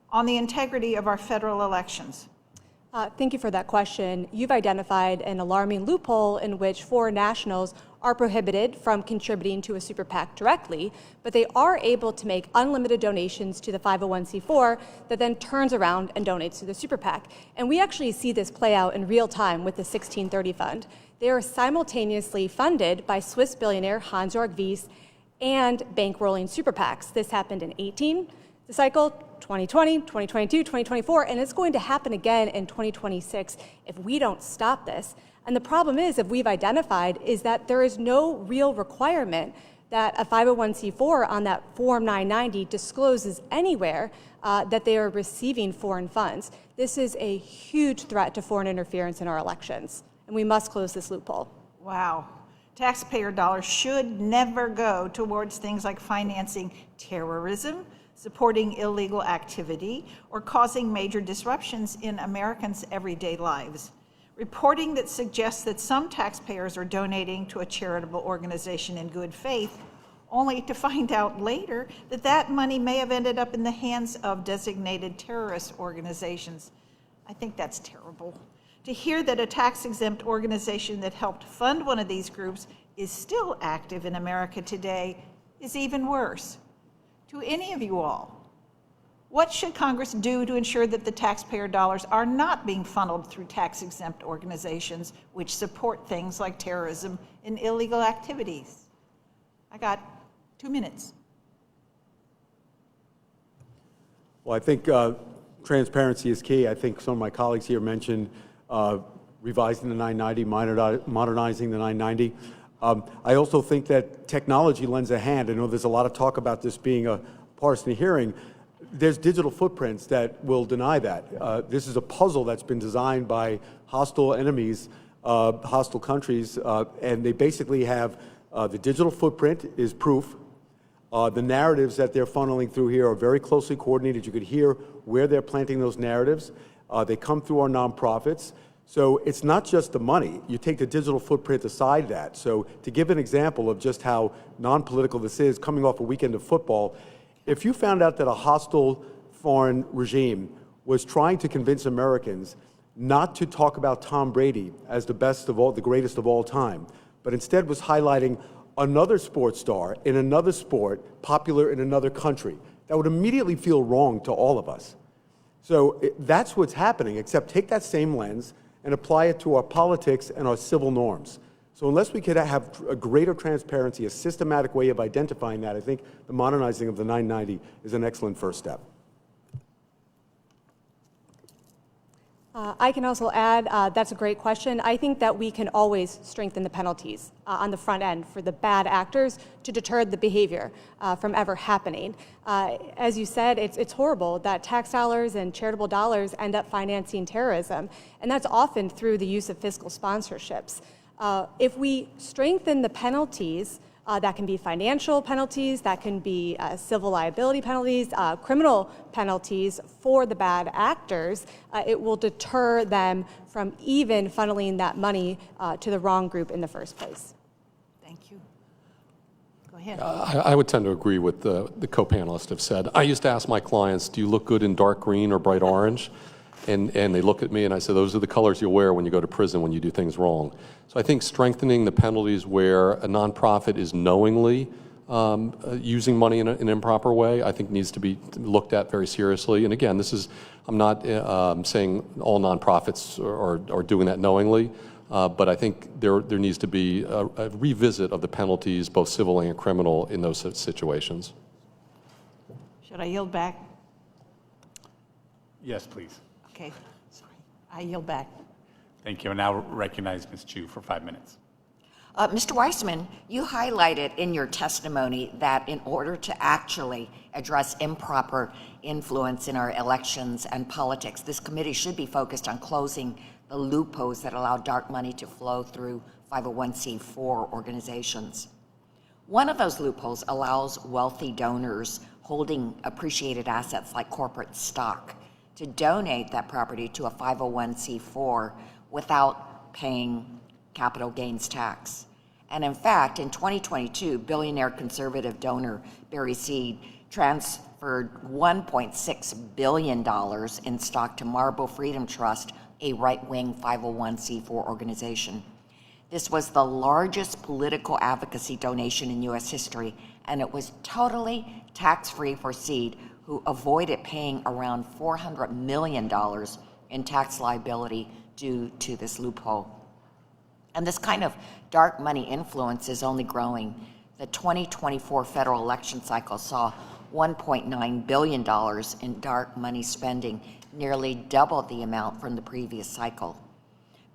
on the integrity of our federal elections?
Thank you for that question. You've identified an alarming loophole in which foreign nationals are prohibited from contributing to a super PAC directly, but they are able to make unlimited donations to the 501c4 that then turns around and donates to the super PAC. And we actually see this play out in real time with the 1630 Fund. They are simultaneously funded by Swiss billionaire Hans-Jörg Wyss and bankrolling super PACs. This happened in 18, the cycle, 2020, 2022, 2024, and it's going to happen again in 2026 if we don't stop this. And the problem is, if we've identified, is that there is no real requirement that a 501c4 on that Form 990 discloses anywhere that they are receiving foreign funds. This is a huge threat to foreign interference in our elections, and we must close this loophole.
Wow. Taxpayer dollars should never go towards things like financing terrorism, supporting illegal activity, or causing major disruptions in Americans' everyday lives. Reporting that suggests that some taxpayers are donating to a charitable organization in good faith, only to find out later that that money may have ended up in the hands of designated terrorist organizations. I think that's terrible. To hear that a tax-exempt organization that helped fund one of these groups is still active in America today is even worse. To any of you all, what should Congress do to ensure that the taxpayer dollars are not being funneled through tax-exempt organizations which support things like terrorism and illegal activities? I got 2 minutes.
Well, I think transparency is key. I think some of my colleagues here mentioned revising the 990, modernizing the 990. I also think that technology lends a hand. I know there's a lot of talk about this being a partisan hearing. There's digital footprints that will deny that. This is a puzzle that's been designed by hostile enemies, hostile countries, and they basically have the digital footprint is proof. The narratives that they're funneling through here are very closely coordinated. You could hear where they're planting those narratives. They come through our nonprofits. So it's not just the money. You take the digital footprint aside that. So to give an example of just how non-political this is, coming off a weekend of football, if you found out that a hostile foreign regime was trying to convince Americans not to talk about Tom Brady as the best of all, the greatest of all time, but instead was highlighting another sports star in another sport, popular in another country, that would immediately feel wrong to all of us. So that's what's happening, except take that same lens and apply it to our politics and our civil norms. So unless we could have a greater transparency, a systematic way of identifying that, I think the modernizing of the 990 is an excellent first step.
I can also add, that's a great question. I think that we can always strengthen the penalties on the front end for the bad actors to deter the behavior from ever happening. As you said, it's horrible that tax dollars and charitable dollars end up financing terrorism, and that's often through the use of fiscal sponsorships. If we strengthen the penalties That can be financial penalties, that can be civil liability penalties, criminal penalties for the bad actors. It will deter them from even funneling that money to the wrong group in the first place.
Thank you. Go ahead.
I would tend to agree with the co-panelists have said. I used to ask my clients, do you look good in dark green or bright orange? And they look at me and I say, those are the colors you'll wear when you go to prison when you do things wrong. So I think strengthening the penalties where a nonprofit is knowingly using money in an improper way, I think needs to be looked at very seriously. And again, I'm not saying all nonprofits are doing that knowingly, but I think there needs to be a revisit of the penalties, both civil and criminal, in those situations.
Should I yield back?
Yes, please.
Okay, sorry. I yield back.
Thank you. And now recognize Ms. Chu for 5 minutes.
Mr. Weissman, you highlighted in your testimony that in order to actually address improper influence in our elections and politics, this committee should be focused on closing the loopholes that allow dark money to flow through 501c4 organizations. One of those loopholes allows wealthy donors holding appreciated assets like corporate stock to donate that property to a 501c4 without paying capital gains tax. And in fact, in 2022, billionaire conservative donor Barry Seed transferred $1.6 billion in stock to Marble Freedom Trust, a right-wing 501c4 organization. This was the largest political advocacy donation in U.S. history, and it was totally tax-free for Seed, who avoided paying around $400 million in tax liability due to this loophole. And this kind of dark money influence is only growing. The 2024 federal election cycle saw $1.9 billion in dark money spending, nearly double the amount from the previous cycle.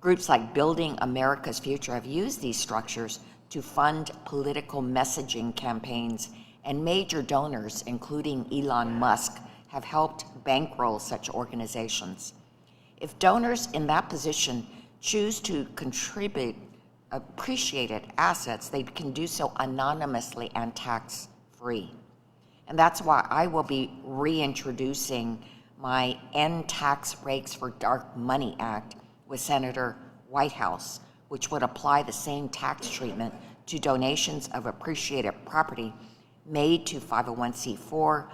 Groups like Building America's Future have used these structures to fund political messaging campaigns, and major donors, including Elon Musk, have helped bankroll such organizations. If donors in that position choose to contribute appreciated assets, they can do so anonymously and tax-free. And that's why I will be reintroducing my End Tax Breaks for Dark Money Act with Senator Whitehouse, which would apply the same tax treatment to donations of appreciated property made to 501c4,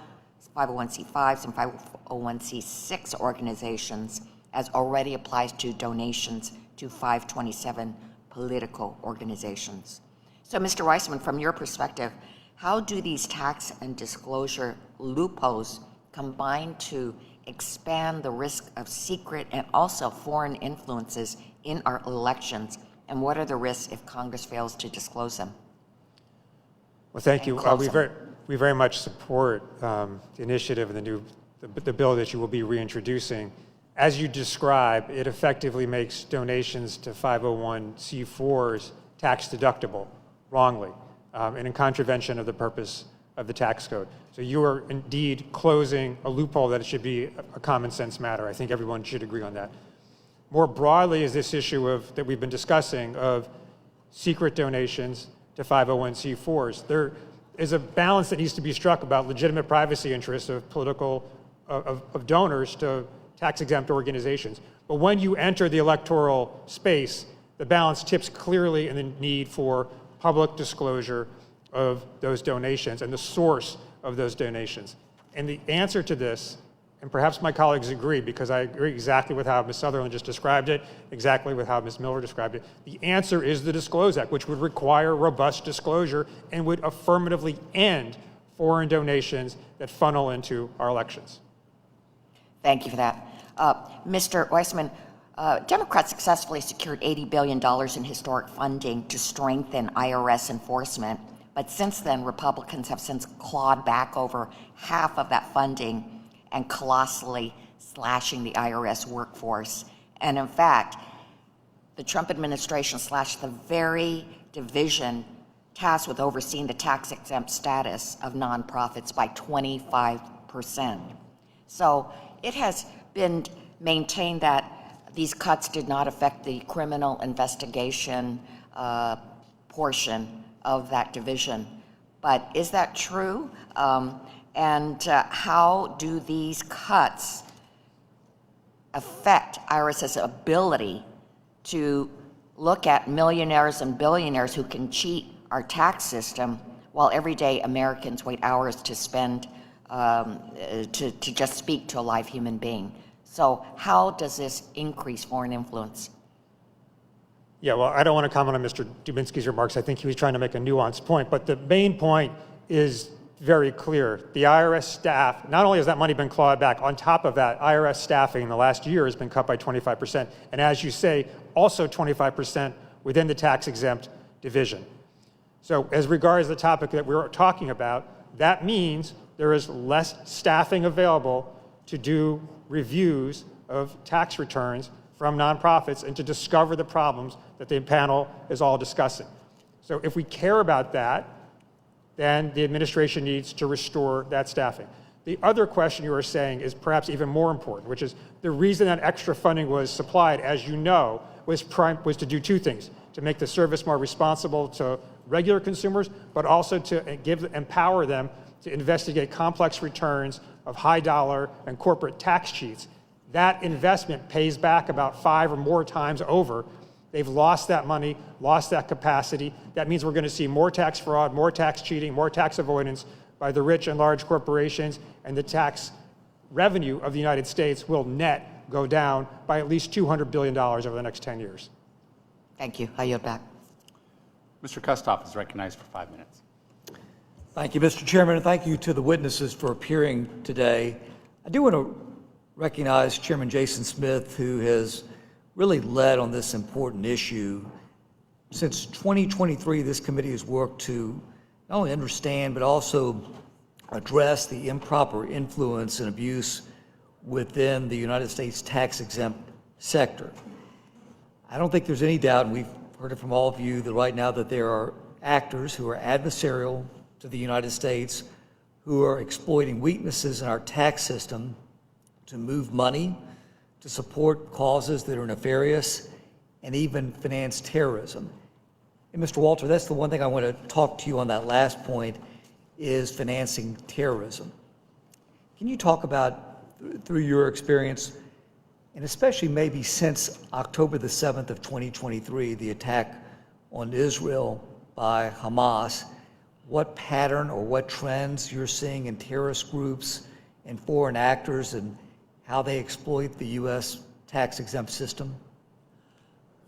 501c5s, and 501c6 organizations as already applies to donations to 527 political organizations. So, Mr. Weissman, from your perspective, how do these tax and disclosure loopholes combine to expand the risk of secret and also foreign influences in our elections, and what are the risks if Congress fails to disclose them?
Well, thank you. We very much support the initiative and the bill that you will be reintroducing. As you describe, it effectively makes donations to 501c4s tax deductible wrongly and in contravention of the purpose of the tax code. So you are indeed closing a loophole that should be a common sense matter. I think everyone should agree on that. More broadly is this issue that we've been discussing of secret donations to 501c4s. There is a balance that needs to be struck about legitimate privacy interests of of donors to tax-exempt organizations. But when you enter the electoral space, the balance tips clearly in the need for public disclosure of those donations and the source of those donations. And the answer to this, and perhaps my colleagues agree, because I agree exactly with how Ms. Sutherland just described it, exactly with how Ms. Miller described it, the answer is the Disclose Act, which would require robust disclosure and would affirmatively end foreign donations that funnel into our elections.
Thank you for that. Mr. Weissman, Democrats successfully secured $80 billion in historic funding to strengthen IRS enforcement, but since then, Republicans have since clawed back over half of that funding and colossally slashing the IRS workforce. And in fact, the Trump administration slashed the very division tasked with overseeing the tax-exempt status of nonprofits by 25%. So it has been maintained that these cuts did not affect the criminal investigation portion of that division. But is that true? And how do these cuts affect IRS's ability to look at millionaires and billionaires who can cheat our tax system while everyday Americans wait hours to spend to just speak to a live human being? So how does this increase foreign influence?
Yeah, well, I don't want to comment on Mr. Dubinsky's remarks. I think he was trying to make a nuanced point, but the main point is very clear. The IRS staff, not only has that money been clawed back, on top of that, IRS staffing in the last year has been cut by 25%. And as you say, also 25% within the tax-exempt division. So as regards the topic that we're talking about, that means there is less staffing available to do reviews of tax returns from nonprofits and to discover the problems that the panel is all discussing. So if we care about that, then the administration needs to restore that staffing. The other question you were saying is perhaps even more important, which is the reason that extra funding was supplied, as you know, was to do two things: to make the service more responsible to regular consumers, but also to empower them to investigate complex returns of high dollar and corporate tax cheats. That investment pays back about 5 or more times over. They've lost that money, lost that capacity. That means we're going to see more tax fraud, more tax cheating, more tax avoidance by the rich and large corporations, and the tax revenue of the United States will net go down by at least $200 billion over the next 10 years.
Thank you. I yield back.
Mr. Kustoff is recognized for 5 minutes.
Thank you, Mr. Chairman, and thank you to the witnesses for appearing today. I do want to recognize Chairman Jason Smith, who has really led on this important issue. Since 2023, this committee has worked to not only understand, but also address the improper influence and abuse within the United States tax-exempt sector. I don't think there's any doubt, and we've heard it from all of you, that right now that there are actors who are adversarial to the United States, who are exploiting weaknesses in our tax system to move money, to support causes that are nefarious, and even finance terrorism. And Mr. Walter, that's the one thing I want to talk to you on that last point, is financing terrorism. Can you talk about, through your experience, and especially maybe since October the 7th of 2023, the attack on Israel by Hamas, what pattern or what trends you're seeing in terrorist groups and foreign actors, and how they exploit the U.S. tax-exempt system?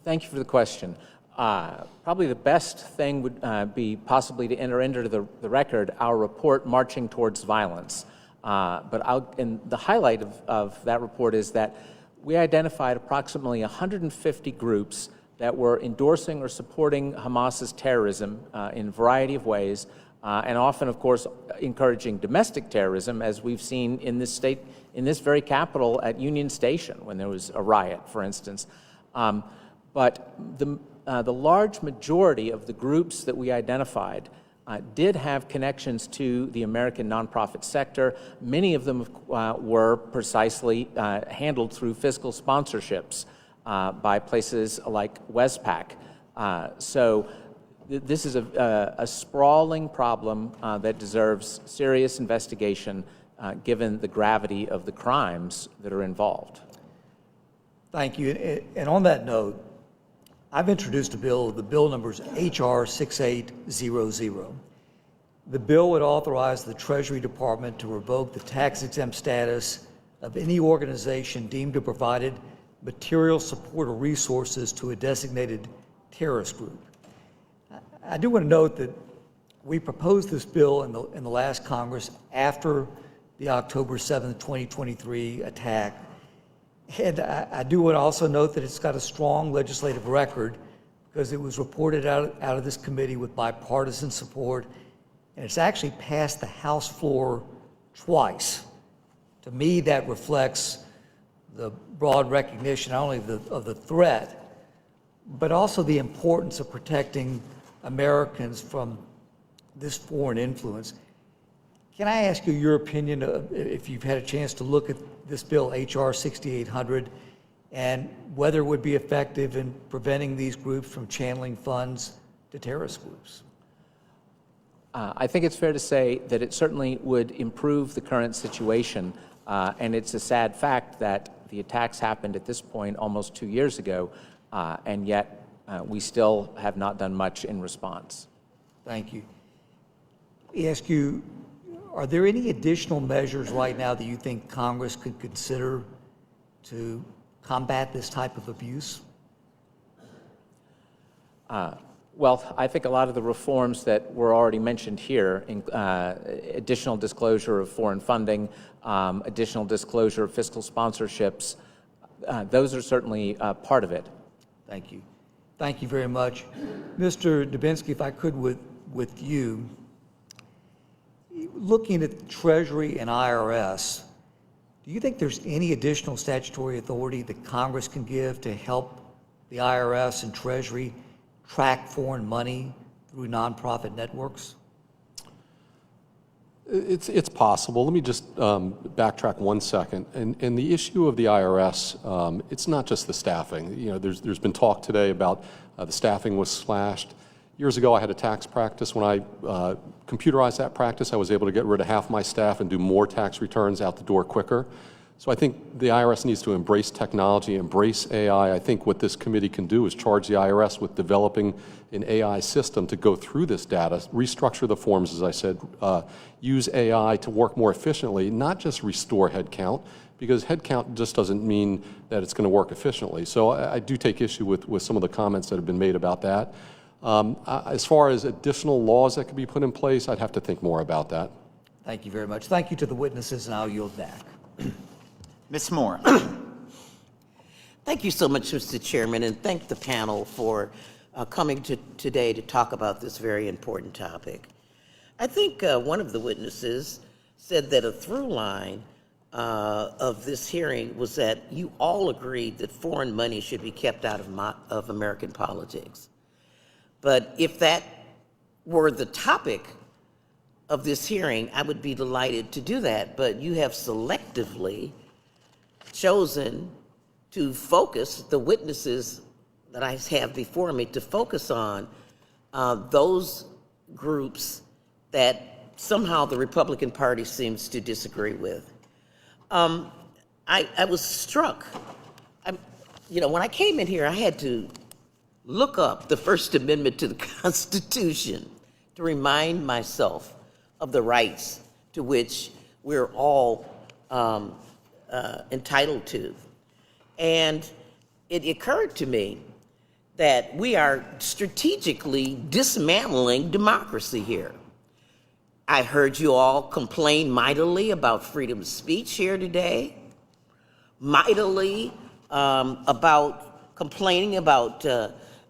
Thank you for the question. Probably the best thing would be possibly to enter into the record our report, Marching Towards Violence. And the highlight of that report is that we identified approximately 150 groups that were endorsing or supporting Hamas's terrorism in a variety of ways, and often, of course, encouraging domestic terrorism, as we've seen in this state, in this very capital at Union Station when there was a riot, for instance. But the large majority of the groups that we identified did have connections to the American nonprofit sector. Many of them were precisely handled through fiscal sponsorships by places like Westpac. So this is a sprawling problem that deserves serious investigation given the gravity of the crimes that are involved.
Thank you. And on that note, I've introduced a bill. The bill number is H.R. 6800. The bill would authorize the Treasury Department to revoke the tax-exempt status of any organization deemed to have provided material support or resources to a designated terrorist group. I do want to note that we proposed this bill in the last Congress after the October 7th, 2023 attack. And I do want to also note that it's got a strong legislative record because it was reported out of this committee with bipartisan support, and it's actually passed the House floor twice. To me, that reflects the broad recognition not only of the threat, but also the importance of protecting Americans from this foreign influence. Can I ask you your opinion, if you've had a chance to look at this bill, H.R. 6800, and whether it would be effective in preventing these groups from channeling funds to terrorist groups?
I think it's fair to say that it certainly would improve the current situation, and it's a sad fact that the attacks happened at this point almost 2 years ago, and yet we still have not done much in response.
Thank you. Let me ask you, are there any additional measures right now that you think Congress could consider to combat this type of abuse?
Well, I think a lot of the reforms that were already mentioned here, additional disclosure of foreign funding, additional disclosure of fiscal sponsorships, those are certainly part of it.
Thank you. Thank you very much. Mr. Dubinsky, if I could with you, looking at Treasury and IRS, do you think there's any additional statutory authority that Congress can give to help the IRS and Treasury track foreign money through nonprofit networks?
It's possible. Let me just backtrack 1 second. And the issue of the IRS, it's not just the staffing. You know, there's been talk today about the staffing was slashed. Years ago, I had a tax practice. When I computerized that practice, I was able to get rid of half my staff and do more tax returns out the door quicker. So I think the IRS needs to embrace technology, embrace AI. I think what this committee can do is charge the IRS with developing an AI system to go through this data, restructure the forms, as I said, use AI to work more efficiently, not just restore headcount, because headcount just doesn't mean that it's going to work efficiently. So I do take issue with some of the comments that have been made about that. As far as additional laws that could be put in place, I'd have to think more about that.
Thank you very much. Thank you to the witnesses, and I'll yield back.
Ms. Moore.
Thank you so much, Mr. Chairman, and thank the panel for coming today to talk about this very important topic. I think one of the witnesses said that a through line of this hearing was that you all agreed that foreign money should be kept out of American politics. But if that were the topic of this hearing, I would be delighted to do that. But you have selectively chosen to focus the witnesses that I have before me to focus on those groups that somehow the Republican Party seems to disagree with. I was struck. When I came in here, I had to look up the First Amendment to the Constitution to remind myself of the rights to which we're all entitled to. And it occurred to me that we are strategically dismantling democracy here. I heard you all complain mightily about freedom of speech here today, mightily about complaining about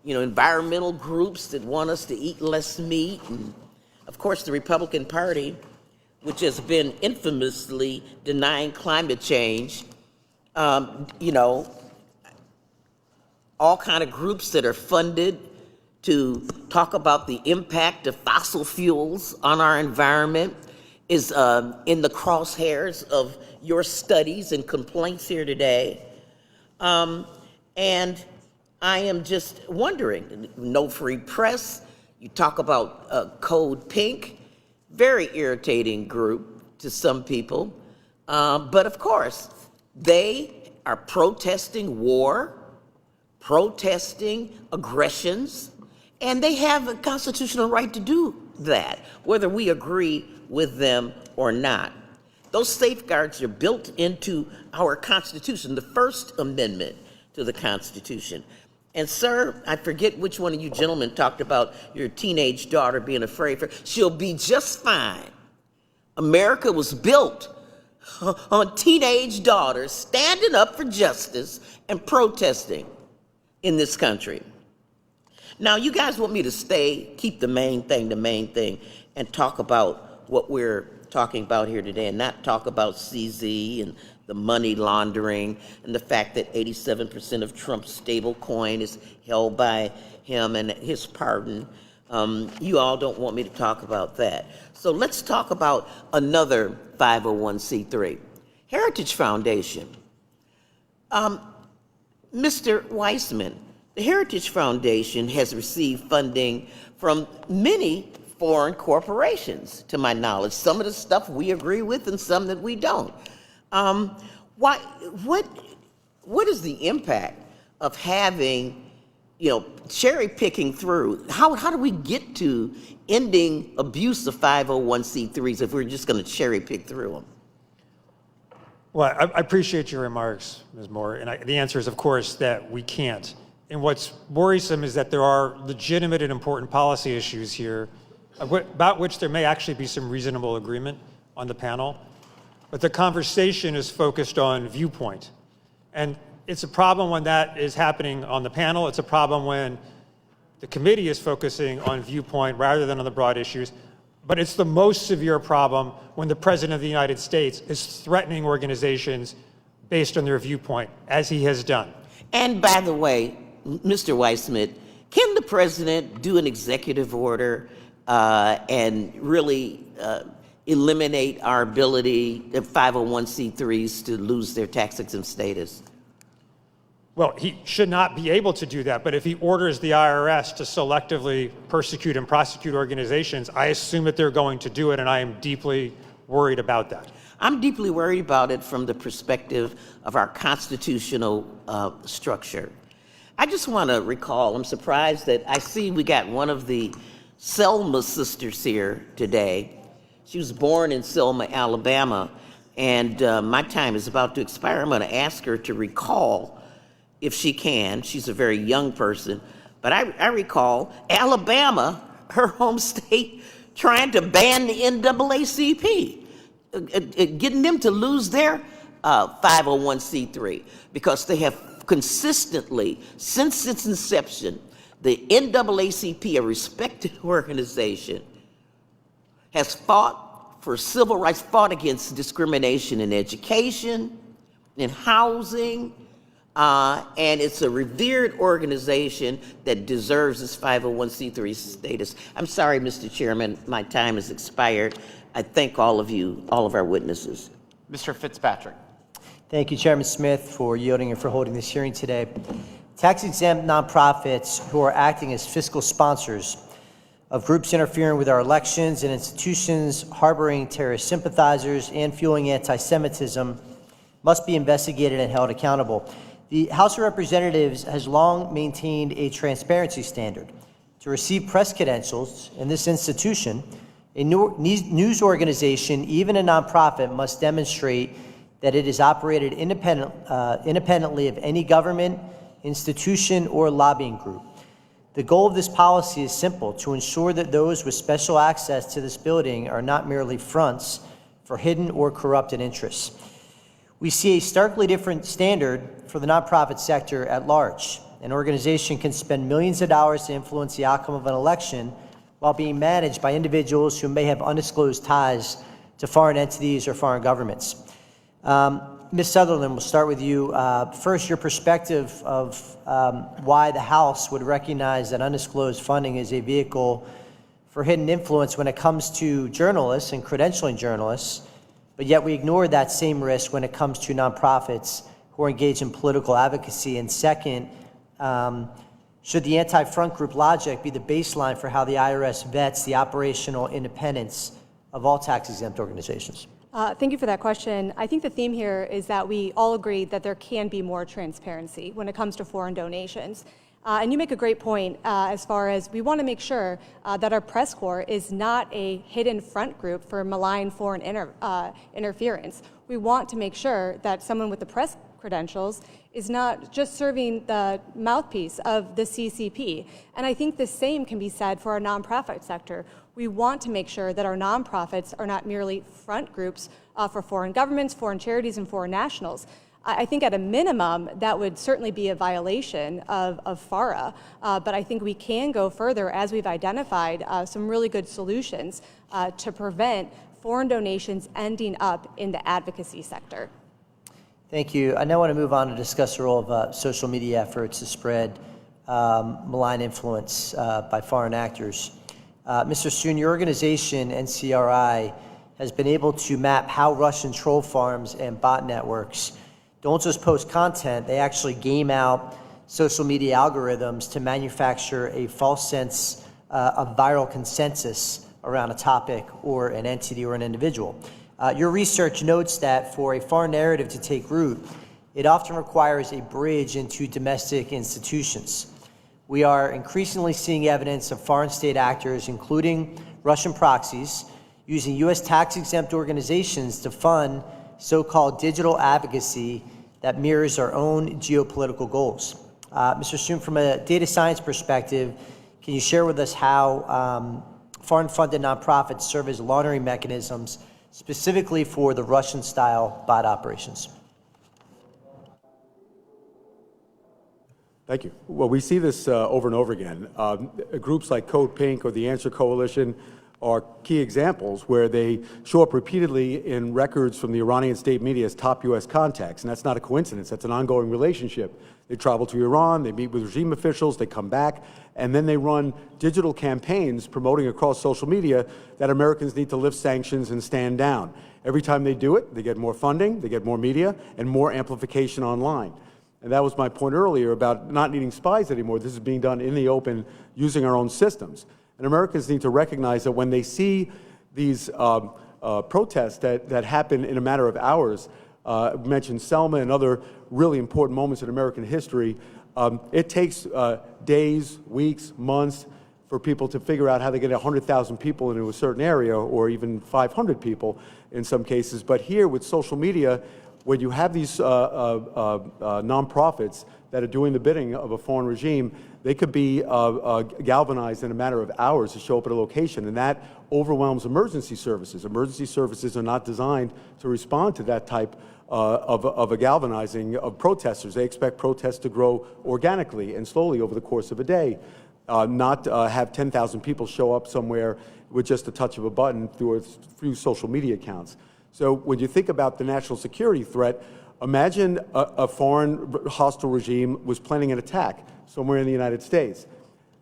environmental groups that want us to eat less meat. And of course, the Republican Party, which has been infamously denying climate change, all kind of groups that are funded to talk about the impact of fossil fuels on our environment is in the crosshairs of your studies and complaints here today. And I am just wondering, no free press, you talk about Code Pink, very irritating group to some people. But of course, they are protesting war, protesting aggressions, and they have a constitutional right to do that, whether we agree with them or not. Those safeguards are built into our Constitution, the First Amendment to the Constitution. And sir, I forget which one of you gentlemen talked about your teenage daughter being afraid for, she'll be just fine. America was built on teenage daughters standing up for justice and protesting in this country. Now, you guys want me to keep the main thing, and talk about what we're talking about here today, and not talk about CZ and the money laundering and the fact that 87% of Trump's stable coin is held by him and his pardon. You all don't want me to talk about that. So let's talk about another 501c3, Heritage Foundation. Mr. Weissman, the Heritage Foundation has received funding from many foreign corporations, to my knowledge. Some of the stuff we agree with and some that we don't. What is the impact of having, cherry picking through? How do we get to ending abuse of 501c3s if we're just going to cherry pick through them?
Well, I appreciate your remarks, Ms. Moore, and the answer is, of course, that we can't. And what's worrisome is that there are legitimate and important policy issues here about which there may actually be some reasonable agreement on the panel, but the conversation is focused on viewpoint. And it's a problem when that is happening on the panel. It's a problem when the committee is focusing on viewpoint rather than on the broad issues. But it's the most severe problem when the President of the United States is threatening organizations based on their viewpoint, as he has done.
And by the way, Mr. Weissman, can the President do an executive order and really eliminate our ability of 501c3s to lose their tax-exempt status?
Well, he should not be able to do that, but if he orders the IRS to selectively persecute and prosecute organizations, I assume that they're going to do it, and I am deeply worried about that.
I'm deeply worried about it from the perspective of our constitutional structure. I just want to recall, I'm surprised that I see we got one of the Selma sisters here today. She was born in Selma, Alabama, and my time is about to expire. I'm going to ask her to recall, if she can. She's a very young person, but I recall Alabama, her home state, trying to ban the NAACP, getting them to lose their 501c3 because they have consistently, since its inception, the NAACP, a respected organization, has fought for civil rights, fought against discrimination in education, in housing, and it's a revered organization that deserves its 501c3 status. I'm sorry, Mr. Chairman, my time has expired. I thank all of you, all of our witnesses.
Mr. Fitzpatrick.
Thank you, Chairman Smith, for yielding and for holding this hearing today. Tax-exempt nonprofits who are acting as fiscal sponsors of groups interfering with our elections and institutions, harboring terrorist sympathizers, and fueling anti-Semitism must be investigated and held accountable. The House of Representatives has long maintained a transparency standard. To receive press credentials in this institution, a news organization, even a nonprofit, must demonstrate that it is operated independently of any government, institution, or lobbying group. The goal of this policy is simple: to ensure that those with special access to this building are not merely fronts for hidden or corrupted interests. We see a starkly different standard for the nonprofit sector at large. An organization can spend millions of dollars to influence the outcome of an election while being managed by individuals who may have undisclosed ties to foreign entities or foreign governments. Ms. Sutherland, we'll start with you. First, your perspective of why the House would recognize that undisclosed funding is a vehicle for hidden influence when it comes to journalists and credentialing journalists, but yet we ignore that same risk when it comes to nonprofits who are engaged in political advocacy. And second, should the anti-front group logic be the baseline for how the IRS vets the operational independence of all tax-exempt organizations?
Thank you for that question. I think the theme here is that we all agree that there can be more transparency when it comes to foreign donations. And you make a great point as far as we want to make sure that our press corps is not a hidden front group for malign foreign interference. We want to make sure that someone with the press credentials is not just serving the mouthpiece of the CCP. And I think the same can be said for our nonprofit sector. We want to make sure that our nonprofits are not merely front groups for foreign governments, foreign charities, and foreign nationals. I think at a minimum, that would certainly be a violation of FARA, but I think we can go further as we've identified some really good solutions to prevent foreign donations ending up in the advocacy sector.
Thank you. I now want to move on to discuss the role of social media efforts to spread malign influence by foreign actors. Mr. Soon, your organization, NCRI, has been able to map how Russian troll farms and bot networks don't just post content, they actually game out social media algorithms to manufacture a false sense of viral consensus around a topic or an entity or an individual. Your research notes that for a foreign narrative to take root, it often requires a bridge into domestic institutions. We are increasingly seeing evidence of foreign state actors, including Russian proxies, using U.S. tax-exempt organizations to fund so-called digital advocacy that mirrors our own geopolitical goals. Mr. Soon, from a data science perspective, can you share with us how foreign-funded nonprofits serve as laundering mechanisms specifically for the Russian-style bot operations?
Thank you. Well, we see this over and over again. Groups like Code Pink or the Answer Coalition are key examples where they show up repeatedly in records from the Iranian state media as top U.S. contacts, and that's not a coincidence. That's an ongoing relationship. They travel to Iran, they meet with regime officials, they come back, and then they run digital campaigns promoting across social media that Americans need to lift sanctions and stand down. Every time they do it, they get more funding, they get more media, and more amplification online. And that was my point earlier about not needing spies anymore. This is being done in the open using our own systems. And Americans need to recognize that when they see these protests that happen in a matter of hours, mentioned Selma and other really important moments in American history, it takes days, weeks, months for people to figure out how to get 100,000 people into a certain area, or even 500 people in some cases. But here with social media, when you have these nonprofits that are doing the bidding of a foreign regime, they could be galvanized in a matter of hours to show up at a location, and that overwhelms emergency services. Emergency services are not designed to respond to that type of a galvanizing of protesters. They expect protests to grow organically and slowly over the course of a day, not have 10,000 people show up somewhere with just a touch of a button through a few social media accounts. So when you think about the national security threat, imagine a foreign hostile regime was planning an attack somewhere in the United States.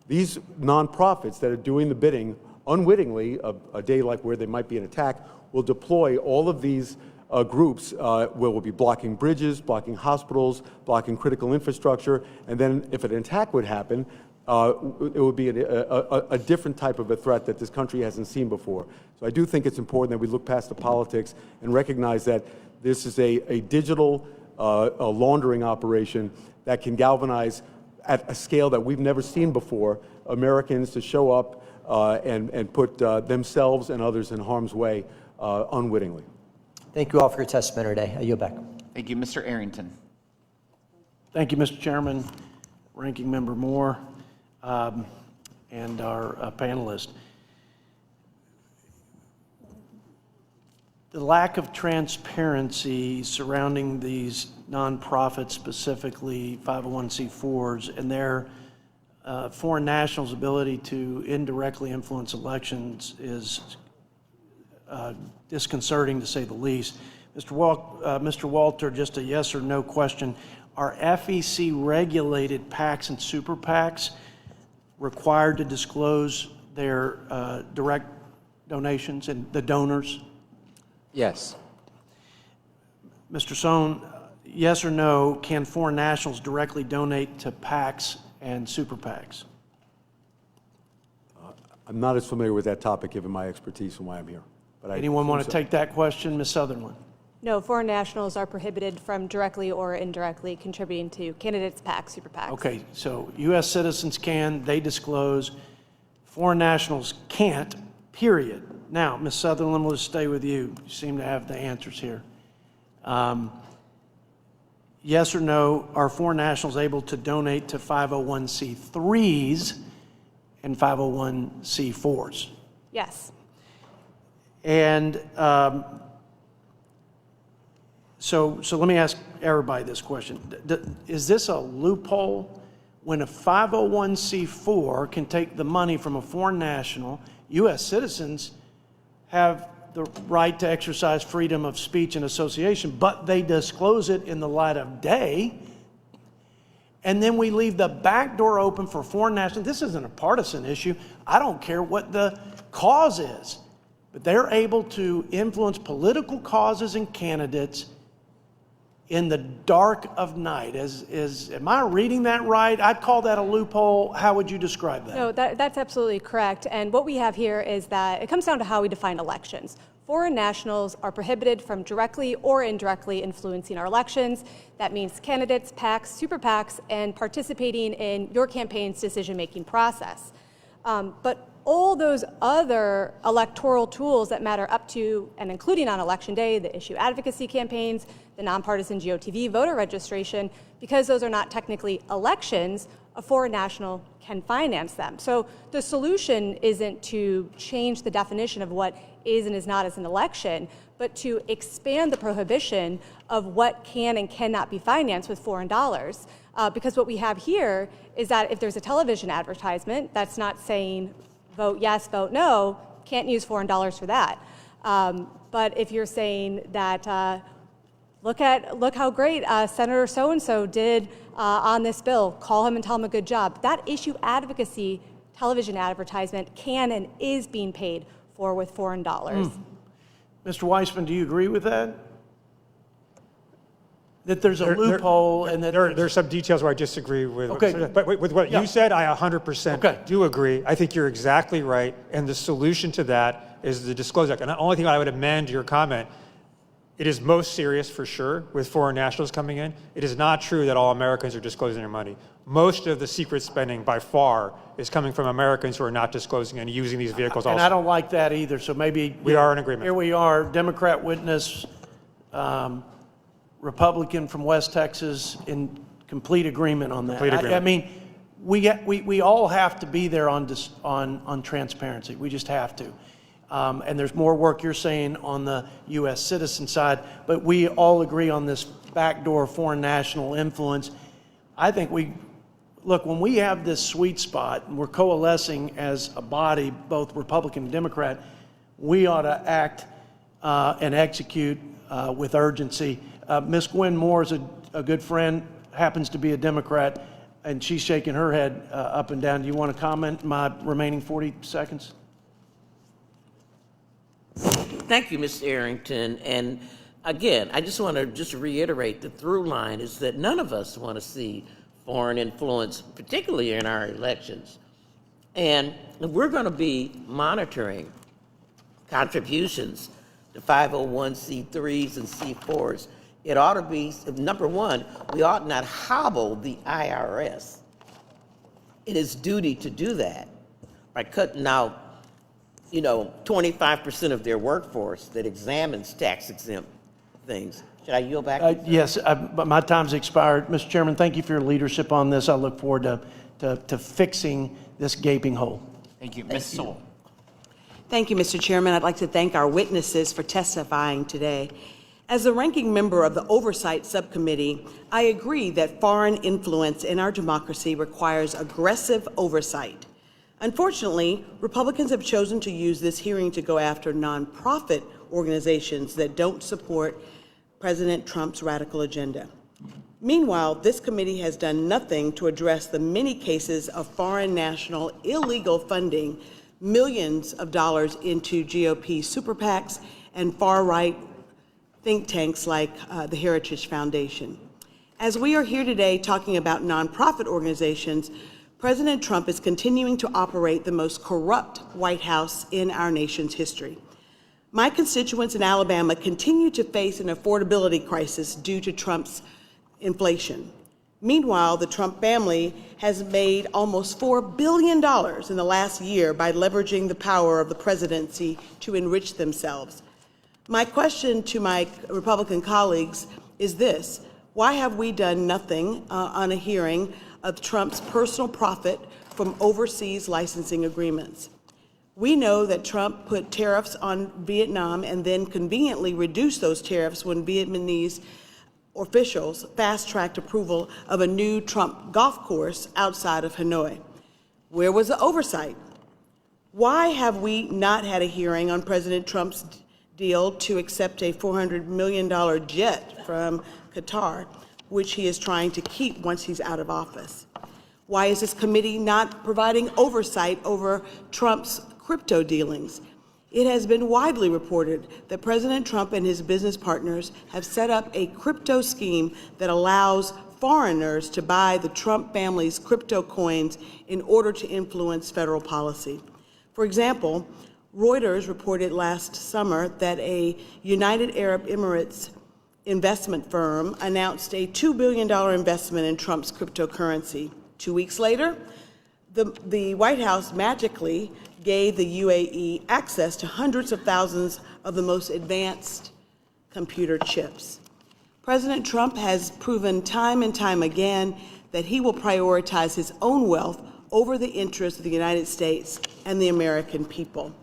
These nonprofits that are doing the bidding unwittingly, a day like where there might be an attack, will deploy all of these groups where we'll be blocking bridges, blocking hospitals, blocking critical infrastructure, and then if an attack would happen, it would be a different type of a threat that this country hasn't seen before. So I do think it's important that we look past the politics and recognize that this is a digital laundering operation that can galvanize at a scale that we've never seen before Americans to show up and put themselves and others in harm's way unwittingly.
Thank you all for your testimony today. I yield back.
Thank you. Mr. Arrington.
Thank you, Mr. Chairman, Ranking Member Moore, and our panelists. The lack of transparency surrounding these nonprofits, specifically 501c4s, and their foreign nationals' ability to indirectly influence elections is disconcerting, to say the least. Mr. Walter, just a yes or no question. Are FEC-regulated PACs and super PACs required to disclose their direct donations and the donors?
Yes.
Mr. Sohn, yes or no, can foreign nationals directly donate to PACs and super PACs?
I'm not as familiar with that topic given my expertise and why I'm here. But
anyone want to take that question? Ms. Sutherland.
No, foreign nationals are prohibited from directly or indirectly contributing to candidates' PACs, super PACs.
Okay, so U.S. citizens can, they disclose. Foreign nationals can't, period. Now, Ms. Sutherland, we'll stay with you. You seem to have the answers here. Yes or no, are foreign nationals able to donate to 501c3s and 501c4s?
Yes.
And so let me ask everybody this question. Is this a loophole when a 501c4 can take the money from a foreign national? U.S. citizens have the right to exercise freedom of speech and association, but they disclose it in the light of day. And then we leave the back door open for foreign nationals. This isn't a partisan issue. I don't care what the cause is, but they're able to influence political causes and candidates in the dark of night. Am I reading that right? I'd call that a loophole. How would you describe that?
No, that's absolutely correct. And what we have here is that it comes down to how we define elections. Foreign nationals are prohibited from directly or indirectly influencing our elections. That means candidates, PACs, super PACs, and participating in your campaign's decision-making process. But all those other electoral tools that matter up to and including on Election Day, the issue advocacy campaigns, the nonpartisan GOTV voter registration, because those are not technically elections, a foreign national can finance them. So the solution isn't to change the definition of what is and is not as an election, but to expand the prohibition of what can and cannot be financed with foreign dollars. Because what we have here is that if there's a television advertisement that's not saying vote yes, vote no, can't use foreign dollars for that. But if you're saying that look how great Senator so-and-so did on this bill, call him and tell him a good job, that issue advocacy television advertisement can and is being paid for with foreign dollars.
Mr. Weissman, do you agree with that? That there's a loophole and that
there's some details where I disagree with.
Okay.
But with what you said, I 100% do agree. I think you're exactly right. And the solution to that is the Disclosure Act. And the only thing I would amend your comment, it is most serious for sure with foreign nationals coming in. It is not true that all Americans are disclosing their money. Most of the secret spending by far is coming from Americans who are not disclosing and using these vehicles also.
And I don't like that either, so maybe
we are in agreement.
Here we are, Democrat witness, Republican from West Texas, in complete agreement on that.
Complete agreement.
I mean, we all have to be there on transparency. We just have to. And there's more work you're saying on the U.S. citizen side, but we all agree on this backdoor foreign national influence. I think look, when we have this sweet spot and we're coalescing as a body, both Republican and Democrat, we ought to act and execute with urgency. Ms. Gwen Moore is a good friend, happens to be a Democrat, and she's shaking her head up and down. Do you want to comment in my remaining 40 seconds?
Thank you, Mr. Arrington. And again, I just want to reiterate the through line is that none of us want to see foreign influence, particularly in our elections. And if we're going to be monitoring contributions to 501c3s and C4s, it ought to be, number one, we ought not hobble the IRS. It is duty to do that by cutting out 25% of their workforce that examines tax-exempt things. Should I yield back?
Yes, but my time's expired. Mr. Chairman, thank you for your leadership on this. I look forward to fixing this gaping hole.
Thank you. Ms. Sewell.
Thank you, Mr. Chairman. I'd like to thank our witnesses for testifying today. As the ranking member of the Oversight Subcommittee, I agree that foreign influence in our democracy requires aggressive oversight. Unfortunately, Republicans have chosen to use this hearing to go after nonprofit organizations that don't support President Trump's radical agenda. Meanwhile, this committee has done nothing to address the many cases of foreign national illegal funding millions of dollars into GOP super PACs and far-right think tanks like the Heritage Foundation. As we are here today talking about nonprofit organizations, President Trump is continuing to operate the most corrupt White House in our nation's history. My constituents in Alabama continue to face an affordability crisis due to Trump's inflation. Meanwhile, the Trump family has made almost $4 billion in the last year by leveraging the power of the presidency to enrich themselves. My question to my Republican colleagues is this: why have we done nothing on a hearing of Trump's personal profit from overseas licensing agreements? We know that Trump put tariffs on Vietnam and then conveniently reduced those tariffs when Vietnamese officials fast-tracked approval of a new Trump golf course outside of Hanoi. Where was the oversight? Why have we not had a hearing on President Trump's deal to accept a $400 million jet from Qatar, which he is trying to keep once he's out of office? Why is this committee not providing oversight over Trump's crypto dealings? It has been widely reported that President Trump and his business partners have set up a crypto scheme that allows foreigners to buy the Trump family's crypto coins in order to influence federal policy. For example, Reuters reported last summer that a United Arab Emirates investment firm announced a $2 billion investment in Trump's cryptocurrency. 2 weeks later, the White House magically gave the UAE access to hundreds of thousands of the most advanced computer chips. President Trump has proven time and time again that he will prioritize his own wealth over the interests of the United States and the American people.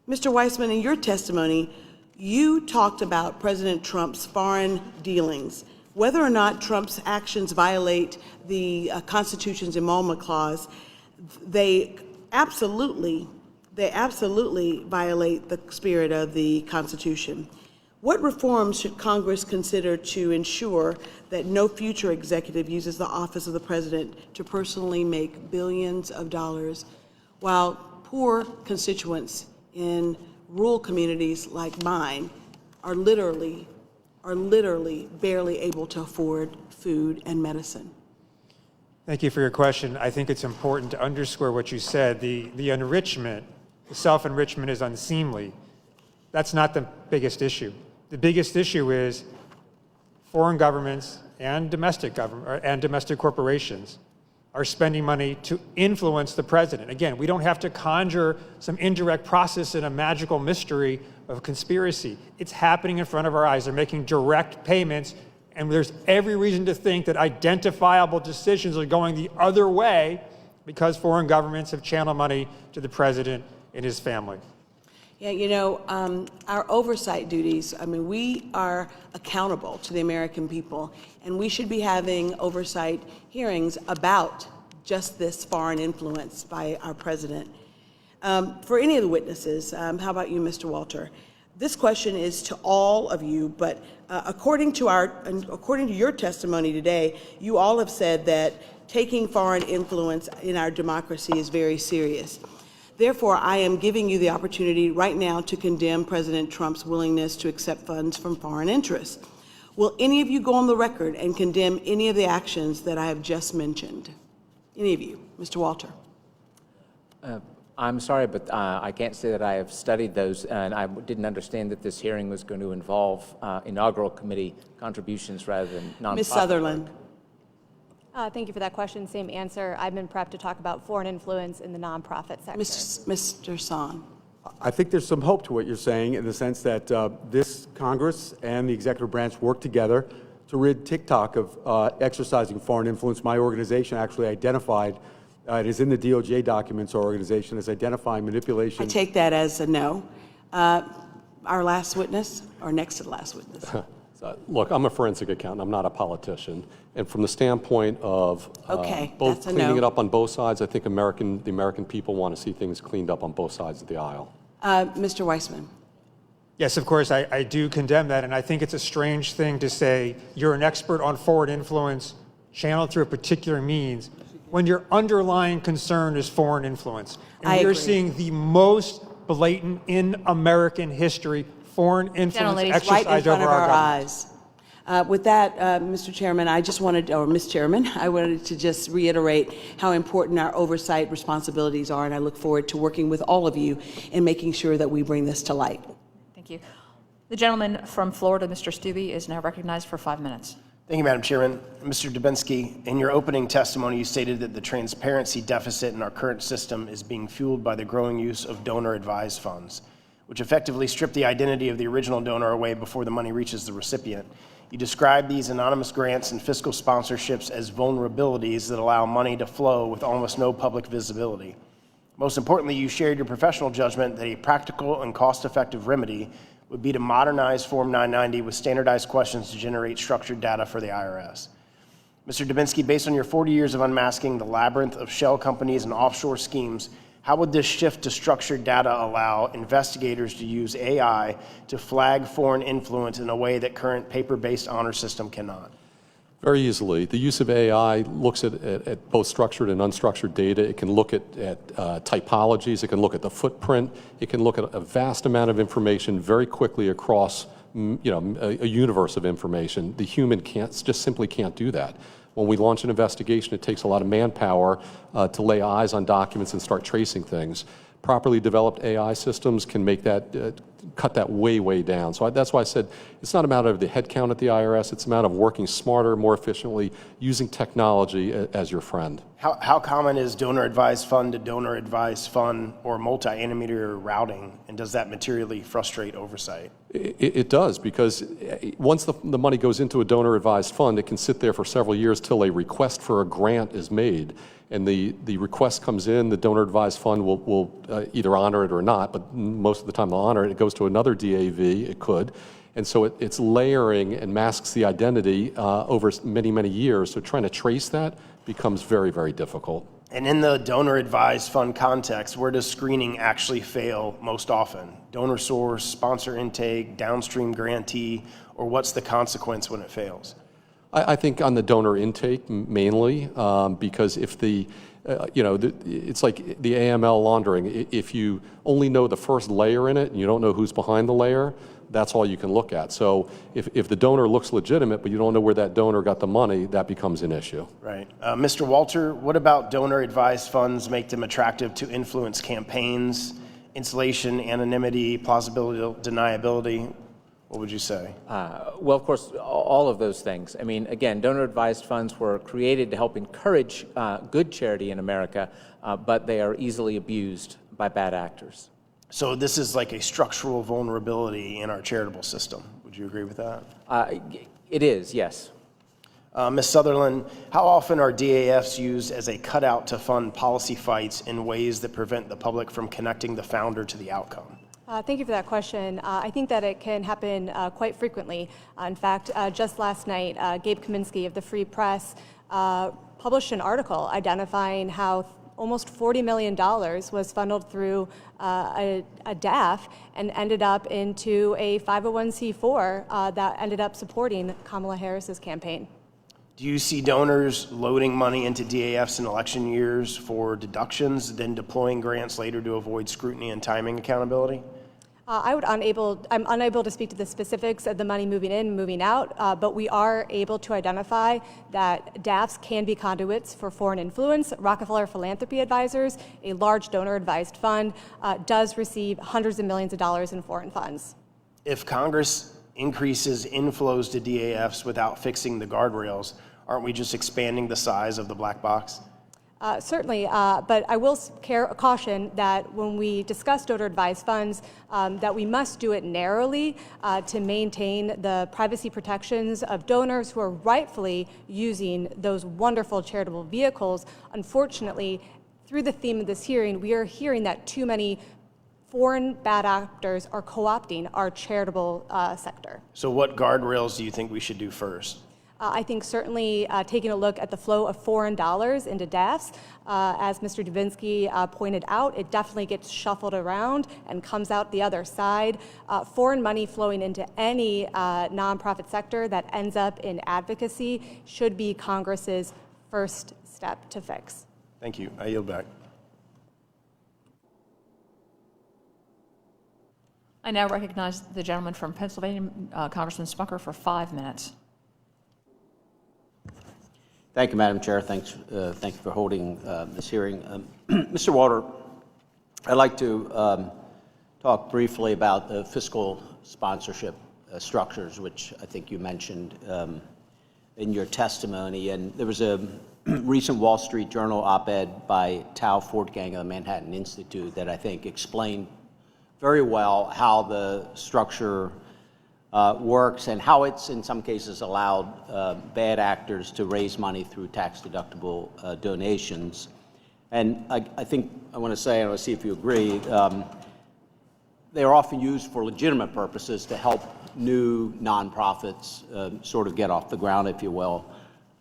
Mr. Weissman, in your testimony, you talked about President Trump's foreign dealings. Whether or not Trump's actions violate the Constitution's Emoluments Clause, they absolutely violate the spirit of the Constitution. What reforms should Congress consider to ensure that no future executive uses the office of the president to personally make billions of dollars, while poor constituents in rural communities like mine are literally barely able to afford food and medicine?
Thank you for your question. I think it's important to underscore what you said. The enrichment, the self-enrichment is unseemly. That's not the biggest issue. The biggest issue is foreign governments and domestic corporations are spending money to influence the president. Again, we don't have to conjure some indirect process in a magical mystery of conspiracy. It's happening in front of our eyes. They're making direct payments, and there's every reason to think that identifiable decisions are going the other way because foreign governments have channeled money to the president and his family.
Yeah, you know, our oversight duties, I mean, we are accountable to the American people, and we should be having oversight hearings about just this foreign influence by our president. For any of the witnesses, how about you, Mr. Walter? This question is to all of you, but according to your testimony today, you all have said that taking foreign influence in our democracy is very serious. Therefore, I am giving you the opportunity right now to condemn President Trump's willingness to accept funds from foreign interests. Will any of you go on the record and condemn any of the actions that I have just mentioned? Any of you? Mr. Walter.
I'm sorry, but I can't say that I have studied those, and I didn't understand that this hearing was going to involve inaugural committee contributions rather than nonprofit.
Ms. Sutherland.
Thank you for that question. Same answer. I've been prepped to talk about foreign influence in the nonprofit sector.
Mr. Son.
I think there's some hope to what you're saying in the sense that this Congress and the executive branch work together to rid TikTok of exercising foreign influence. My organization actually identified, it is in the DOJ documents, our organization is identifying manipulation.
I take that as a no. Our last witness, or next to the last witness.
Look, I'm a forensic accountant. I'm not a politician. And from the standpoint of both cleaning it up on both sides, I think the American people want to see things cleaned up on both sides of the aisle.
Mr. Weissman.
Yes, of course, I do condemn that, and I think it's a strange thing to say you're an expert on foreign influence channeled through a particular means when your underlying concern is foreign influence. And we're seeing the most blatant in American history foreign influence exercised
right in front
over
of
our
our
government.
eyes. With that, Mr. Chairman, I just wanted, or Ms. Chairman, I wanted to just reiterate how important our oversight responsibilities are, and I look forward to working with all of you in making sure that we bring this to light.
Thank you. The gentleman from Florida, Mr. Stubbe, is now recognized for 5 minutes.
Thank you, Madam Chairman. Mr. Dubinsky, in your opening testimony, you stated that the transparency deficit in our current system is being fueled by the growing use of donor-advised funds, which effectively strip the identity of the original donor away before the money reaches the recipient. You describe these anonymous grants and fiscal sponsorships as vulnerabilities that allow money to flow with almost no public visibility. Most importantly, you shared your professional judgment that a practical and cost-effective remedy would be to modernize Form 990 with standardized questions to generate structured data for the IRS. Mr. Dubinsky, based on your 40 years of unmasking the labyrinth of shell companies and offshore schemes, how would this shift to structured data allow investigators to use AI to flag foreign influence in a way that current paper-based honor system cannot?
Very easily. The use of AI looks at both structured and unstructured data. It can look at typologies. It can look at the footprint. It can look at a vast amount of information very quickly across a universe of information. The human just simply can't do that. When we launch an investigation, it takes a lot of manpower to lay eyes on documents and start tracing things. Properly developed AI systems can make that, cut that way down. So that's why I said it's not a matter of the headcount at the IRS, it's a matter of working smarter, more efficiently, using technology as your friend.
How common is donor-advised fund to donor-advised fund or multi-intermediary routing, and does that materially frustrate oversight?
It does, because once the money goes into a donor-advised fund, it can sit there for several years till a request for a grant is made. And the request comes in, the donor-advised fund will either honor it or not, but most of the time they'll honor it. It goes to another DAV, it could. And so it's layering and masks the identity over many years. So trying to trace that becomes very difficult.
And in the donor-advised fund context, where does screening actually fail most often? Donor source, sponsor intake, downstream grantee, or what's the consequence when it fails?
I think on the donor intake mainly, because if it's like the AML laundering. If you only know the first layer in it and you don't know who's behind the layer, that's all you can look at. So if the donor looks legitimate, but you don't know where that donor got the money, that becomes an issue.
Right. Mr. Walter, what about donor-advised funds make them attractive to influence campaigns, insulation, anonymity, plausibility, deniability? What would you say?
Well, of course, all of those things. I mean, again, donor-advised funds were created to help encourage good charity in America, but they are easily abused by bad actors.
So this is like a structural vulnerability in our charitable system. Would you agree with that?
It is, yes.
Ms. Sutherland, how often are DAFs used as a cutout to fund policy fights in ways that prevent the public from connecting the founder to the outcome?
Thank you for that question. I think that it can happen quite frequently. In fact, just last night, Gabe Kaminsky of the Free Press published an article identifying how almost $40 million was funneled through a DAF and ended up into a 501c4 that ended up supporting Kamala Harris's campaign.
Do you see donors loading money into DAFs in election years for deductions, then deploying grants later to avoid scrutiny and timing accountability?
I'm unable to speak to the specifics of the money moving in and moving out, but we are able to identify that DAFs can be conduits for foreign influence. Rockefeller Philanthropy Advisors, a large donor-advised fund, does receive hundreds of millions of dollars in foreign funds.
If Congress increases inflows to DAFs without fixing the guardrails, aren't we just expanding the size of the black box?
Certainly, but I will caution that when we discuss donor-advised funds, that we must do it narrowly to maintain the privacy protections of donors who are rightfully using those wonderful charitable vehicles. Unfortunately, through the theme of this hearing, we are hearing that too many foreign bad actors are co-opting our charitable sector.
So what guardrails do you think we should do first?
I think certainly taking a look at the flow of foreign dollars into DAFs, as Mr. Dubinsky pointed out, it definitely gets shuffled around and comes out the other side. Foreign money flowing into any nonprofit sector that ends up in advocacy should be Congress's first step to fix.
Thank you. I yield back.
I now recognize the gentleman from Pennsylvania, Congressman Smucker, for 5 minutes.
Thank you, Madam Chair. Thank you for holding this hearing. Mr. Walter, I'd like to talk briefly about the fiscal sponsorship structures, which I think you mentioned in your testimony. And there was a recent Wall Street Journal op-ed by Tao Fortgang of the Manhattan Institute that I think explained very well how the structure works and how it's in some cases allowed bad actors to raise money through tax-deductible donations. And I think I want to say, and I want to see if you agree, they are often used for legitimate purposes to help new nonprofits sort of get off the ground, if you will.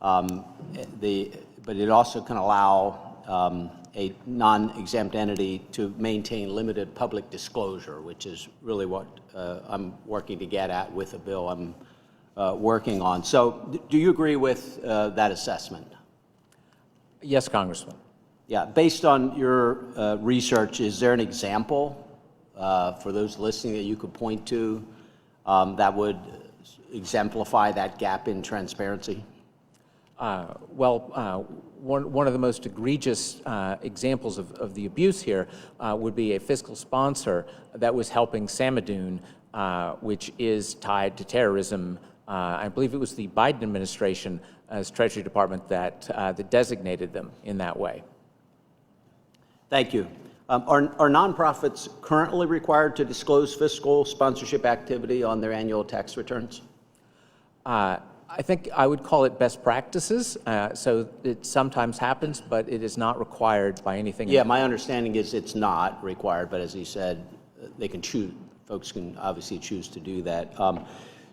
But it also can allow a non-exempt entity to maintain limited public disclosure, which is really what I'm working to get at with a bill I'm working on. So do you agree with that assessment?
Yes, Congressman.
Yeah, based on your research, is there an example for those listening that you could point to that would exemplify that gap in transparency?
One of the most egregious examples of the abuse here would be a fiscal sponsor that was helping Samadoun, which is tied to terrorism. I believe it was the Biden administration as Treasury Department that designated them in that way.
Thank you. Are nonprofits currently required to disclose fiscal sponsorship activity on their annual tax returns?
I think I would call it best practices. So it sometimes happens, but it is not required by anything.
Yeah, my understanding is it's not required, but as you said, they can choose. Folks can obviously choose to do that.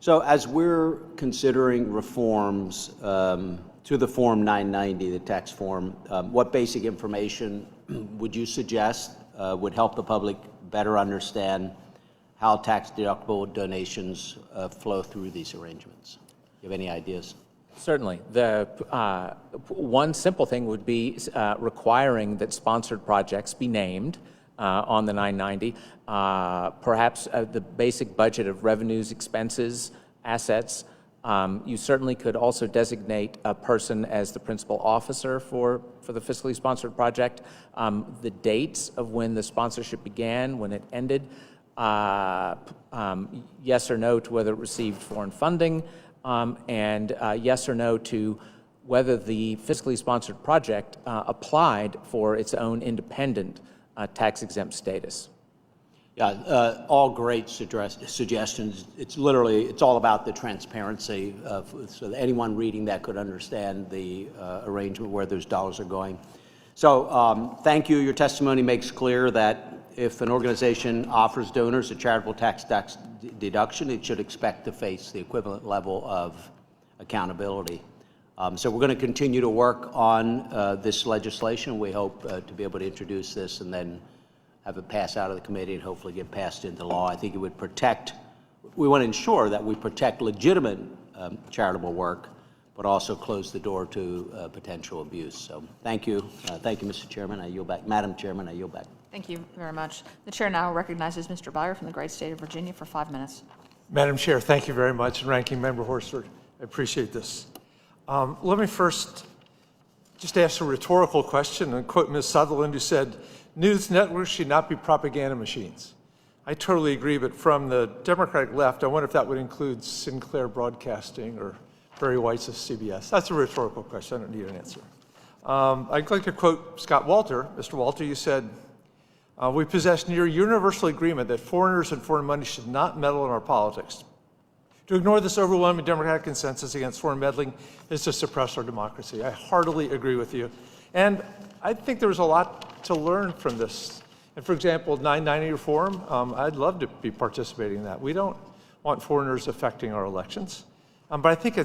So as we're considering reforms to the Form 990, the tax form, what basic information would you suggest would help the public better understand how tax-deductible donations flow through these arrangements? Do you have any ideas?
Certainly. The one simple thing would be requiring that sponsored projects be named on the 990. Perhaps the basic budget of revenues, expenses, assets. You certainly could also designate a person as the principal officer for the fiscally sponsored project. The dates of when the sponsorship began, when it ended, yes or no to whether it received foreign funding, and yes or no to whether the fiscally sponsored project applied for its own independent tax-exempt status.
Yeah, all great suggestions. It's all about the transparency so that anyone reading that could understand the arrangement where those dollars are going. So thank you. Your testimony makes clear that if an organization offers donors a charitable tax deduction, it should expect to face the equivalent level of accountability. So we're going to continue to work on this legislation. We hope to be able to introduce this and then have it pass out of the committee and hopefully get passed into law. I think it would we want to ensure that we protect legitimate charitable work, but also close the door to potential abuse. So thank you. Thank you, Mr. Chairman. I yield back. Madam Chairman, I yield back.
Thank you very much. The chair now recognizes Mr. Byer from the great state of Virginia for 5 minutes.
Madam Chair, thank you very much. And Ranking Member Horsford, I appreciate this. Let me first just ask a rhetorical question and quote Ms. Sutherland, who said, "News networks should not be propaganda machines." I totally agree, but from the Democratic left, I wonder if that would include Sinclair Broadcasting or Barry White's CBS. That's a rhetorical question. I don't need an answer. I'd like to quote Scott Walter. Mr. Walter, you said, "We possess near universal agreement that foreigners and foreign money should not meddle in our politics. To ignore this overwhelming Democratic consensus against foreign meddling is to suppress our democracy." I heartily agree with you. And I think there's a lot to learn from this. And for example, 990 reform, I'd love to be participating in that. We don't want foreigners affecting our elections. But I think I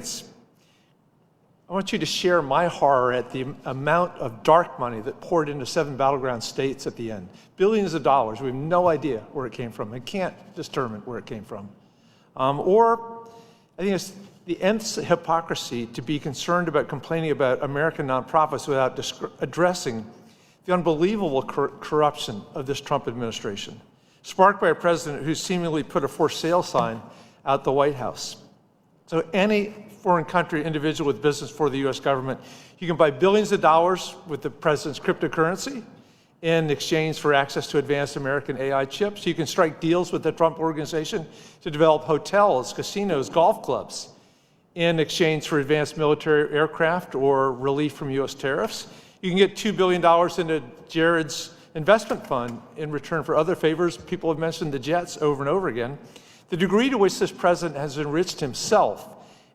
want you to share my horror at the amount of dark money that poured into 7 battleground states at the end. Billions of dollars. We have no idea where it came from. I can't determine where it came from. Or I think it's the nth hypocrisy to be concerned about complaining about American nonprofits without addressing the unbelievable corruption of this Trump administration, sparked by a president who seemingly put a for sale sign out the White House. So any foreign country individual with business for the U.S. government, you can buy billions of dollars with the president's cryptocurrency in exchange for access to advanced American AI chips. You can strike deals with the Trump organization to develop hotels, casinos, golf clubs in exchange for advanced military aircraft or relief from U.S. tariffs. You can get $2 billion into Jared's investment fund in return for other favors. People have mentioned the jets over and over again. The degree to which this president has enriched himself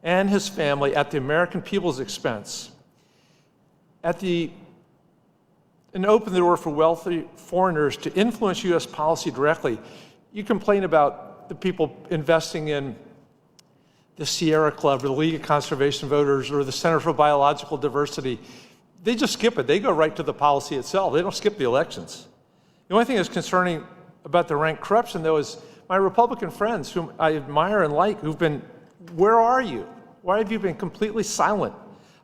and his family at the American people's expense, and open the door for wealthy foreigners to influence U.S. policy directly. You complain about the people investing in the Sierra Club or the League of Conservation Voters or the Center for Biological Diversity. They just skip it. They go right to the policy itself. They don't skip the elections. The only thing that's concerning about the rank corruption, though, is my Republican friends, whom I admire and like, who've been Where are you? Why have you been completely silent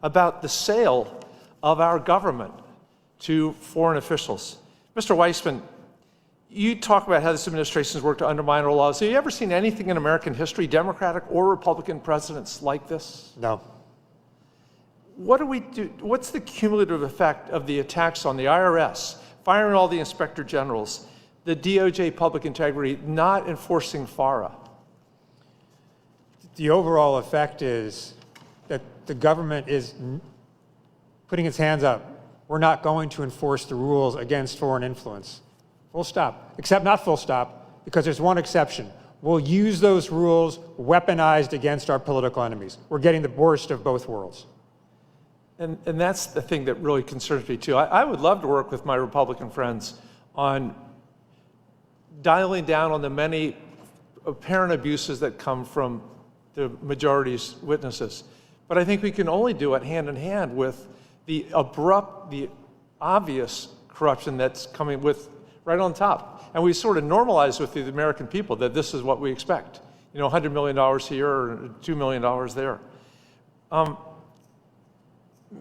about the sale of our government to foreign officials? Mr. Weissman, you talk about how this administration has worked to undermine our laws. Have you ever seen anything in American history, Democratic or Republican presidents like this?
No.
What do we do? What's the cumulative effect of the attacks on the IRS, firing all the inspector generals, the DOJ public integrity, not enforcing FARA?
The overall effect is that the government is putting its hands up. We're not going to enforce the rules against foreign influence. Full stop. Except not full stop, because there's one exception. We'll use those rules weaponized against our political enemies. We're getting the worst of both worlds.
And that's the thing that really concerns me, too. I would love to work with my Republican friends on dialing down on the many apparent abuses that come from the majority's witnesses. But I think we can only do it hand in hand with the abrupt, the obvious corruption that's coming with right on top. And we sort of normalize with the American people that this is what we expect. You know, $100 million here or $2 million there.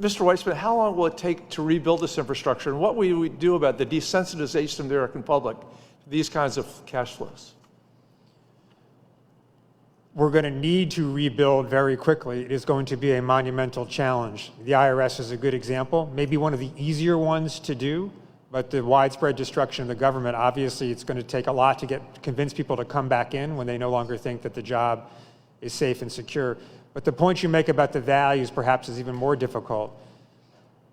Mr. Weissman, how long will it take to rebuild this infrastructure? And what will we do about the desensitization of the American public to these kinds of cash flows?
We're going to need to rebuild very quickly. It is going to be a monumental challenge. The IRS is a good example, maybe one of the easier ones to do, but the widespread destruction of the government, obviously it's going to take a lot to convince people to come back in when they no longer think that the job is safe and secure. But the point you make about the values perhaps is even more difficult.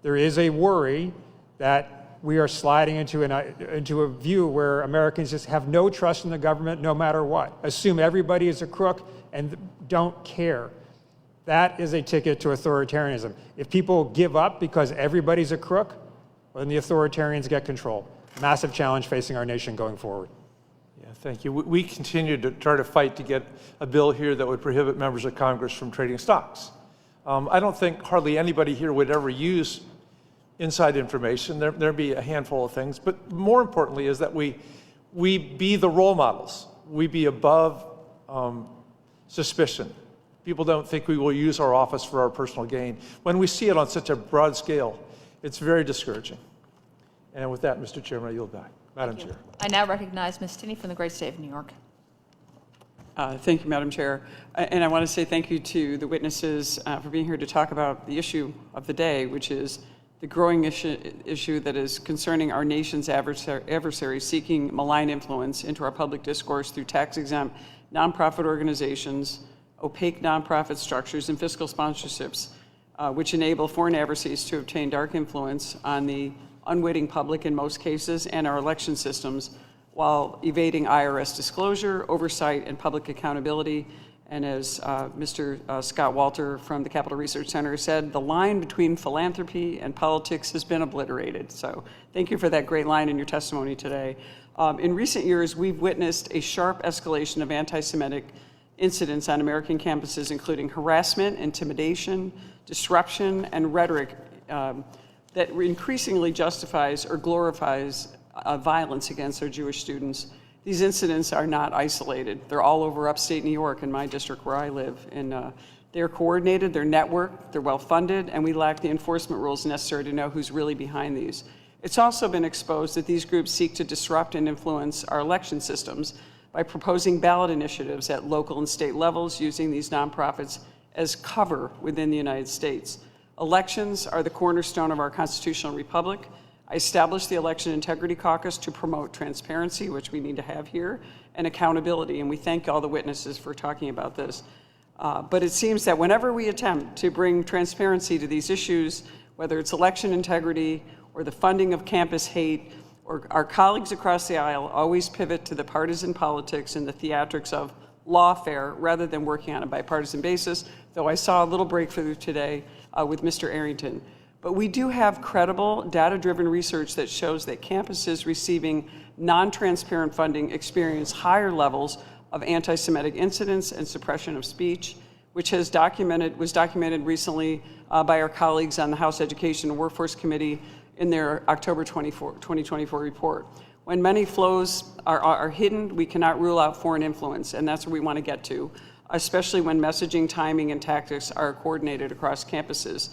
There is a worry that we are sliding into a view where Americans just have no trust in the government no matter what. Assume everybody is a crook and don't care. That is a ticket to authoritarianism. If people give up because everybody's a crook, well, then the authoritarians get control. Massive challenge facing our nation going forward.
Yeah, thank you. We continue to try to fight to get a bill here that would prohibit members of Congress from trading stocks. I don't think hardly anybody here would ever use inside information. There'd be a handful of things, but more importantly is that we be the role models. We be above suspicion. People don't think we will use our office for our personal gain. When we see it on such a broad scale, it's very discouraging. And with that, Mr. Chairman, I yield back. Madam Chair.
I now recognize Ms. Tinney from the great state of New York.
Thank you, Madam Chair. And I want to say thank you to the witnesses for being here to talk about the issue of the day, which is the growing issue that is concerning our nation's adversaries seeking malign influence into our public discourse through tax-exempt nonprofit organizations, opaque nonprofit structures, and fiscal sponsorships, which enable foreign adversaries to obtain dark influence on the unwitting public in most cases and our election systems while evading IRS disclosure, oversight, and public accountability. And as Mr. Scott Walter from the Capital Research Center said, the line between philanthropy and politics has been obliterated. So thank you for that great line in your testimony today. In recent years, we've witnessed a sharp escalation of anti-Semitic incidents on American campuses, including harassment, intimidation, disruption, and rhetoric that increasingly justifies or glorifies violence against our Jewish students. These incidents are not isolated. They're all over upstate New York in my district where I live. And they're coordinated, they're networked, they're well-funded, and we lack the enforcement rules necessary to know who's really behind these. It's also been exposed that these groups seek to disrupt and influence our election systems by proposing ballot initiatives at local and state levels using these nonprofits as cover within the United States. Elections are the cornerstone of our constitutional republic. I established the Election Integrity Caucus to promote transparency, which we need to have here, and accountability, and we thank all the witnesses for talking about this. But it seems that whenever we attempt to bring transparency to these issues, whether it's election integrity or the funding of campus hate, or our colleagues across the aisle always pivot to the partisan politics and the theatrics of lawfare rather than working on a bipartisan basis, though I saw a little breakthrough today with Mr. Arrington. But we do have credible, data-driven research that shows that campuses receiving non-transparent funding experience higher levels of anti-Semitic incidents and suppression of speech, which was documented recently by our colleagues on the House Education and Workforce Committee in their October 2024 report. When many flows are hidden, we cannot rule out foreign influence, and that's where we want to get to. especially when messaging, timing, and tactics are coordinated across campuses.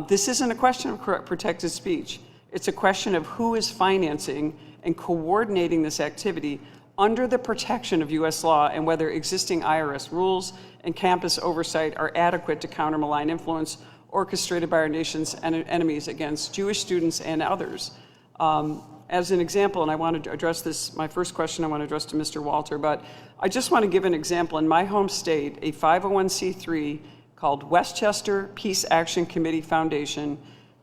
This isn't a question of protected speech. It's a question of who is financing and coordinating this activity under the protection of U.S. law and whether existing IRS rules and campus oversight are adequate to counter malign influence orchestrated by our nation's enemies against Jewish students and others. As an example, and I want to address this, my first question I want to address to Mr. Walter, but I just want to give an example. In my home state, a 501c3 called Westchester Peace Action Committee Foundation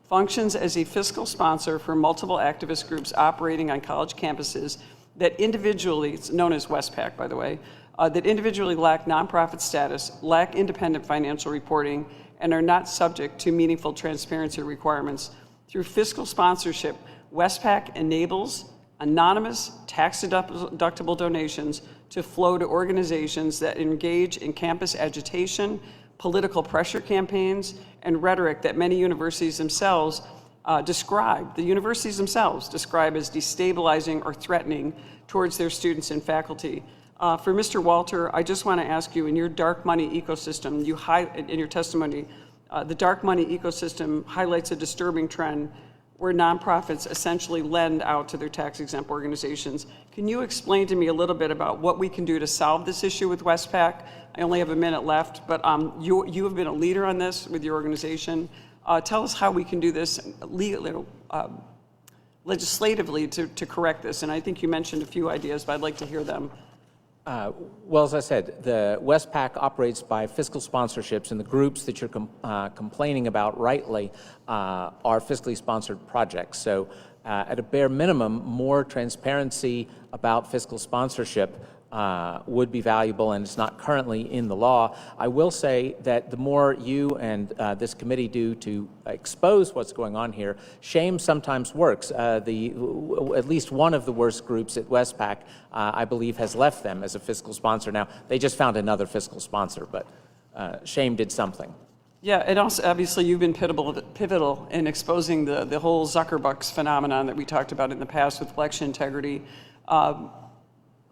functions as a fiscal sponsor for multiple activist groups operating on college campuses that individually, it's known as Westpac, by the way, that individually lack nonprofit status, lack independent financial reporting, and are not subject to meaningful transparency requirements. Through fiscal sponsorship, Westpac enables anonymous, tax-deductible donations to flow to organizations that engage in campus agitation, political pressure campaigns, and rhetoric that many universities themselves describe as destabilizing or threatening towards their students and faculty. For Mr. Walter, I just want to ask you, in your dark money ecosystem, in your testimony, the dark money ecosystem highlights a disturbing trend where nonprofits essentially lend out to their tax-exempt organizations. Can you explain to me a little bit about what we can do to solve this issue with Westpac? I only have a minute left, but you have been a leader on this with your organization. Tell us how we can do this legislatively to correct this. And I think you mentioned a few ideas, but I'd like to hear them.
Well, as I said, the Westpac operates by fiscal sponsorships, and the groups that you're complaining about rightly are fiscally sponsored projects. So at a bare minimum, more transparency about fiscal sponsorship would be valuable, and it's not currently in the law. I will say that the more you and this committee do to expose what's going on here, shame sometimes works. At least one of the worst groups at Westpac, I believe, has left them as a fiscal sponsor. Now, they just found another fiscal sponsor, but shame did something.
Yeah, and also, obviously, you've been pivotal in exposing the whole Zuckerbucks phenomenon that we talked about in the past with election integrity.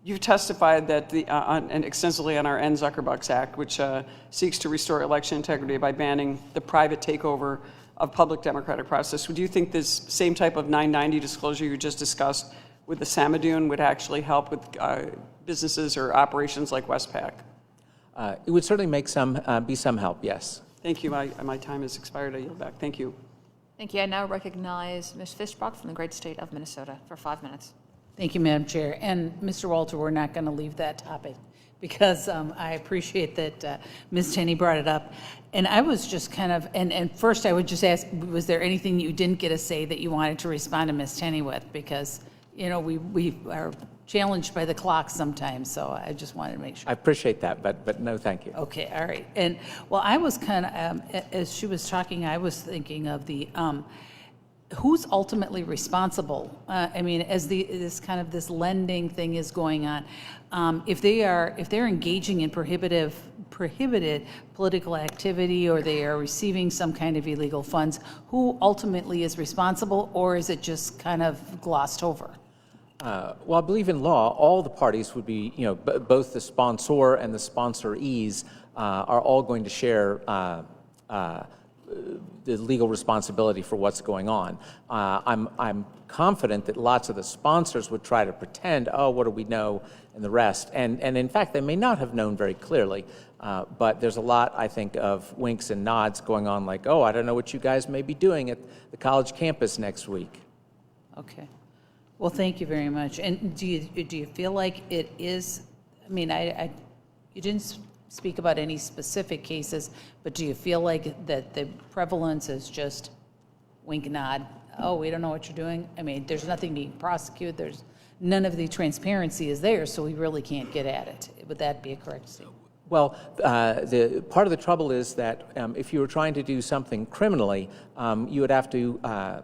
You've testified that and extensively on our End Zuckerbucks Act, which seeks to restore election integrity by banning the private takeover of public democratic process. Would you think this same type of 990 disclosure you just discussed with the Samadoun would actually help with businesses or operations like Westpac?
It would certainly make be some help, yes.
Thank you. My time has expired. I yield back. Thank you.
Thank you. I now recognize Ms. Fishbach from the great state of Minnesota for 5 minutes.
Thank you, Madam Chair. And Mr. Walter, we're not going to leave that topic because I appreciate that Ms. Tenney brought it up. And I was just kind of, and first I would just ask, was there anything you didn't get to say that you wanted to respond to Ms. Tenney with? Because, you know, we are challenged by the clock sometimes, so I just wanted to make sure.
I appreciate that, but no thank you.
Okay, all right. And, well, I was kind of, as she was talking, I was thinking of the, who's ultimately responsible? I mean, as this lending thing is going on, if they're engaging in prohibited political activity, or they are receiving some kind of illegal funds, who ultimately is responsible, or is it just kind of glossed over?
Well, I believe in law, all the parties would be, you know, both the sponsor and the sponsorees are all going to share the legal responsibility for what's going on. I'm confident that lots of the sponsors would try to pretend, oh, what do we know, and the rest. And in fact, they may not have known very clearly, but there's a lot, I think, of winks and nods going on, like, oh, I don't know what you guys may be doing at the college campus next week.
Okay. Well, thank you very much. And do you feel like it is, I mean, you didn't speak about any specific cases, but do you feel like that the prevalence is just wink nod? Oh, we don't know what you're doing. I mean, there's nothing being prosecuted. There's none of the transparency is there, so we really can't get at it. Would that be a correct statement?
Well, the part of the trouble is that if you were trying to do something criminally, you would have to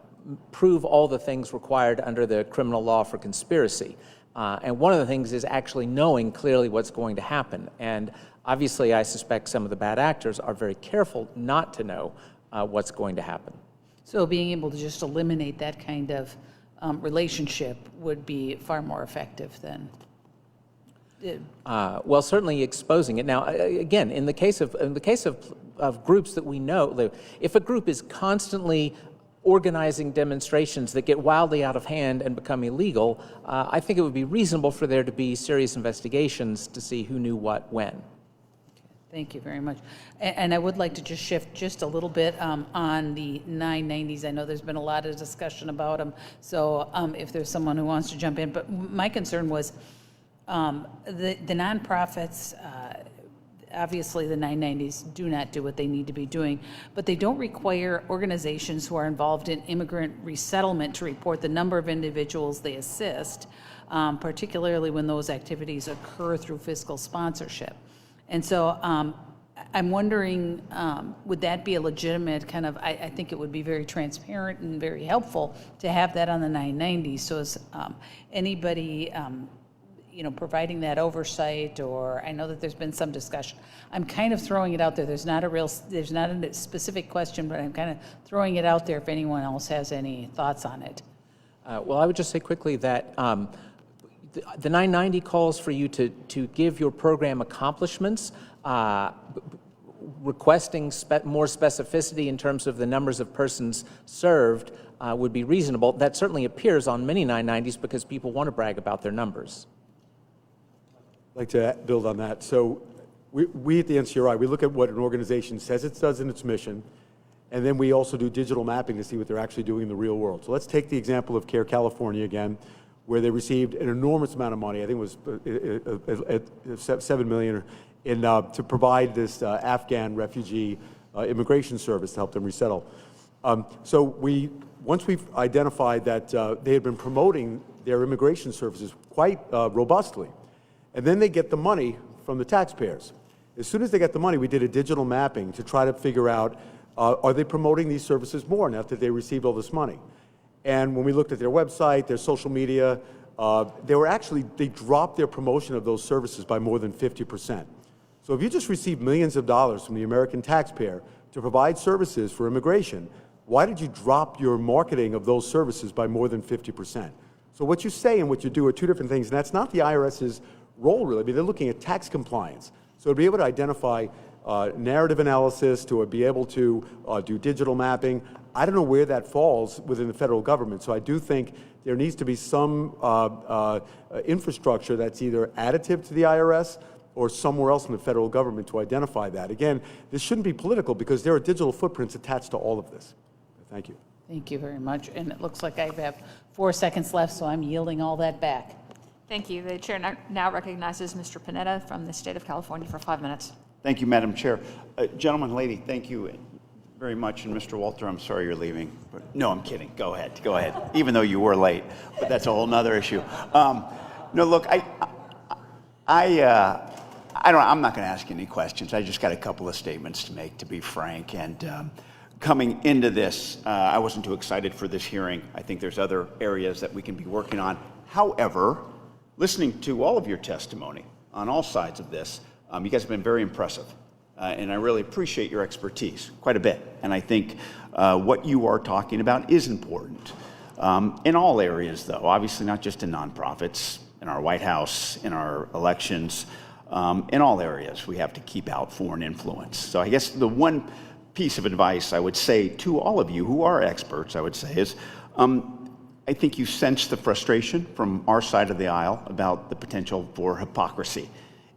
prove all the things required under the criminal law for conspiracy. And one of the things is actually knowing clearly what's going to happen. And obviously, I suspect some of the bad actors are very careful not to know what's going to happen.
So being able to just eliminate that kind of relationship would be far more effective than...
Well, certainly exposing it. Now, again, in the case of groups that we know, if a group is constantly organizing demonstrations that get wildly out of hand and become illegal, I think it would be reasonable for there to be serious investigations to see who knew what when.
Thank you very much. And I would like to just shift just a little bit on the 990s. I know there's been a lot of discussion about them, so if there's someone who wants to jump in. But my concern was the nonprofits, obviously the 990s do not do what they need to be doing, but they don't require organizations who are involved in immigrant resettlement to report the number of individuals they assist, particularly when those activities occur through fiscal sponsorship. And so I'm wondering, would that be a legitimate kind of, I think it would be very transparent and very helpful to have that on the 990. So is anybody, providing that oversight, or I know that there's been some discussion. I'm kind of throwing it out there. There's not a specific question, but I'm kind of throwing it out there if anyone else has any thoughts on it.
Well, I would just say quickly that the 990 calls for you to give your program accomplishments, requesting more specificity in terms of the numbers of persons served would be reasonable. That certainly appears on many 990s because people want to brag about their numbers.
I'd like to build on that. So we at the NCRI, we look at what an organization says it does in its mission, and then we also do digital mapping to see what they're actually doing in the real world. So let's take the example of CARE California again, where they received an enormous amount of money. I think it was $7 million to provide this Afghan refugee immigration service to help them resettle. So once we've identified that they had been promoting their immigration services quite robustly, and then they get the money from the taxpayers. As soon as they get the money, we did a digital mapping to try to figure out, are they promoting these services more now that they received all this money? And when we looked at their website, their social media, they dropped their promotion of those services by more than 50%. So if you just received millions of dollars from the American taxpayer to provide services for immigration, why did you drop your marketing of those services by more than 50%? So what you say and what you do are two different things, and that's not the IRS's role, really. I mean, they're looking at tax compliance. So to be able to identify narrative analysis, to be able to do digital mapping, I don't know where that falls within the federal government. So I do think there needs to be some infrastructure that's either additive to the IRS or somewhere else in the federal government to identify that. Again, this shouldn't be political because there are digital footprints attached to all of this. Thank you.
Thank you very much. And it looks like I have 4 seconds left, so I'm yielding all that back.
Thank you. The chair now recognizes Mr. Panetta from the state of California for 5 minutes.
Thank you, Madam Chair. Gentleman, lady, thank you very much. And Mr. Walter, I'm sorry you're leaving. But no, I'm kidding. Go ahead. Go ahead. Even though you were late, but that's a whole nother issue. No, look, I'm not going to ask any questions. I just got a couple of statements to make, to be frank. And coming into this, I wasn't too excited for this hearing. I think there's other areas that we can be working on. However, listening to all of your testimony on all sides of this, you guys have been very impressive. And I really appreciate your expertise quite a bit. And I think what you are talking about is important. In all areas, though, obviously not just in nonprofits, in our White House, in our elections, in all areas, we have to keep out foreign influence. So I guess the one piece of advice I would say to all of you who are experts, I would say, is I think you sense the frustration from our side of the aisle about the potential for hypocrisy,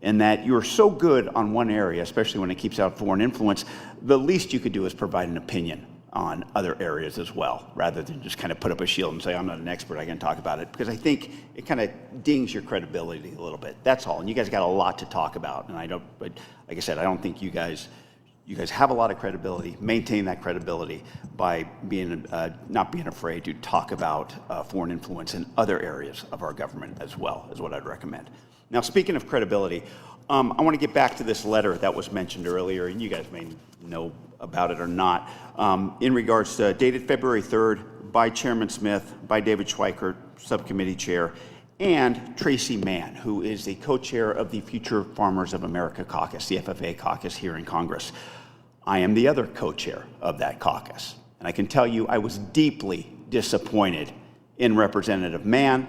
and that you're so good on one area, especially when it keeps out foreign influence, the least you could do is provide an opinion on other areas as well, rather than just kind of put up a shield and say, I'm not an expert, I can talk about it, because I think it kind of dings your credibility a little bit. That's all. And you guys got a lot to talk about, and but like I said, I don't think you guys have a lot of credibility. Maintain that credibility by not being afraid to talk about foreign influence in other areas of our government as well, is what I'd recommend. Now, speaking of credibility, I want to get back to this letter that was mentioned earlier, and you guys may know about it or not, in regards to dated February 3rd by Chairman Smith, by David Schweikert, Subcommittee Chair, and Tracy Mann, who is the co-chair of the Future Farmers of America Caucus, the FFA caucus here in Congress. I am the other co-chair of that caucus, and I can tell you I was deeply disappointed in Representative Mann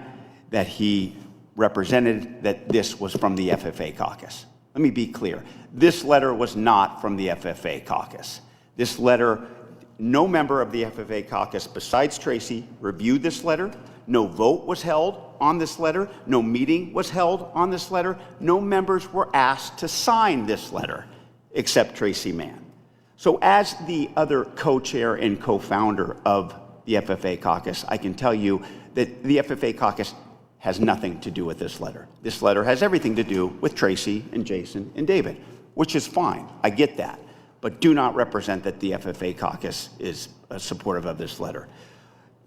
that he represented that this was from the FFA caucus. Let me be clear. This letter was not from the FFA caucus. This letter, no member of the FFA caucus besides Tracy reviewed this letter. No vote was held on this letter. No meeting was held on this letter. No members were asked to sign this letter except Tracy Mann. So as the other co-chair and co-founder of the FFA caucus, I can tell you that the FFA caucus has nothing to do with this letter. This letter has everything to do with Tracy and Jason and David, which is fine. I get that. But do not represent that the FFA caucus is supportive of this letter.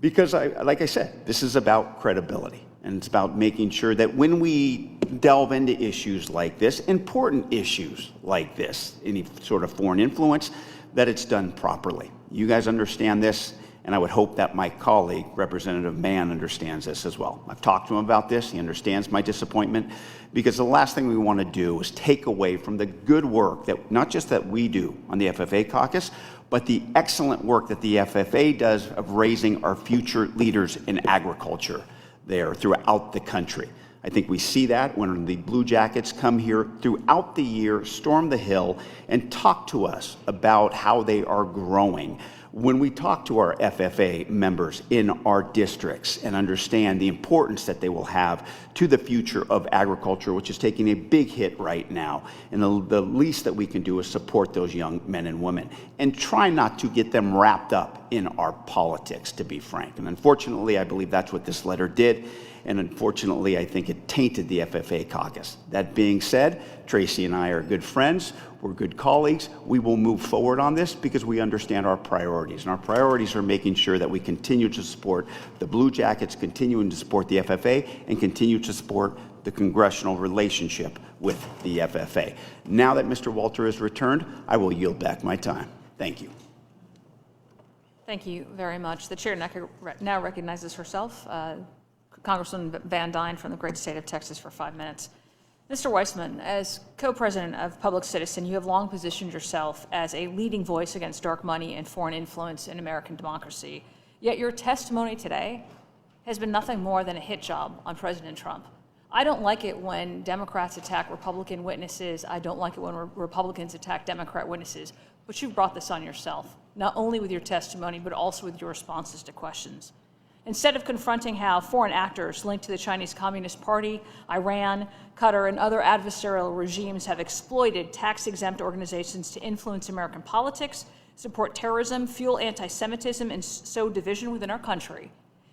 Because, like I said, this is about credibility. And it's about making sure that when we delve into issues like this, important issues like this, any sort of foreign influence, that it's done properly. You guys understand this, and I would hope that my colleague, Representative Mann, understands this as well. I've talked to him about this. He understands my disappointment, because the last thing we want to do is take away from the good work that, not just that we do on the FFA caucus, but the excellent work that the FFA does of raising our future leaders in agriculture there throughout the country. I think we see that when the Blue Jackets come here throughout the year, storm the Hill, and talk to us about how they are growing. When we talk to our FFA members in our districts and understand the importance that they will have to the future of agriculture, which is taking a big hit right now, and the least that we can do is support those young men and women and try not to get them wrapped up in our politics, to be frank. And unfortunately, I believe that's what this letter did. And unfortunately, I think it tainted the FFA caucus. That being said, Tracy and I are good friends. We're good colleagues. We will move forward on this because we understand our priorities. And our priorities are making sure that we continue to support the Blue Jackets, continuing to support the FFA, and continue to support the congressional relationship with the FFA. Now that Mr. Walter has returned, I will yield back my time. Thank you.
Thank you very much. The chair now recognizes herself. Congressman Van Dyne from the great state of Texas for 5 minutes. Mr. Weissman, as co-president of Public Citizen, you have long positioned yourself as a leading voice against dark money and foreign influence in American democracy. Yet your testimony today has been nothing more than a hit job on President Trump. I don't like it when Democrats attack Republican witnesses. I don't like it when Republicans attack Democrat witnesses. But you've brought this on yourself, not only with your testimony, but also with your responses to questions. Instead of confronting how foreign actors linked to the Chinese Communist Party, Iran, Qatar, and other adversarial regimes have exploited tax-exempt organizations to influence American politics, support terrorism, fuel anti-Semitism, and sow division within our country,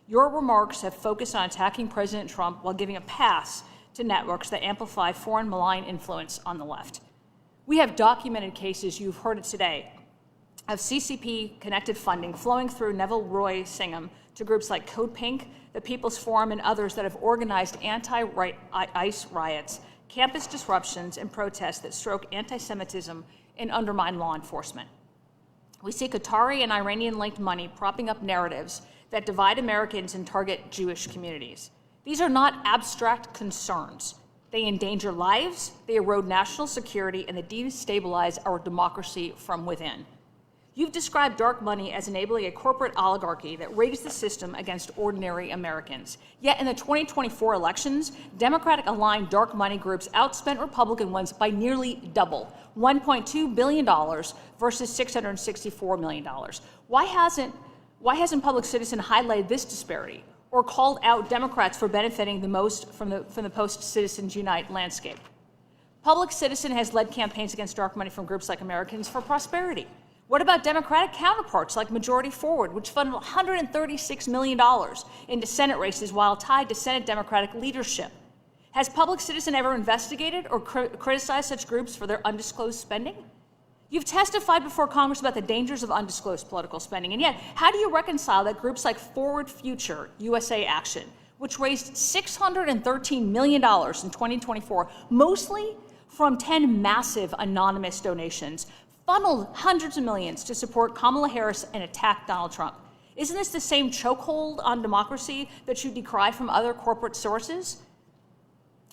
your remarks have focused on attacking President Trump while giving a pass to networks that amplify foreign malign influence on the left. We have documented cases, you've heard it today, of CCP-connected funding flowing through Neville Roy Singham to groups like Code Pink, the People's Forum, and others that have organized anti-ICE riots, campus disruptions, and protests that stroke anti-Semitism and undermine law enforcement. We see Qatari and Iranian-linked money propping up narratives that divide Americans and target Jewish communities. These are not abstract concerns. They endanger lives, they erode national security, and they destabilize our democracy from within. You've described dark money as enabling a corporate oligarchy that rigs the system against ordinary Americans. Yet in the 2024 elections, Democratic-aligned dark money groups outspent Republican ones by nearly double, $1.2 billion versus $664 million. Why hasn't Public Citizen highlighted this disparity or called out Democrats for benefiting the most from the post-Citizens Unite landscape? Public Citizen has led campaigns against dark money from groups like Americans for Prosperity. What about Democratic counterparts like Majority Forward, which funded $136 million into Senate races while tied to Senate Democratic leadership? Has Public Citizen ever investigated or criticized such groups for their undisclosed spending? You've testified before Congress about the dangers of undisclosed political spending, and yet how do you reconcile that groups like Forward Future USA Action, which raised $613 million in 2024, mostly from 10 massive anonymous donations, funneled hundreds of millions to support Kamala Harris and attack Donald Trump? Isn't this the same chokehold on democracy that you decry from other corporate sources?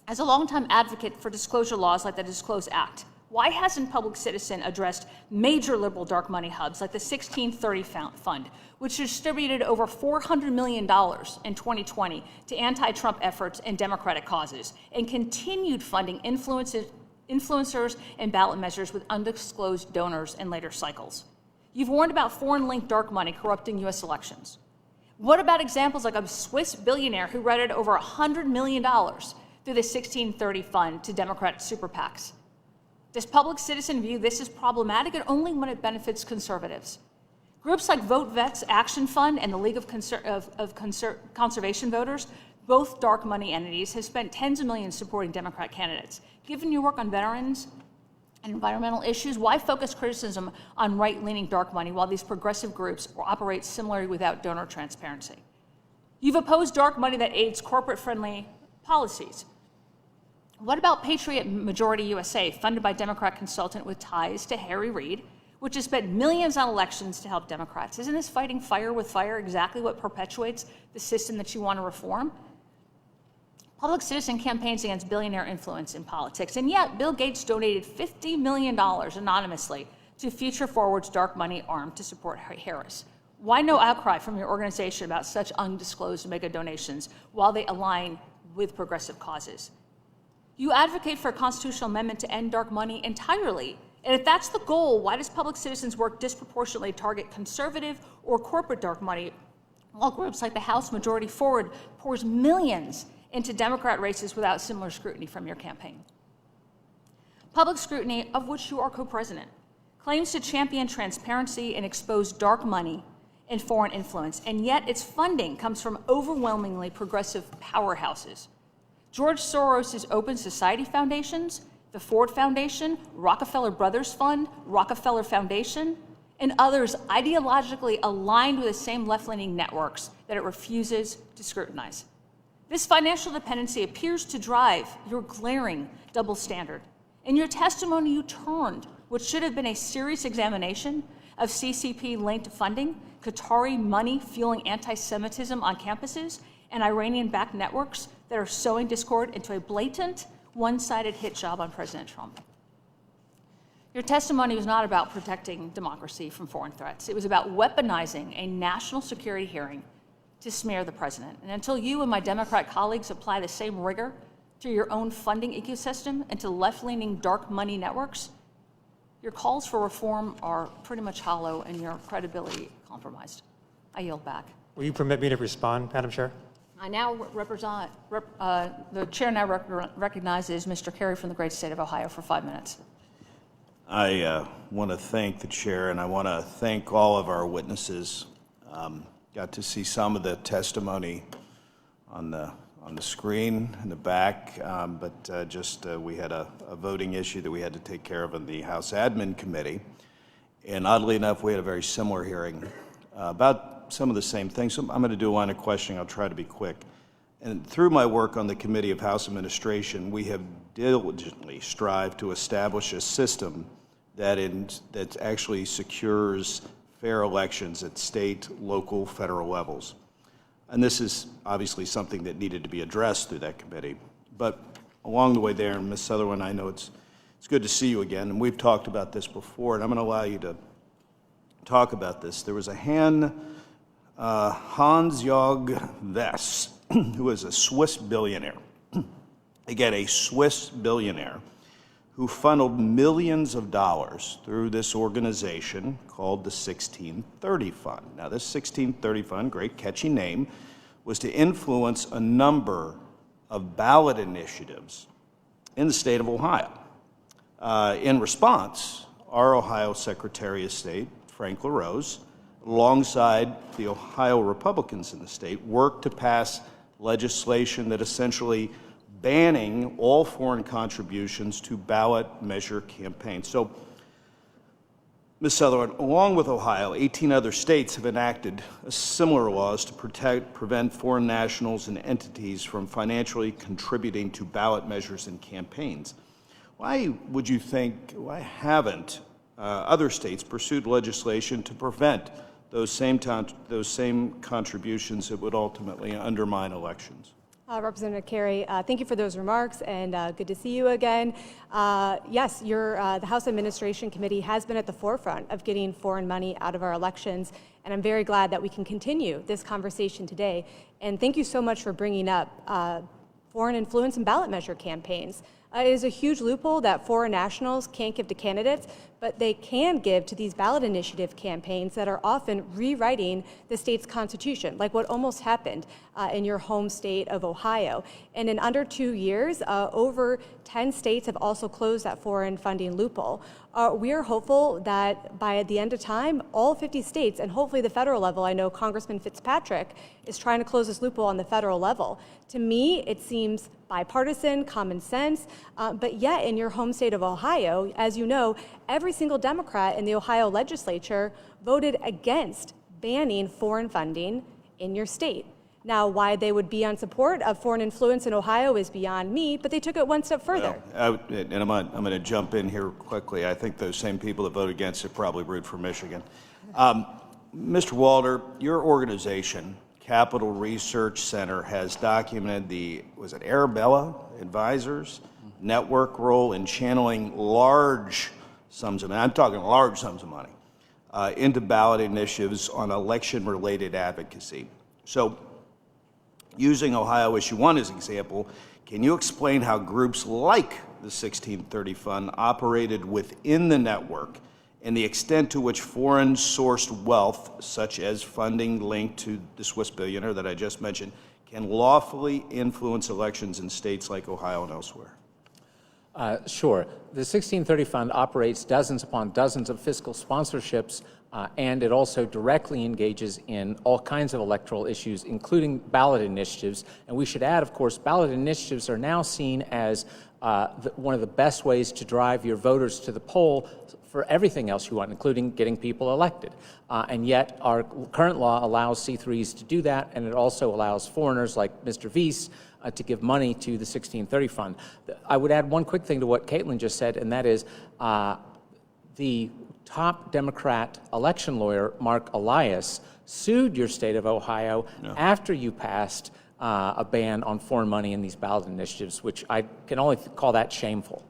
As a longtime advocate for disclosure laws like the Disclose Act, Why hasn't Public Citizen addressed major liberal dark money hubs like the 1630 Fund, which distributed over $400 million in 2020 to anti-Trump efforts and Democratic causes, and continued funding influencers and ballot measures with undisclosed donors in later cycles? You've warned about foreign-linked dark money corrupting U.S. elections. What about examples like a Swiss billionaire who routed over $100 million through the 1630 Fund to Democratic super PACs? Does Public Citizen view this as problematic and only when it benefits conservatives? Groups like Vote Vets Action Fund and the League of Conservation Voters, both dark money entities, have spent tens of millions supporting Democrat candidates. Given your work on veterans and environmental issues, why focus criticism on right-leaning dark money while these progressive groups operate similarly without donor transparency? You've opposed dark money that aids corporate-friendly policies. What about Patriot Majority USA, funded by Democrat consultant with ties to Harry Reid, which has spent millions on elections to help Democrats? Isn't this fighting fire with fire exactly what perpetuates the system that you want to reform? Public Citizen campaigns against billionaire influence in politics, and yet Bill Gates donated $50 million anonymously to Future Forward's dark money arm to support Harris. Why no outcry from your organization about such undisclosed mega donations while they align with progressive causes? You advocate for a constitutional amendment to end dark money entirely. And if that's the goal, why does Public Citizen's work disproportionately target conservative or corporate dark money, while groups like the House Majority Forward pours millions into Democrat races without similar scrutiny from your campaign? Public scrutiny, of which you are co-president, claims to champion transparency and expose dark money and foreign influence, and yet its funding comes from overwhelmingly progressive powerhouses. George Soros' Open Society Foundations, the Ford Foundation, Rockefeller Brothers Fund, Rockefeller Foundation, and others ideologically aligned with the same left-leaning networks that it refuses to scrutinize. This financial dependency appears to drive your glaring double standard. In your testimony, you turned what should have been a serious examination of CCP-linked funding, Qatari money fueling anti-Semitism on campuses, and Iranian-backed networks that are sowing discord into a blatant, one-sided hit job on President Trump. Your testimony was not about protecting democracy from foreign threats. It was about weaponizing a national security hearing to smear the president. And until you and my Democrat colleagues apply the same rigor to your own funding ecosystem and to left-leaning dark money networks, your calls for reform are pretty much hollow and your credibility compromised. I yield back.
Will you permit me to respond, Madam Chair?
I now the chair now recognizes Mr. Kerry from the great state of Ohio for 5 minutes.
I want to thank the chair, and I want to thank all of our witnesses. Got to see some of the testimony on the screen in the back, but we had a voting issue that we had to take care of in the House Admin Committee. And oddly enough, we had a very similar hearing about some of the same things. So I'm going to do a line of questioning. I'll try to be quick. And through my work on the Committee of House Administration, we have diligently strived to establish a system that actually secures fair elections at state, local, federal levels. And this is obviously something that needed to be addressed through that committee. But along the way there, and Ms. Sutherland, I know it's good to see you again, and we've talked about this before, and I'm going to allow you to talk about this. There was a Hans-Jörg Wess, who is a Swiss billionaire. Again, a Swiss billionaire who funneled millions of dollars through this organization called the 1630 Fund. Now, this 1630 Fund, great catchy name, was to influence a number of ballot initiatives in the state of Ohio. In response, our Ohio Secretary of State, Frank LaRose, alongside the Ohio Republicans in the state, worked to pass legislation that essentially banning all foreign contributions to ballot measure campaigns. So, Ms. Sutherland, along with Ohio, 18 other states have enacted similar laws to prevent foreign nationals and entities from financially contributing to ballot measures and campaigns. Why would you think, why haven't other states pursued legislation to prevent those same contributions that would ultimately undermine elections?
Representative Carey, thank you for those remarks, and good to see you again. Yes, the House Administration Committee has been at the forefront of getting foreign money out of our elections, and I'm very glad that we can continue this conversation today. And thank you so much for bringing up foreign influence and ballot measure campaigns. It is a huge loophole that foreign nationals can't give to candidates, but they can give to these ballot initiative campaigns that are often rewriting the state's constitution, like what almost happened in your home state of Ohio. And in under 2 years, over 10 states have also closed that foreign funding loophole. We are hopeful that by the end of time, all 50 states, and hopefully the federal level, I know Congressman Fitzpatrick is trying to close this loophole on the federal level. To me, it seems bipartisan, common sense, but yet in your home state of Ohio, as you know, every single Democrat in the Ohio legislature voted against banning foreign funding in your state. Now, why they would be on support of foreign influence in Ohio is beyond me, but they took it one step further.
Well, and I'm going to jump in here quickly. I think those same people that voted against it probably root for Michigan. Mr. Walter, your organization, Capital Research Center, has documented the, was it Arabella Advisors network role in channeling large sums of money, I'm talking large sums of money, into ballot initiatives on election-related advocacy. So, using Ohio Issue 1 as an example, can you explain how groups like the 1630 Fund operated within the network and the extent to which foreign-sourced wealth, such as funding linked to the Swiss billionaire that I just mentioned, can lawfully influence elections in states like Ohio and elsewhere?
Sure. The 1630 Fund operates dozens upon dozens of fiscal sponsorships, and it also directly engages in all kinds of electoral issues, including ballot initiatives. And we should add, of course, ballot initiatives are now seen as one of the best ways to drive your voters to the poll for everything else you want, including getting people elected. And yet our current law allows C3s to do that, and it also allows foreigners like Mr. Weiss to give money to the 1630 Fund. I would add one quick thing to what Caitlin just said, and that is the top Democrat election lawyer, Mark Elias, sued your state of Ohio after you passed a ban on foreign money in these ballot initiatives, which I can only call that shameful.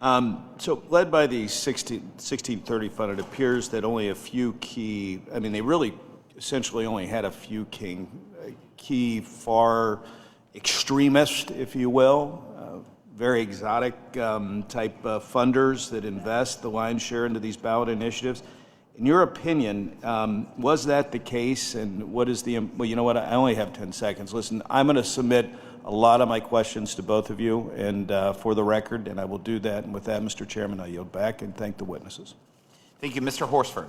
So led by the 1630 Fund, it appears that only a few key, I mean, they really essentially only had a few key far extremist, if you will, very exotic type funders that invest the lion's share into these ballot initiatives. In your opinion, was that the case, and what is the, well, you know what, I only have 10 seconds. Listen, I'm going to submit a lot of my questions to both of you, and for the record, and I will do that. And with that, Mr. Chairman, I yield back and thank the witnesses.
Thank you, Mr. Horsford.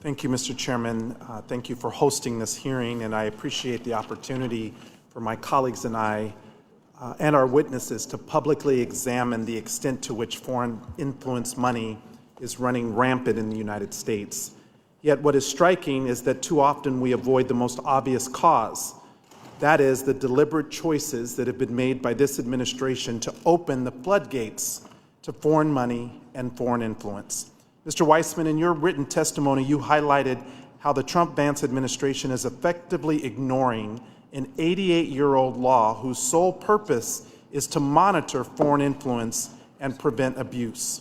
Thank you, Mr. Chairman. Thank you for hosting this hearing, and I appreciate the opportunity for my colleagues and I and our witnesses to publicly examine the extent to which foreign influence money is running rampant in the United States. Yet what is striking is that too often we avoid the most obvious cause. That is the deliberate choices that have been made by this administration to open the floodgates to foreign money and foreign influence. Mr. Weissman, in your written testimony, you highlighted how the Trump-Vance administration is effectively ignoring an 88-year-old law whose sole purpose is to monitor foreign influence and prevent abuse.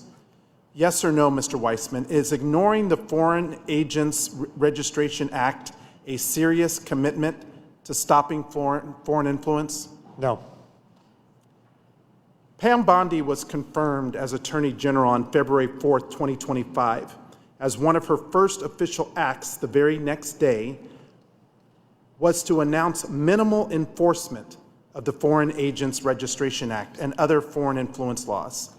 Yes or no, Mr. Weissman, is ignoring the Foreign Agents Registration Act a serious commitment to stopping foreign influence?
No.
Pam Bondi was confirmed as Attorney General on February 4th, 2025. As one of her first official acts the very next day was to announce minimal enforcement of the Foreign Agents Registration Act and other foreign influence laws.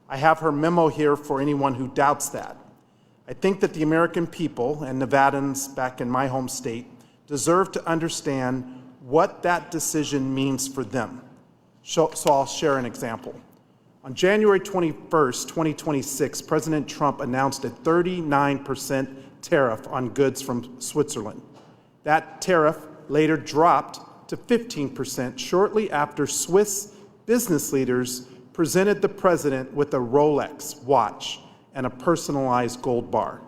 I have her memo here for anyone who doubts that. I think that the American people and Nevadans back in my home state deserve to understand what that decision means for them. So I'll share an example. On January 21st, 2026, President Trump announced a 39% tariff on goods from Switzerland. That tariff later dropped to 15% shortly after Swiss business leaders presented the president with a Rolex watch and a personalized gold bar.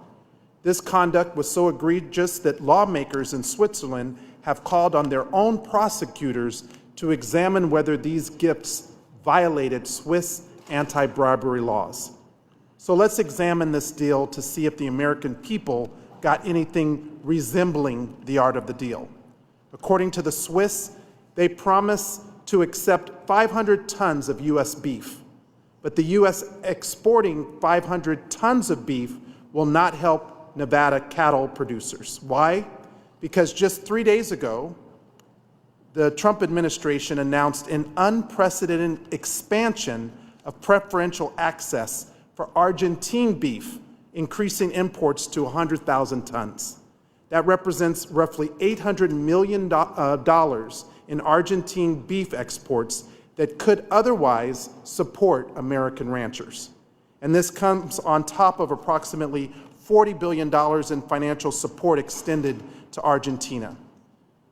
This conduct was so egregious that lawmakers in Switzerland have called on their own prosecutors to examine whether these gifts violated Swiss anti-bribery laws. So let's examine this deal to see if the American people got anything resembling the art of the deal. According to the Swiss, they promise to accept 500 tons of U.S. beef, but the U.S. exporting 500 tons of beef will not help Nevada cattle producers. Why? Because just 3 days ago, the Trump administration announced an unprecedented expansion of preferential access for Argentine beef, increasing imports to 100,000 tons. That represents roughly $800 million in Argentine beef exports that could otherwise support American ranchers. And this comes on top of approximately $40 billion in financial support extended to Argentina.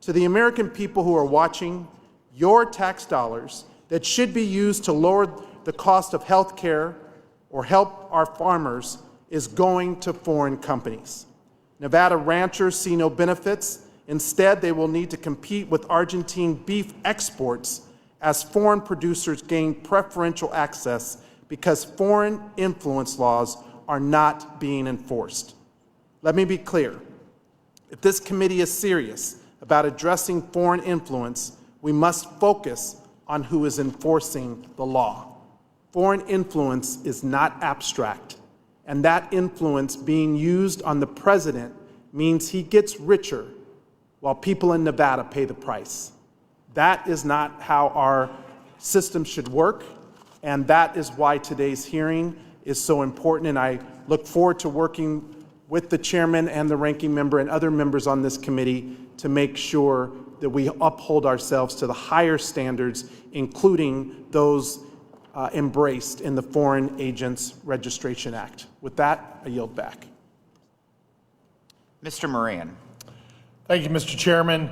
To the American people who are watching, your tax dollars that should be used to lower the cost of health care or help our farmers is going to foreign companies. Nevada ranchers see no benefits. Instead, they will need to compete with Argentine beef exports as foreign producers gain preferential access because foreign influence laws are not being enforced. Let me be clear. If this committee is serious about addressing foreign influence, we must focus on who is enforcing the law. Foreign influence is not abstract, and that influence being used on the president means he gets richer while people in Nevada pay the price. That is not how our system should work, and that is why today's hearing is so important, and I look forward to working with the chairman and the ranking member and other members on this committee to make sure that we uphold ourselves to the higher standards, including those embraced in the Foreign Agents Registration Act. With that, I yield back.
Mr. Moran.
Thank you, Mr. Chairman.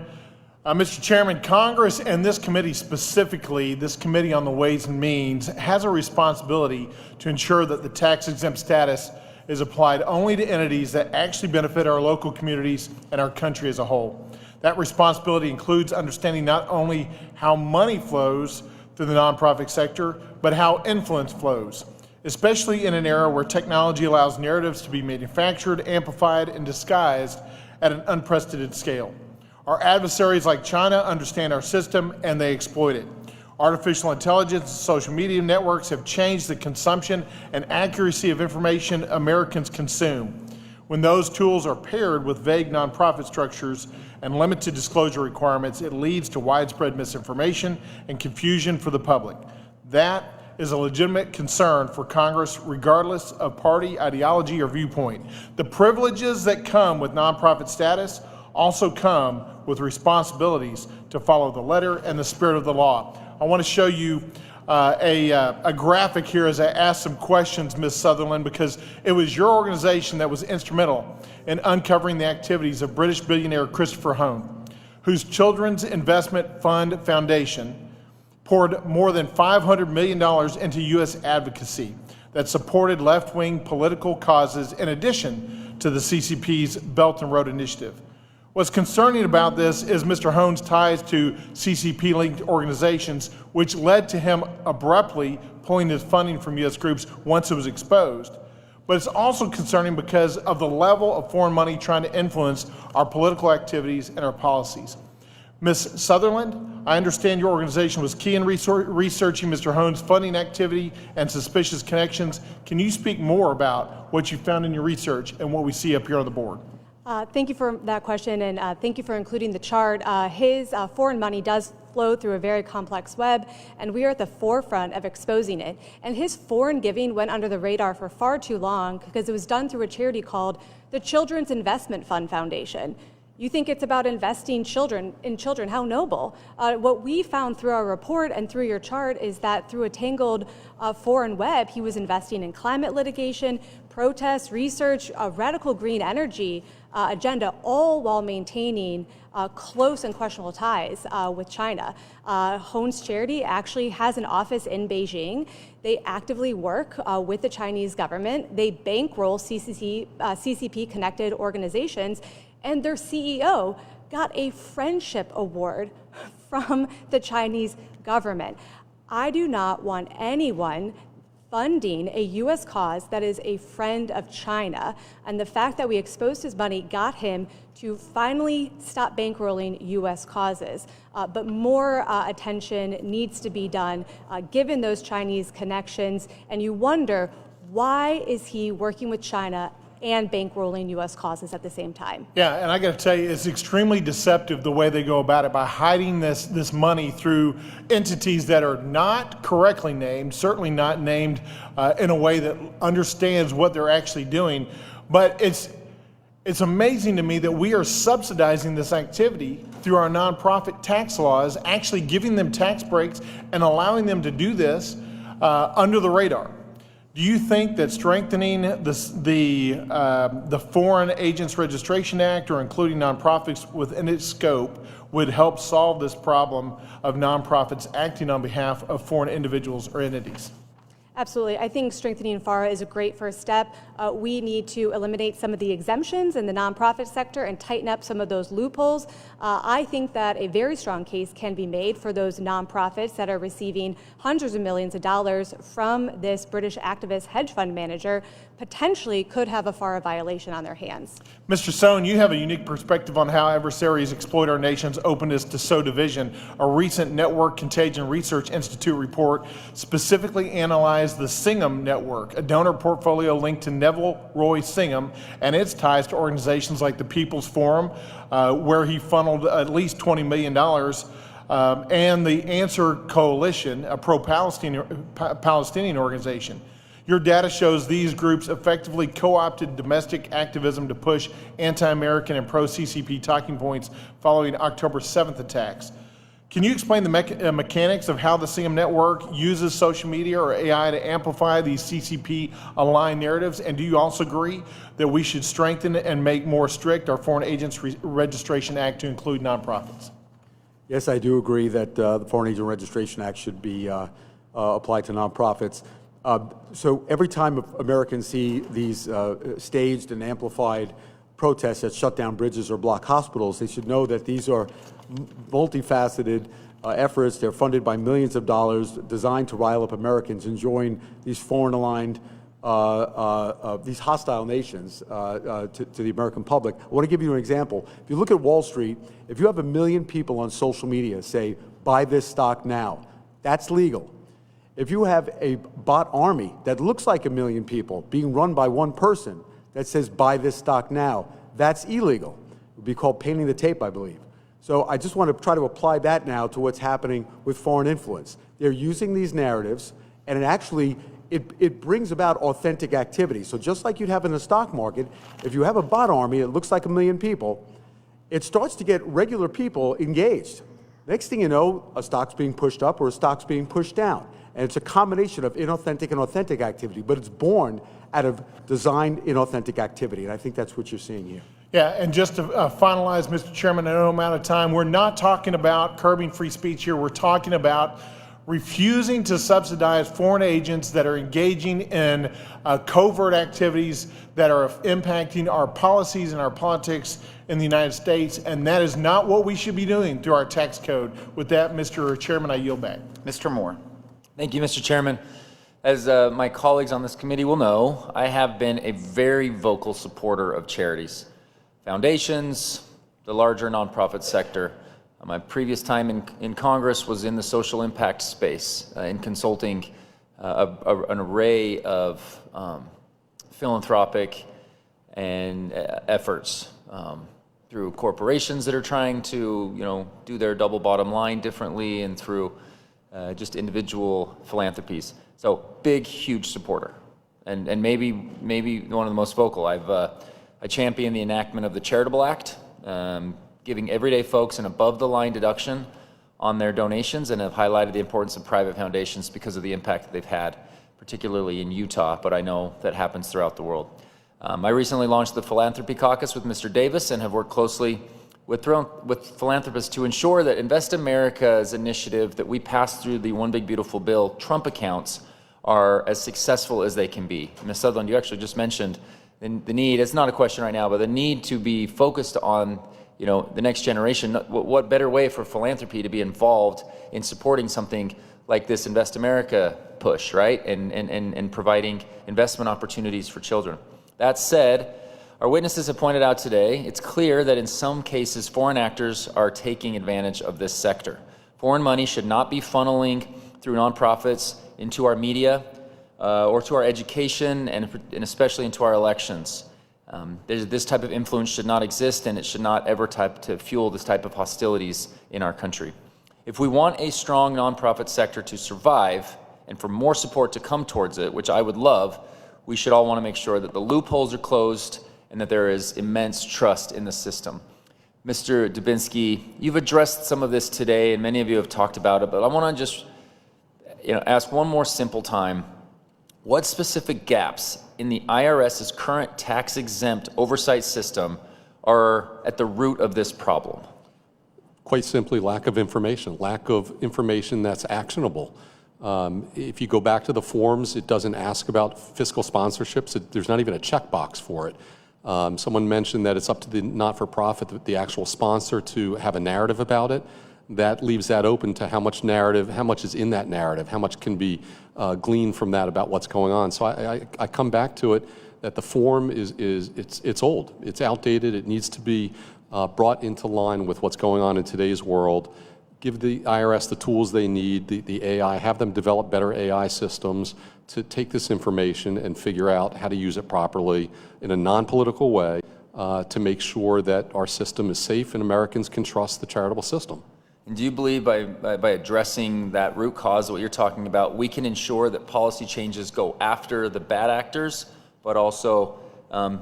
Mr. Chairman, Congress and this committee specifically, this Committee on the Ways and Means, has a responsibility to ensure that the tax-exempt status is applied only to entities that actually benefit our local communities and our country as a whole. That responsibility includes understanding not only how money flows through the nonprofit sector, but how influence flows, especially in an era where technology allows narratives to be manufactured, amplified, and disguised at an unprecedented scale. Our adversaries like China understand our system and they exploit it. Artificial intelligence and social media networks have changed the consumption and accuracy of information Americans consume. When those tools are paired with vague nonprofit structures and limited disclosure requirements, it leads to widespread misinformation and confusion for the public. That is a legitimate concern for Congress, regardless of party, ideology, or viewpoint. The privileges that come with nonprofit status also come with responsibilities to follow the letter and the spirit of the law. I want to show you a graphic here as I ask some questions, Ms. Sutherland, because it was your organization that was instrumental in uncovering the activities of British billionaire Christopher Hone, whose Children's Investment Fund Foundation poured more than $500 million into U.S. advocacy that supported left-wing political causes in addition to the CCP's Belt and Road Initiative. What's concerning about this is Mr. Hone's ties to CCP-linked organizations, which led to him abruptly pulling his funding from U.S. groups once it was exposed. But it's also concerning because of the level of foreign money trying to influence our political activities and our policies. Ms. Sutherland, I understand your organization was key in researching Mr. Hone's funding activity and suspicious connections. Can you speak more about what you found in your research and what we see up here on the board?
Thank you for that question, and thank you for including the chart. His foreign money does flow through a very complex web, and we are at the forefront of exposing it. And his foreign giving went under the radar for far too long because it was done through a charity called the Children's Investment Fund Foundation. You think it's about investing in children, how noble. What we found through our report and through your chart is that through a tangled foreign web, he was investing in climate litigation, protests, research, radical green energy agenda, all while maintaining close and questionable ties with China. Hone's charity actually has an office in Beijing. They actively work with the Chinese government. They bankroll CCP-connected organizations, and their CEO got a friendship award from the Chinese government. I do not want anyone funding a U.S. cause that is a friend of China, and the fact that we exposed his money got him to finally stop bankrolling U.S. causes. But more attention needs to be done given those Chinese connections, and you wonder, why is he working with China and bankrolling U.S. causes at the same time?
Yeah, and I got to tell you, it's extremely deceptive the way they go about it by hiding this money through entities that are not correctly named, certainly not named in a way that understands what they're actually doing. But it's amazing to me that we are subsidizing this activity through our nonprofit tax laws, actually giving them tax breaks and allowing them to do this under the radar. Do you think that strengthening the Foreign Agents Registration Act or including nonprofits within its scope would help solve this problem of nonprofits acting on behalf of foreign individuals or entities?
Absolutely. I think strengthening FARA is a great first step. We need to eliminate some of the exemptions in the nonprofit sector and tighten up some of those loopholes. I think that a very strong case can be made for those nonprofits that are receiving hundreds of millions of dollars from this British activist hedge fund manager, potentially could have a FARA violation on their hands.
Mr. Sohn, you have a unique perspective on how adversaries exploit our nation's openness to sow division. A recent Network Contagion Research Institute report specifically analyzed the Singham Network, a donor portfolio linked to Neville Roy Singham and its ties to organizations like the People's Forum, where he funneled at least $20 million, and the Answer Coalition, a pro-Palestinian organization. Your data shows these groups effectively co-opted domestic activism to push anti-American and pro-CCP talking points following October 7th attacks. Can you explain the mechanics of how the Singham Network uses social media or AI to amplify these CCP-aligned narratives? And do you also agree that we should strengthen and make more strict our Foreign Agents Registration Act to include nonprofits?
Yes, I do agree that the Foreign Agent Registration Act should be applied to nonprofits. So every time Americans see these staged and amplified protests that shut down bridges or block hospitals, they should know that these are multifaceted efforts. They're funded by millions of dollars, designed to rile up Americans and join these foreign-aligned, these hostile nations to the American public. I want to give you an example. If you look at Wall Street, if you have 1 million people on social media say, buy this stock now, that's legal. If you have a bot army that looks like 1 million people being run by one person that says, buy this stock now, that's illegal. It would be called painting the tape, I believe. So I just want to try to apply that now to what's happening with foreign influence. They're using these narratives, and it brings about authentic activity. So just like you'd have in the stock market, if you have a bot army that looks like 1 million people, it starts to get regular people engaged. Next thing you know, a stock's being pushed up or a stock's being pushed down. And it's a combination of inauthentic and authentic activity, but it's born out of designed inauthentic activity, and I think that's what you're seeing here.
Yeah, and just to finalize, Mr. Chairman, I know I'm out of time. We're not talking about curbing free speech here. We're talking about refusing to subsidize foreign agents that are engaging in covert activities that are impacting our policies and our politics in the United States, and that is not what we should be doing through our tax code. With that, Mr. Chairman, I yield back.
Mr. Moore.
Thank you, Mr. Chairman. As my colleagues on this committee will know, I have been a very vocal supporter of charities, foundations, the larger nonprofit sector. My previous time in Congress was in the social impact space, in consulting an array of philanthropic and efforts through corporations that are trying to, do their double bottom line differently, and through just individual philanthropies. So big, huge supporter, and maybe one of the most vocal. I champion the enactment of the Charitable Act, giving everyday folks an above-the-line deduction on their donations, and have highlighted the importance of private foundations because of the impact that they've had, particularly in Utah, but I know that happens throughout the world. I recently launched the Philanthropy Caucus with Mr. Davis and have worked closely with philanthropists to ensure that Invest America's initiative that we passed through the One Big Beautiful Bill Trump accounts are as successful as they can be. Ms. Sutherland, you actually just mentioned the need, it's not a question right now, but the need to be focused on the next generation. What better way for philanthropy to be involved in supporting something like this Invest America push, right? And providing investment opportunities for children. That said, our witnesses have pointed out today, it's clear that in some cases, foreign actors are taking advantage of this sector. Foreign money should not be funneling through nonprofits into our media or to our education and especially into our elections. This type of influence should not exist, and it should not ever to fuel this type of hostilities in our country. If we want a strong nonprofit sector to survive and for more support to come towards it, which I would love, we should all want to make sure that the loopholes are closed and that there is immense trust in the system. Mr. Dubinsky, you've addressed some of this today, and many of you have talked about it, but I want to just ask one more simple time. What specific gaps in the IRS's current tax-exempt oversight system are at the root of this problem?
Quite simply, lack of information that's actionable. If you go back to the forms, it doesn't ask about fiscal sponsorships. There's not even a checkbox for it. Someone mentioned that it's up to the not-for-profit, the actual sponsor, to have a narrative about it. That leaves that open to how much is in that narrative, how much can be gleaned from that about what's going on. So I come back to it that the form it's old, it's outdated, it needs to be brought into line with what's going on in today's world. Give the IRS the tools they need, the AI, have them develop better AI systems to take this information and figure out how to use it properly in a non-political way to make sure that our system is safe and Americans can trust the charitable system.
And do you believe by addressing that root cause, what you're talking about, we can ensure that policy changes go after the bad actors, but also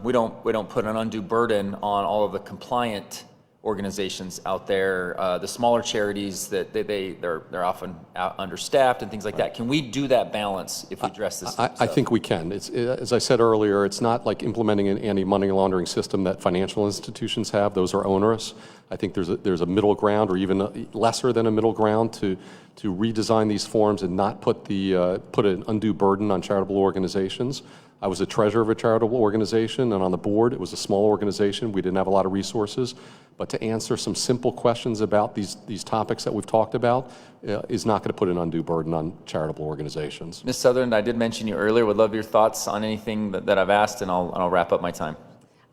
we don't put an undue burden on all of the compliant organizations out there, the smaller charities that they're often understaffed and things like that. Can we do that balance if we address this?
I think we can. As I said earlier, it's not like implementing an anti-money laundering system that financial institutions have. Those are onerous. I think there's a middle ground, or even lesser than a middle ground, to redesign these forms and not put an undue burden on charitable organizations. I was a treasurer of a charitable organization, and on the board, it was a small organization. We didn't have a lot of resources. But to answer some simple questions about these topics that we've talked about is not going to put an undue burden on charitable organizations.
Ms. Sutherland, I did mention you earlier. Would love your thoughts on anything that I've asked, and I'll wrap up my time.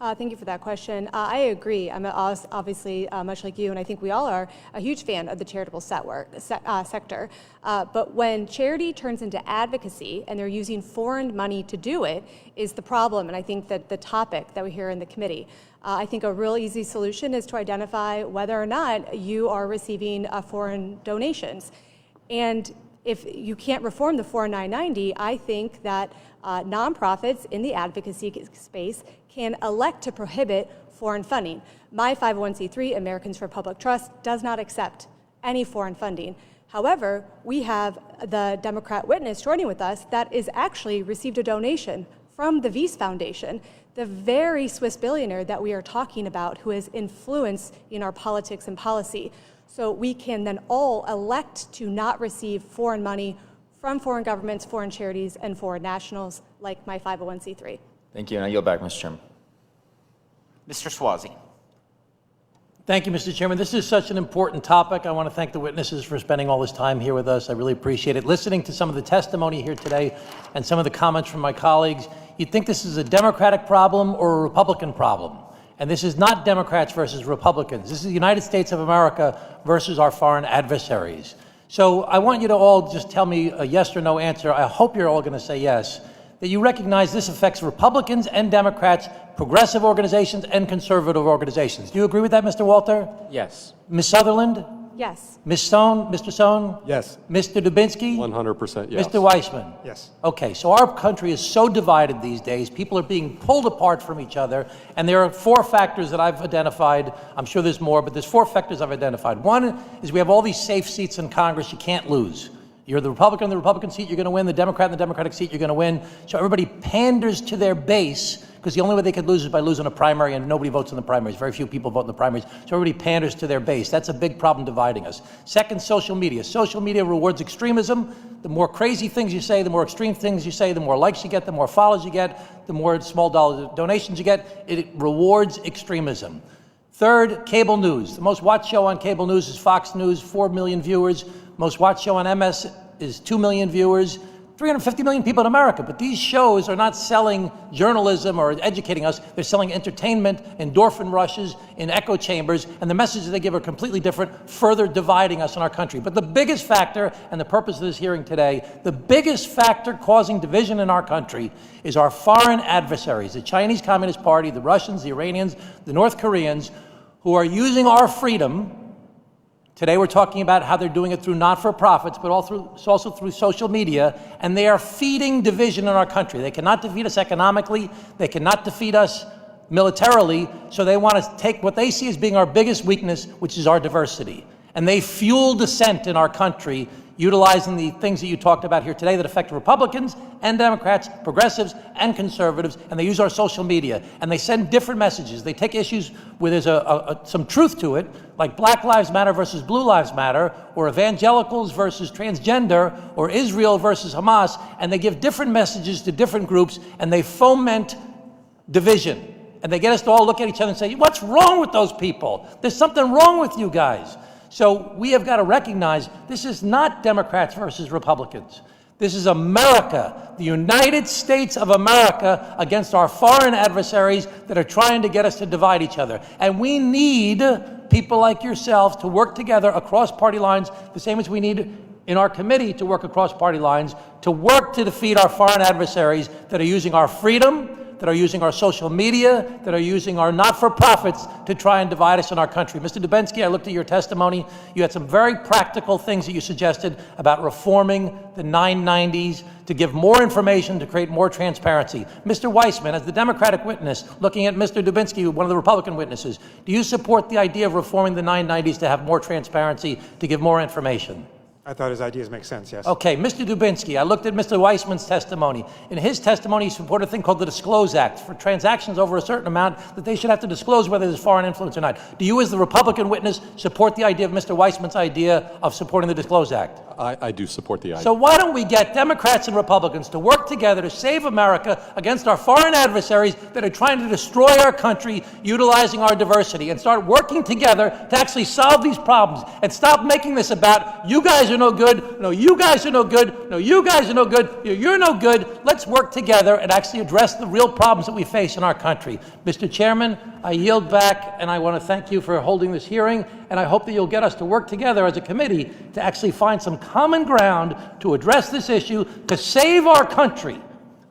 Thank you for that question. I agree. I'm obviously, much like you, and I think we all are, a huge fan of the charitable sector. But when charity turns into advocacy and they're using foreign money to do it is the problem, and I think that the topic that we hear in the committee. I think a real easy solution is to identify whether or not you are receiving foreign donations. And if you can't reform the 4990, I think that nonprofits in the advocacy space can elect to prohibit foreign funding. My 501c3, Americans for Public Trust, does not accept any foreign funding. However, we have the Democrat witness joining with us that is actually received a donation from the Weiss Foundation, the very Swiss billionaire that we are talking about who has influence in our politics and policy. So we can then all elect to not receive foreign money from foreign governments, foreign charities, and foreign nationals like my 501c3.
Thank you, and I yield back, Mr. Chairman.
Mr. Swazi.
Thank you, Mr. Chairman. This is such an important topic. I want to thank the witnesses for spending all this time here with us. I really appreciate it. Listening to some of the testimony here today and some of the comments from my colleagues, you'd think this is a Democratic problem or a Republican problem. And this is not Democrats versus Republicans. This is the United States of America versus our foreign adversaries. So I want you to all just tell me a yes or no answer. I hope you're all going to say yes, that you recognize this affects Republicans and Democrats, progressive organizations and conservative organizations. Do you agree with that, Mr. Walter?
Yes.
Ms. Sutherland?
Yes.
Ms. Stone? Mr. Stone?
Yes.
Mr. Dubinsky?
100% yes.
Mr. Weissman?
Yes.
Okay, so our country is so divided these days. People are being pulled apart from each other, and there are 4 factors that I've identified. I'm sure there's more, but there's 4 factors I've identified. One is we have all these safe seats in Congress you can't lose. You're the Republican in the Republican seat, you're going to win. The Democrat in the Democratic seat, you're going to win. So everybody panders to their base, because the only way they could lose is by losing a primary, and nobody votes in the primaries. Very few people vote in the primaries. So everybody panders to their base. That's a big problem dividing us. Second, social media. Social media rewards extremism. The more crazy things you say, the more extreme things you say, the more likes you get, the more followers you get, the more small dollar donations you get. It rewards extremism.
Third, cable news. The most watched show on cable news is Fox News, 4 million viewers. Most watched show on MS is 2 million viewers. 350 million people in America, but these shows are not selling journalism or educating us. They're selling entertainment, endorphin rushes, in echo chambers, and the messages they give are completely different, further dividing us in our country. But the biggest factor, and the purpose of this hearing today, the biggest factor causing division in our country is our foreign adversaries, the Chinese Communist Party, the Russians, the Iranians, the North Koreans, who are using our freedom. Today we're talking about how they're doing it through not-for-profits, but also through social media, and they are feeding division in our country. They cannot defeat us economically, they cannot defeat us militarily, so they want to take what they see as being our biggest weakness, which is our diversity. And they fuel dissent in our country, utilizing the things that you talked about here today that affect Republicans and Democrats, progressives and conservatives, and they use our social media. And they send different messages. They take issues where there's some truth to it, like Black Lives Matter versus Blue Lives Matter, or evangelicals versus transgender, or Israel versus Hamas, and they give different messages to different groups, and they foment division. And they get us to all look at each other and say, what's wrong with those people? There's something wrong with you guys. So we have got to recognize this is not Democrats versus Republicans. This is America, the United States of America, against our foreign adversaries that are trying to get us to divide each other. And we need people like yourselves to work together across party lines, the same as we need in our committee to work across party lines, to work to defeat our foreign adversaries that are using our freedom, that are using our social media, that are using our not-for-profits to try and divide us in our country. Mr. Dubinsky, I looked at your testimony. You had some very practical things that you suggested about reforming the 990s to give more information, to create more transparency. Mr. Weissman, as the Democratic witness, looking at Mr. Dubinsky, one of the Republican witnesses, do you support the idea of reforming the 990s to have more transparency, to give more information?
I thought his ideas make sense, yes.
Okay, Mr. Dubinsky, I looked at Mr. Weissman's testimony. In his testimony, he supported a thing called the Disclose Act for transactions over a certain amount that they should have to disclose whether there's foreign influence or not. Do you, as the Republican witness, support the idea of Mr. Weissman's idea of supporting the Disclose Act?
I do support the idea.
So why don't we get Democrats and Republicans to work together to save America against our foreign adversaries that are trying to destroy our country utilizing our diversity, and start working together to actually solve these problems, and stop making this about you guys are no good, no, you guys are no good, no, you guys are no good, you're no good. Let's work together and actually address the real problems that we face in our country. Mr. Chairman, I yield back, and I want to thank you for holding this hearing, and I hope that you'll get us to work together as a committee to actually find some common ground to address this issue, to save our country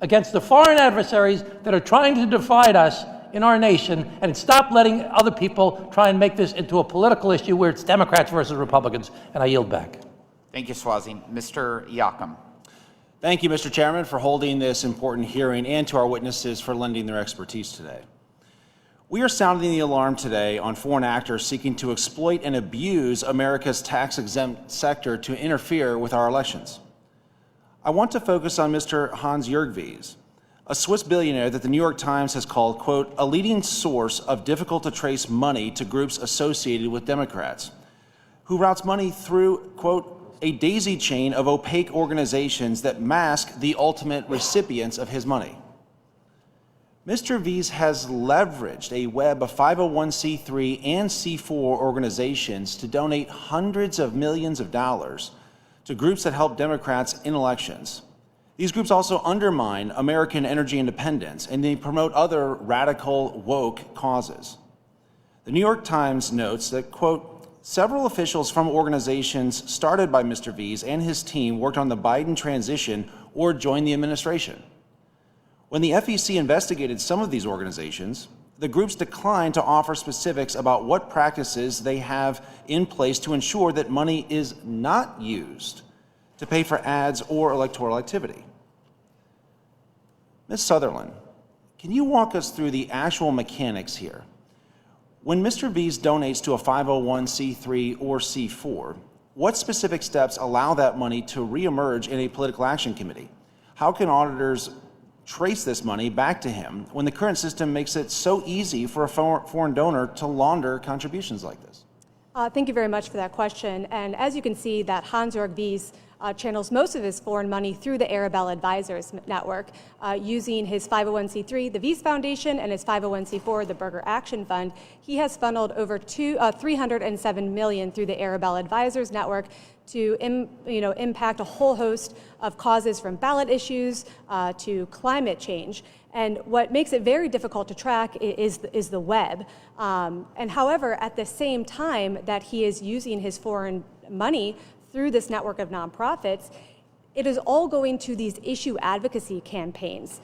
against the foreign adversaries that are trying to divide us in our nation, and stop letting other people try and make this into a political issue where it's Democrats versus Republicans. And I yield back.
Thank you, Swazi. Mr. Yakum.
Thank you, Mr. Chairman, for holding this important hearing, and to our witnesses for lending their expertise today. We are sounding the alarm today on foreign actors seeking to exploit and abuse America's tax-exempt sector to interfere with our elections. I want to focus on Mr. Hans-Jörg Wyss, a Swiss billionaire that the New York Times has called, quote, a leading source of difficult-to-trace money to groups associated with Democrats, who routes money through, quote, a daisy chain of opaque organizations that mask the ultimate recipients of his money. Mr. Wyss has leveraged a web of 501c3 and C4 organizations to donate hundreds of millions of dollars to groups that help Democrats in elections. These groups also undermine American energy independence, and they promote other radical, woke causes. The New York Times notes that, quote, several officials from organizations started by Mr. Wyss and his team worked on the Biden transition or joined the administration. When the FEC investigated some of these organizations, the groups declined to offer specifics about what practices they have in place to ensure that money is not used to pay for ads or electoral activity. Ms. Sutherland, can you walk us through the actual mechanics here? When Mr. Wyss donates to a 501c3 or C4, what specific steps allow that money to reemerge in a political action committee? How can auditors trace this money back to him when the current system makes it so easy for a foreign donor to launder contributions like this?
Thank you very much for that question. And as you can see, that Hans-Jörg Wyss channels most of his foreign money through the Arabella Advisors Network, using his 501c3, the Vies Foundation, and his 501c4, the Burger Action Fund. He has funneled over $307 million through the Arabella Advisors Network to impact a whole host of causes, from ballot issues to climate change. And what makes it very difficult to track is the web. And however, at the same time that he is using his foreign money through this network of nonprofits, it is all going to these issue advocacy campaigns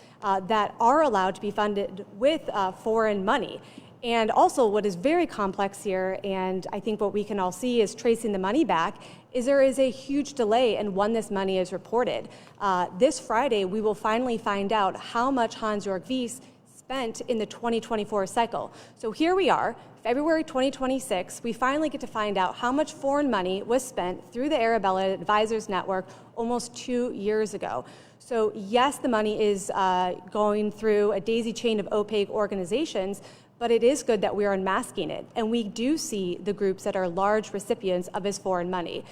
that are allowed to be funded with foreign money. And also, what is very complex here, and I think what we can all see is tracing the money back, is there is a huge delay in when this money is reported. This Friday, we will finally find out how much Hans-Jörg Wyss spent in the 2024 cycle. So here we are, February 2026, we finally get to find out how much foreign money was spent through the Arabella Advisors Network almost 2 years ago. So yes, the money is going through a daisy chain of opaque organizations, but it is good that we are unmasking it. And we do see the groups that are large recipients of his foreign money.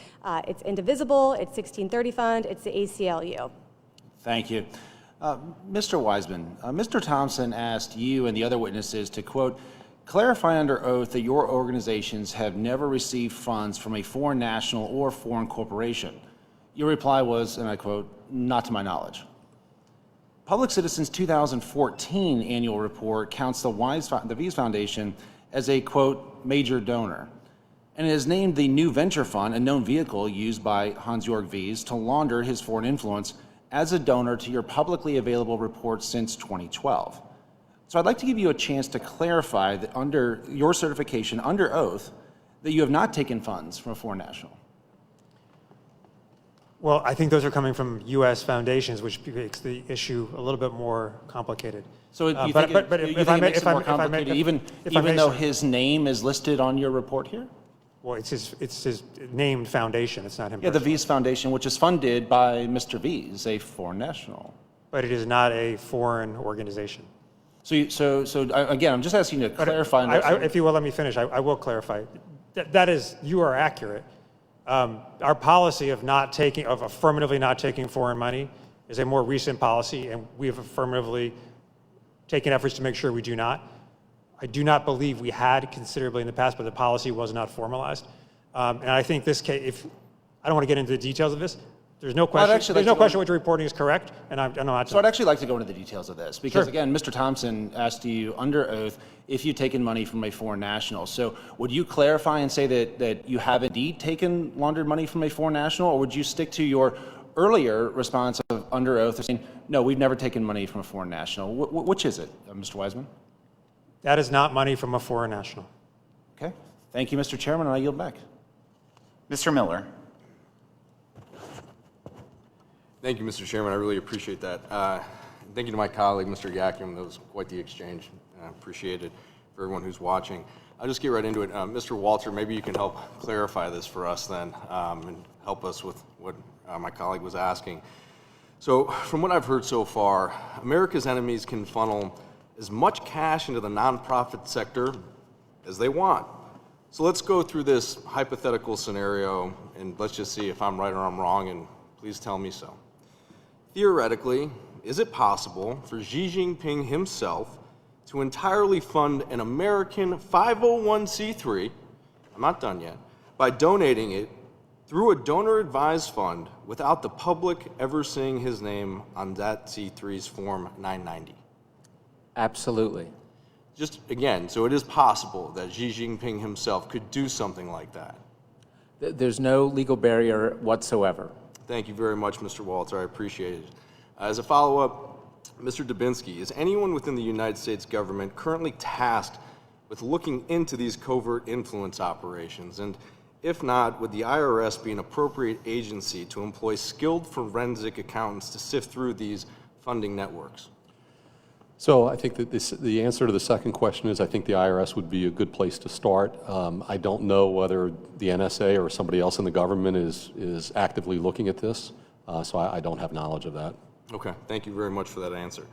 It's Indivisible, it's 1630 Fund, it's the ACLU.
Thank you. Mr. Wiseman, Mr. Thompson asked you and the other witnesses to, quote, clarify under oath that your organizations have never received funds from a foreign national or foreign corporation. Your reply was, and I quote, not to my knowledge. Public Citizen's 2014 annual report counts the Wyss Foundation as a, quote, major donor, and it has named the New Venture Fund a known vehicle used by Hans-Jörg Wyss to launder his foreign influence as a donor to your publicly available report since 2012. So I'd like to give you a chance to clarify that under your certification, under oath, that you have not taken funds from a foreign national.
Well, I think those are coming from U.S. foundations, which makes the issue a little bit more complicated.
So you think it makes it more complicated, even though his name is listed on your report here?
Well, it's his named foundation. It's not him.
Yeah, the Wyss Foundation, which is funded by Mr. Wyss, a foreign national.
But it is not a foreign organization.
So again, I'm just asking you to clarify.
If you will, let me finish. I will clarify. That is, you are accurate. Our policy of affirmatively not taking foreign money is a more recent policy, and we have affirmatively taken efforts to make sure we do not. I do not believe we had considerably in the past, but the policy was not formalized. And I think this case, I don't want to get into the details of this. There's no question. There's no question what you're reporting is correct, and I'm not.
So I'd actually like to go into the details of this because,
Sure.
Again, Mr. Thompson asked you under oath if you've taken money from a foreign national. So would you clarify and say that you have indeed taken laundered money from a foreign national, or would you stick to your earlier response of under oath of saying, no, we've never taken money from a foreign national? Which is it, Mr. Wiseman?
That is not money from a foreign national.
Okay. Thank you, Mr. Chairman, and I yield back.
Mr. Miller.
Thank you, Mr. Chairman. I really appreciate that. Thank you to my colleague, Mr. Yakim. That was quite the exchange. I appreciate it for everyone who's watching. I'll just get right into it. Mr. Walter, maybe you can help clarify this for us then and help us with what my colleague was asking. So from what I've heard so far, America's enemies can funnel as much cash into the nonprofit sector as they want. So let's go through this hypothetical scenario and let's just see if I'm right or I'm wrong, and please tell me so. Theoretically, is it possible for Xi Jinping himself to entirely fund an American 501c3, I'm not done yet, by donating it through a donor-advised fund without the public ever seeing his name on that C3's Form 990?
Absolutely.
Just again, so it is possible that Xi Jinping himself could do something like that?
There's no legal barrier whatsoever.
Thank you very much, Mr. Walter. I appreciate it. As a follow-up, Mr. Dubinsky, is anyone within the United States government currently tasked with looking into these covert influence operations? And if not, would the IRS be an appropriate agency to employ skilled forensic accountants to sift through these funding networks?
So I think that the answer to the second question is I think the IRS would be a good place to start. I don't know whether the NSA or somebody else in the government is actively looking at this, so I don't have knowledge of that.
Okay, thank you very much for that answer.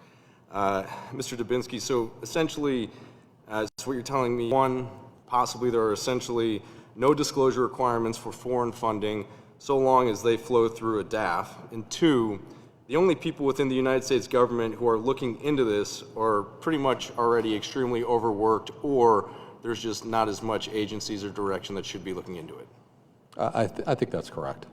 Mr. Dubinsky, so essentially, as what you're telling me, one, possibly there are essentially no disclosure requirements for foreign funding, so long as they flow through a DAF. And two, the only people within the United States government who are looking into this are pretty much already extremely overworked, or there's just not as much agencies or direction that should be looking into it.
I think that's correct.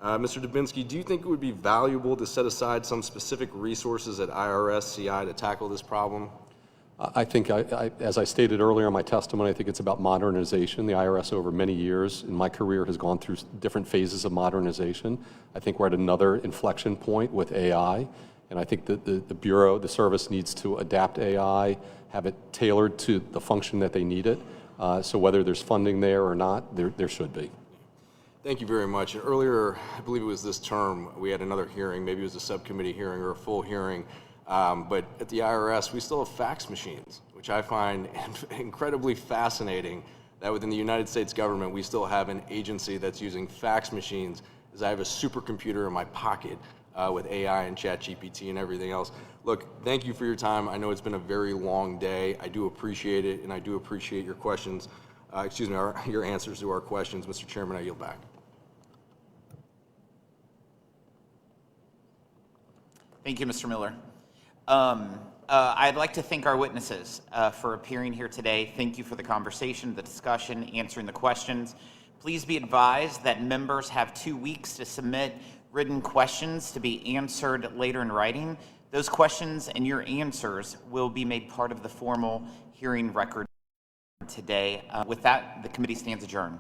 Mr. Dubinsky, do you think it would be valuable to set aside some specific resources at IRS, CI to tackle this problem?
I think, as I stated earlier in my testimony, I think it's about modernization. The IRS over many years in my career has gone through different phases of modernization. I think we're at another inflection point with AI, and I think that the Bureau, the service needs to adapt AI, have it tailored to the function that they need it. So whether there's funding there or not, there should be.
Thank you very much. And earlier, I believe it was this term, we had another hearing, maybe it was a subcommittee hearing or a full hearing, but at the IRS, we still have fax machines, which I find incredibly fascinating that within the United States government, we still have an agency that's using fax machines, as I have a supercomputer in my pocket with AI and ChatGPT and everything else. Look, thank you for your time. I know it's been a very long day. I do appreciate it, and I do appreciate your questions, your answers to our questions. Mr. Chairman, I yield back.
Thank you, Mr. Miller. I'd like to thank our witnesses for appearing here today. Thank you for the conversation, the discussion, answering the questions. Please be advised that members have 2 weeks to submit written questions to be answered later in writing. Those questions and your answers will be made part of the formal hearing record today. With that, the committee stands adjourned.